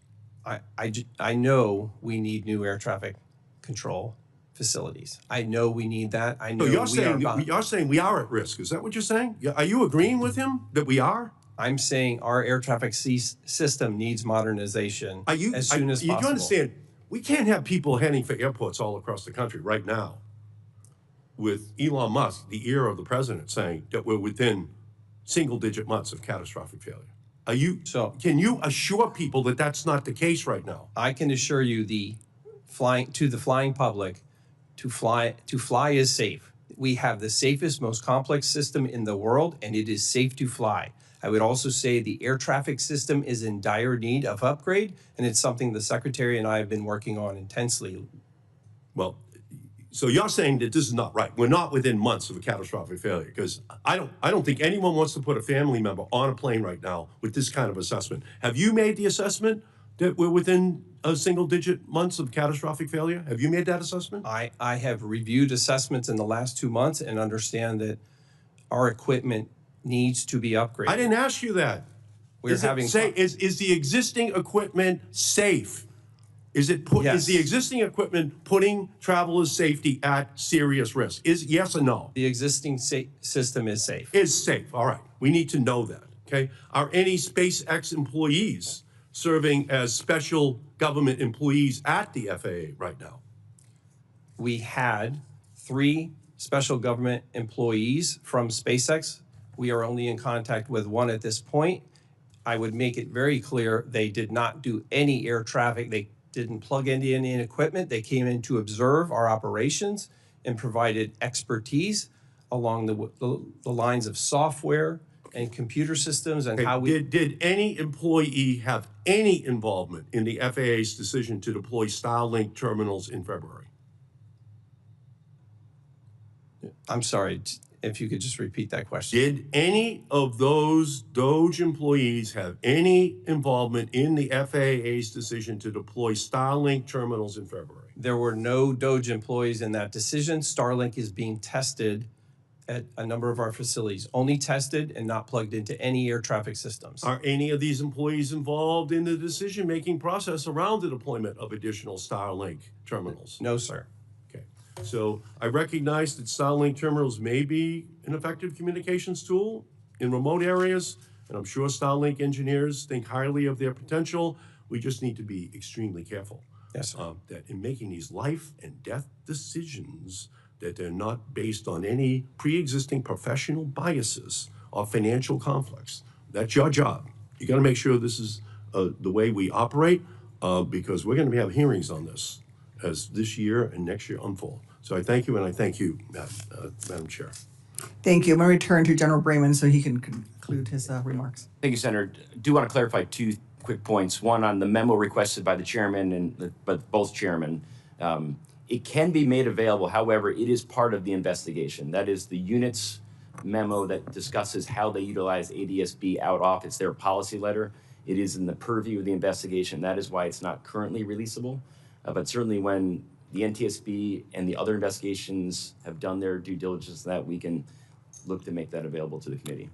I know we need new air traffic control facilities. I know we need that. I know you're saying we are at risk. Is that what you're saying? Are you agreeing with him that we are? I'm saying our air traffic system needs modernization as soon as possible. You understand, we can't have people heading for airports all across the country right now with Elon Musk, the ear of the president, saying that we're within single-digit months of catastrophic failure. Can you assure people that that's not the case right now? I can assure you the flying public, to fly is safe. We have the safest, most complex system in the world, and it is safe to fly. I would also say the air traffic system is in dire need of upgrade, and it's something the Secretary and I have been working on intensely. Well, so you're saying that this is not right. We're not within months of a catastrophic failure, because I don't think anyone wants to put a family member on a plane right now with this kind of assessment. Have you made the assessment that we're within a single-digit months of catastrophic failure? Have you made that assessment? I have reviewed assessments in the last 2 months and understand that our equipment needs to be upgraded. I didn't ask you that. Is the existing equipment safe? Is the existing equipment putting travelers' safety at serious risk? Yes or no? The existing system is safe. Is safe. All right. We need to know that. Okay. Are any SpaceX employees serving as special government employees at the FAA right now? We had 3 special government employees from SpaceX. We are only in contact with 1 at this point. I would make it very clear they did not do any air traffic. They didn't plug into any equipment. They came in to observe our operations and provided expertise along the lines of software and computer systems and how we... Did any employee have any involvement in the FAA's decision to deploy Starlink terminals in February? I'm sorry, if you could just repeat that question. Did any of those DOGE employees have any involvement in the FAA's decision to deploy Starlink terminals in February? There were no DOGE employees in that decision. Starlink is being tested at a number of our facilities, only tested and not plugged into any air traffic systems. Are any of these employees involved in the decision-making process around the deployment of additional Starlink terminals? No, sir. Okay, so I recognize that Starlink terminals may be an effective communications tool in remote areas, and I'm sure Starlink engineers think highly of their potential. We just need to be extremely careful. Yes, sir. That in making these life and death decisions, that they're not based on any pre-existing professional biases or financial conflicts. That's your job. You got to make sure this is the way we operate, because we're going to have hearings on this as this year and next year unfold. So I thank you, and I thank you, Madam Chair. Thank you. I'm going to return to General Brayman so he can conclude his remarks. Thank you, Senator. I do want to clarify two quick points. One on the memo requested by the chairman and both chairmen. It can be made available, however, it is part of the investigation. That is the unit's memo that discusses how they utilize ADSB out off. It's their policy letter. It is in the purview of the investigation. That is why it's not currently releasable. But certainly when the NTSB and the other investigations have done their due diligence, that we can look to make that available to the committee.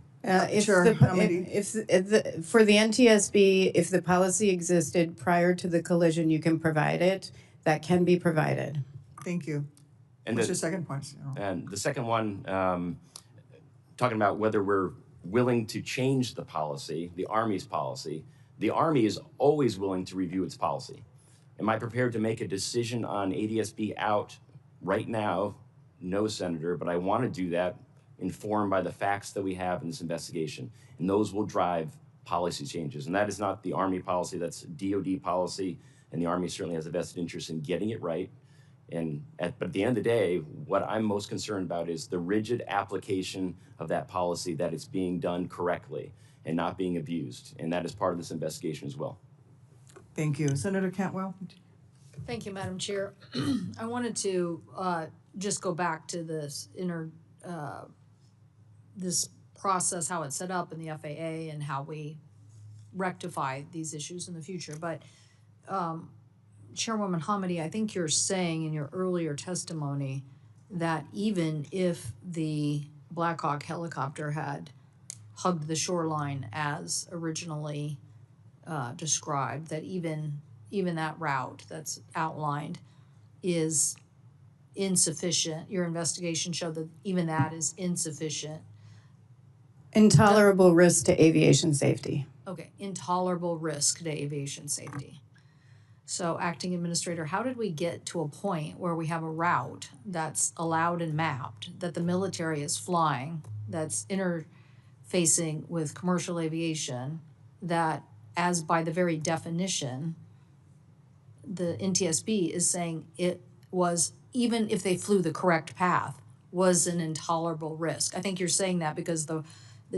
Sure. For the NTSB, if the policy existed prior to the collision, you can provide it. That can be provided. Thank you. And What's your second point? And the second one, talking about whether we're willing to change the policy, the Army's policy. The Army is always willing to review its policy. Am I prepared to make a decision on ADSB out right now? No, Senator, but I want to do that informed by the facts that we have in this investigation. And those will drive policy changes. And that is not the Army policy, that's DOD policy. And the Army certainly has a vested interest in getting it right. But at the end of the day, what I'm most concerned about is the rigid application of that policy, that it's being done correctly and not being abused. And that is part of this investigation as well. Thank you. Senator Cantwell? Thank you, Madam Chair. I wanted to just go back to this this process, how it's set up in the FAA and how we rectify these issues in the future. But Chairwoman Hamady, I think you're saying in your earlier testimony that even if the Blackhawk helicopter had hugged the shoreline as originally described, that even that route that's outlined is insufficient. Your investigation showed that even that is insufficient. Intolerable risk to aviation safety. Okay, intolerable risk to aviation safety. So, Acting Administrator, how did we get to a point where we have a route that's allowed and mapped, that the military is flying, that's interfacing with commercial aviation, that, as by the very definition, the NTSB is saying it was, even if they flew the correct path, was an intolerable risk? I think you're saying that because the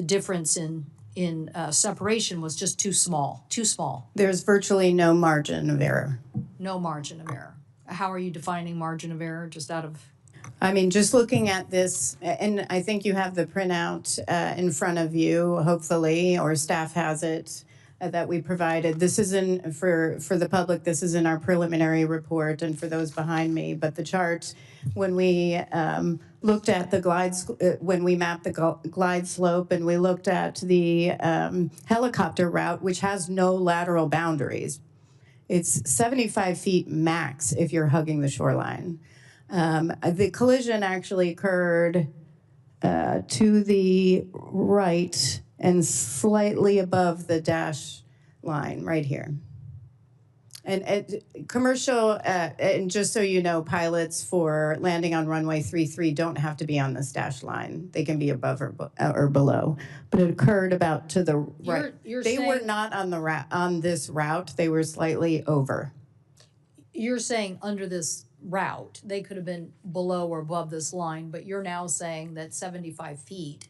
difference in separation was just too small. There's virtually no margin of error. No margin of error. How are you defining margin of error, just out of? I mean, just looking at this, and I think you have the printout in front of you, hopefully, or staff has it, that we provided. This is for the public, this is in our preliminary report, and for those behind me, but the chart, when we looked at the when we mapped the glide slope, and we looked at the helicopter route, which has no lateral boundaries. It's 75 feet max if you're hugging the shoreline. The collision actually occurred to the right and slightly above the dash line right here. And commercial, and just so you know, pilots for landing on runway 33 don't have to be on this dash line. They can be above or below. But it occurred about to the right. They were not on the on this route. They were slightly over. You're saying under this route, they could have been below or above this line, but you're now saying that 75 feet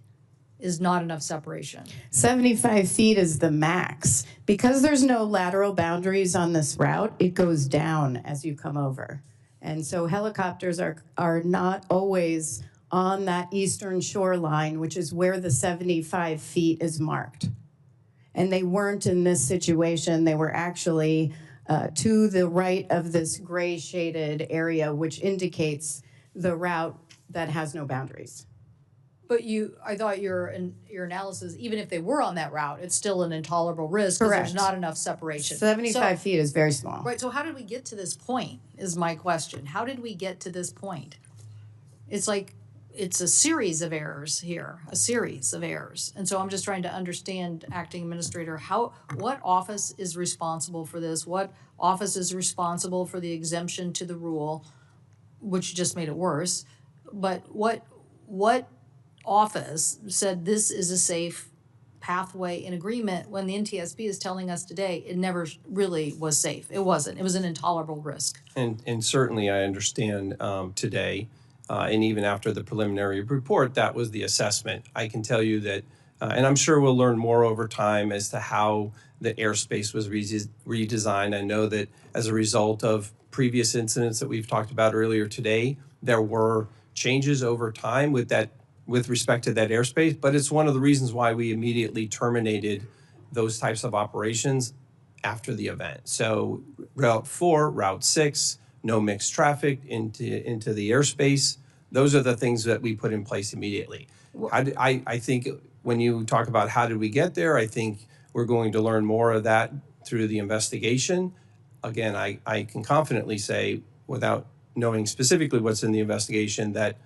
is not enough separation. 75 feet is the max. Because there's no lateral boundaries on this route, it goes down as you come over. And so helicopters are not always on that eastern shoreline, which is where the 75 feet is marked. And they weren't in this situation. They were actually to the right of this gray shaded area, which indicates the route that has no boundaries. But I thought your analysis, even if they were on that route, it's still an intolerable risk because there's Correct. not enough separation. 75 feet is very small. Right, so how did we get to this point is my question. How did we get to this point? It's like, it's a series of errors here, a series of errors. And so I'm just trying to understand, Acting Administrator, what office is responsible for this? What office is responsible for the exemption to the rule, which just made it worse? But what office said this is a safe pathway in agreement when the NTSB is telling us today it never really was safe? It wasn't. It was an intolerable risk. And certainly I understand today, and even after the preliminary report, that was the assessment. I can tell you that, and I'm sure we'll learn more over time as to how the airspace was redesigned. I know that as a result of previous incidents that we've talked about earlier today, there were changes over time with respect to that airspace, but it's one of the reasons why we immediately terminated those types of operations after the event. So Route 4, Route 6, no mixed traffic into the airspace. Those are the things that we put in place immediately. I think when you talk about how did we get there, I think we're going to learn more of that through the investigation. Again, I can confidently say, without knowing specifically what's in the investigation, that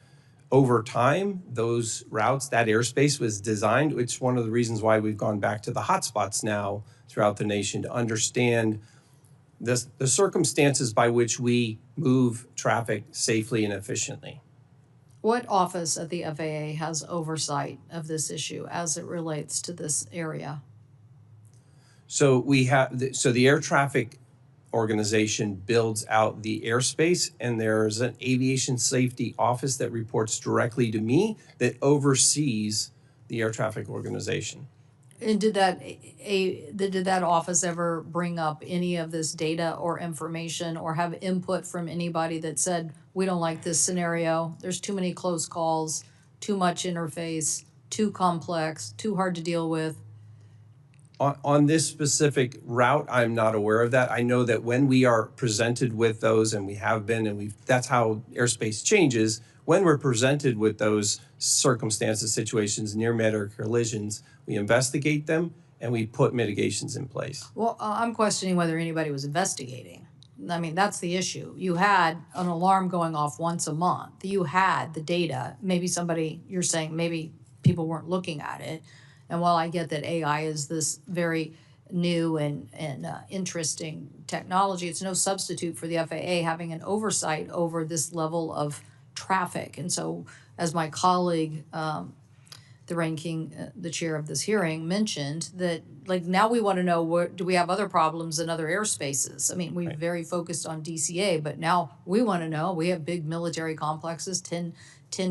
over time, those routes, that airspace was designed. It's one of the reasons why we've gone back to the hotspots now throughout the nation to understand the circumstances by which we move traffic safely and efficiently. What office at the FAA has oversight of this issue as it relates to this area? So we have, the air traffic organization builds out the airspace, and there's an aviation safety office that reports directly to me that oversees the air traffic organization. And did that office ever bring up any of this data or information or have input from anybody that said, we don't like this scenario, there's too many close calls, too much interface, too complex, too hard to deal with? On this specific route, I'm not aware of that. I know that when we are presented with those, and we have been, and that's how airspace changes, when we're presented with those circumstances, situations, near-miss or collisions, we investigate them and we put mitigations in place. Well, I'm questioning whether anybody was investigating. I mean, that's the issue. You had an alarm going off once a month. You had the data. Maybe you're saying maybe people weren't looking at it. And while I get that AI is this very new and interesting technology, it's no substitute for the FAA having an oversight over this level of traffic. And so, as my colleague, the chair of this hearing mentioned, that like now we want to know, do we have other problems in other airspaces? I mean, we're very focused on DCA, but now we want to know, we have big military complexes, 10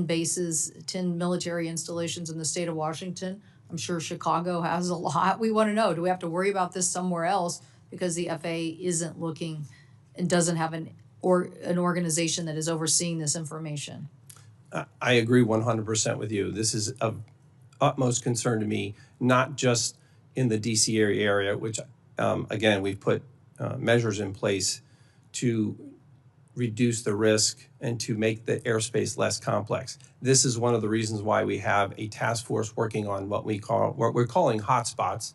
bases, 10 military installations in the state of Washington. I'm sure Chicago has a lot. We want to know, do we have to worry about this somewhere else because the FAA isn't looking and doesn't have an organization that is overseeing this information? I agree 100% with you. This is of utmost concern to me, not just in the DCA area, which, again, we've put measures in place to reduce the risk and to make the airspace less complex. This is one of the reasons why we have a task force working on what we're calling hotspots,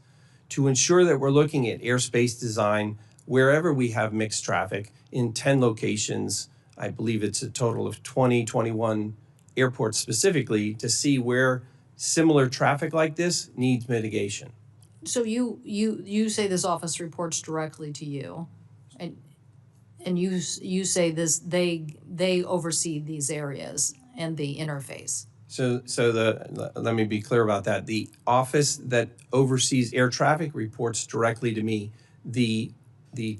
to ensure that we're looking at airspace design wherever we have mixed traffic in 10 locations. I believe it's a total of 21 airports specifically, to see where similar traffic like this needs mitigation. So you say this office reports directly to you, and you say this they oversee these areas and the interface. So let me be clear about that. The office that oversees air traffic reports directly to me. The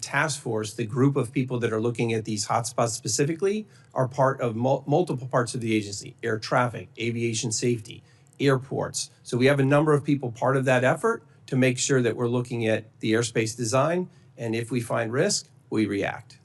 task force, the group of people that are looking at these hotspots specifically, are part of multiple parts of the agency: air traffic, aviation safety, airports. So we have a number of people part of that effort to make sure that we're looking at the airspace design, and if we find risk, we react.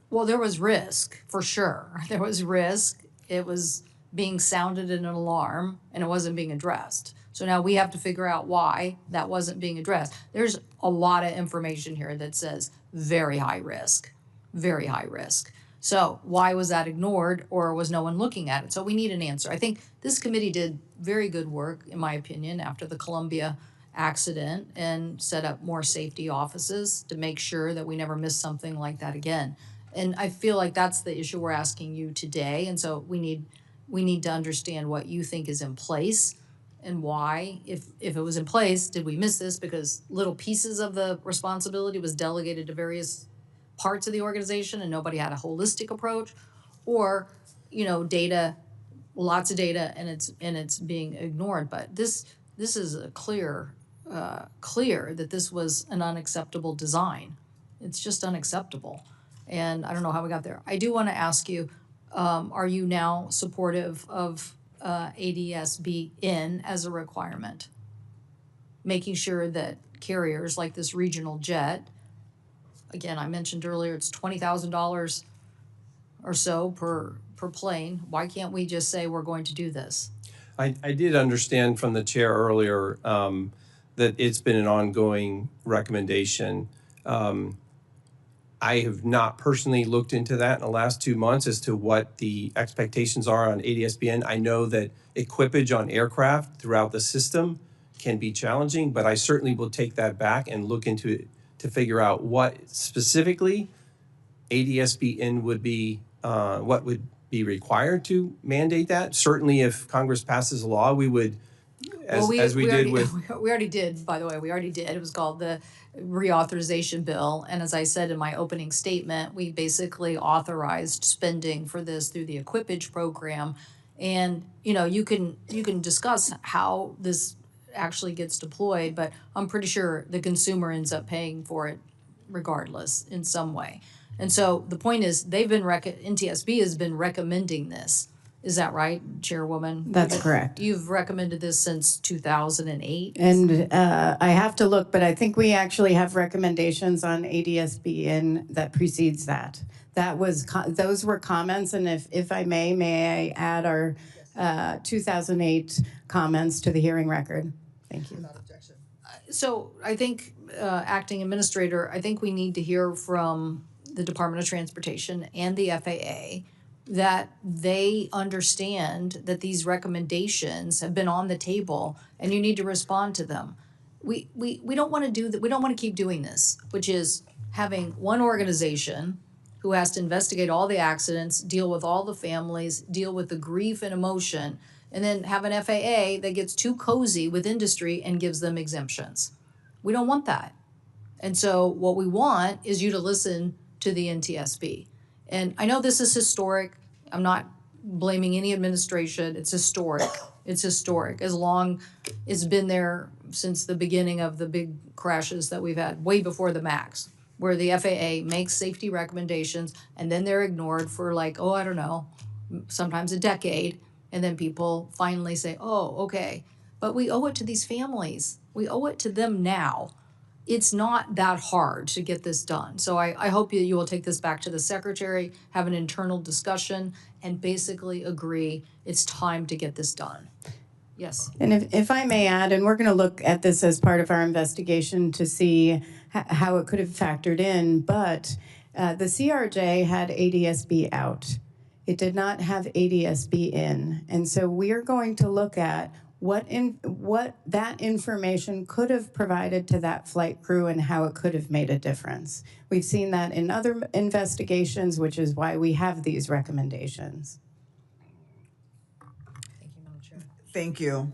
Well, there was risk, for sure. There was risk. It was being sounded in an alarm, and it wasn't being addressed. So now we have to figure out why that wasn't being addressed. There's a lot of information here that says very high risk, very high risk. So why was that ignored, or was no one looking at it? So we need an answer. I think this committee did very good work, in my opinion, after the Columbia accident, and set up more safety offices to make sure that we never miss something like that again. And I feel like that's the issue we're asking you today. And so we need to understand what you think is in place and why. If it was in place, did we miss this because little pieces of the responsibility was delegated to various parts of the organization and nobody had a holistic approach? Or, data, lots of data, and it's being ignored. But this is a clear that this was an unacceptable design. It's just unacceptable. And I don't know how we got there. I do want to ask you, are you now supportive of ADS-B in as a requirement? Making sure that carriers like this regional jet, again, I mentioned earlier, it's $20,000 or so per plane. Why can't we just say we're going to do this? I did understand from the chair earlier that it's been an ongoing recommendation. I have not personally looked into that in the last 2 months as to what the expectations are on ADS-BN. I know that equipage on aircraft throughout the system can be challenging, but I certainly will take that back and look into it to figure out what specifically ADS-BN would be, what would be required to mandate that. Certainly if Congress passes a law, we would, as we did with... We already did, by the way, we already did. It was called the reauthorization bill. And as I said in my opening statement, we basically authorized spending for this through the equipage program. And, you can discuss how this actually gets deployed, but I'm pretty sure the consumer ends up paying for it regardless in some way. And so the point is, NTSB has been recommending this. Is that right, Chairwoman? That's correct. You've recommended this since 2008? And I have to look, but I think we actually have recommendations on ADS-BN that precedes that. Those were comments, and if I may I add our 2008 comments to the hearing record? Thank you. So I think, Acting Administrator, I think we need to hear from the Department of Transportation and the FAA that they understand that these recommendations have been on the table and you need to respond to them. We don't want to do that. We don't want to keep doing this, which is having one organization who has to investigate all the accidents, deal with all the families, deal with the grief and emotion, and then have an FAA that gets too cozy with industry and gives them exemptions. We don't want that. And so what we want is you to listen to the NTSB. And I know this is historic. I'm not blaming any administration. It's historic. It's historic. It's been there since the beginning of the big crashes that we've had, way before the MAX, where the FAA makes safety recommendations and then they're ignored for I don't know, sometimes a decade. And then people finally say, oh, okay. But we owe it to these families. We owe it to them now. It's not that hard to get this done. So I hope you will take this back to the secretary, have an internal discussion, and basically agree it's time to get this done. Yes. And if I may add, and we're going to look at this as part of our investigation to see how it could have factored in, but the CRJ had ADS-B out. It did not have ADS-B in. And so we are going to look at what that information could have provided to that flight crew and how it could have made a difference. We've seen that in other investigations, which is why we have these recommendations. Thank you, Madam Chair. Thank you.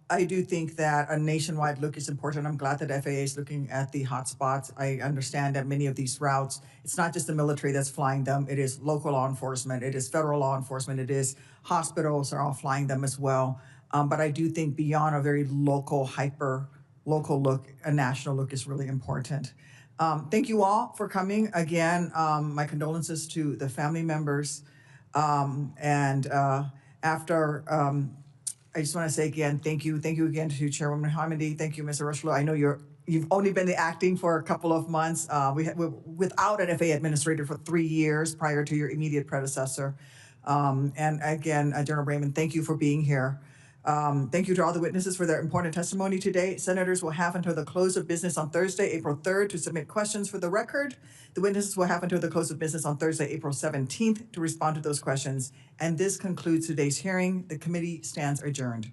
I do think that a nationwide look is important. I'm glad that FAA is looking at the hotspots. I understand that many of these routes, it's not just the military that's flying them. It is local law enforcement. It is federal law enforcement. It is hospitals are all flying them as well. But I do think beyond a very local look, a national look is really important. Thank you all for coming. Again, my condolences to the family members. I just want to say again, thank you. Thank you again to Chairwoman Hamidi. Thank you, Mr. Rushlow. I know you've only been the acting for a couple of months. We're without an FAA administrator for 3 years prior to your immediate predecessor. And again, General Raymond, thank you for being here. Thank you to all the witnesses for their important testimony today. Senators will have until the close of business on Thursday, April 3rd to submit questions for the record. The witnesses will have until the close of business on Thursday, April 17th to respond to those questions. And this concludes today's hearing. The committee stands adjourned.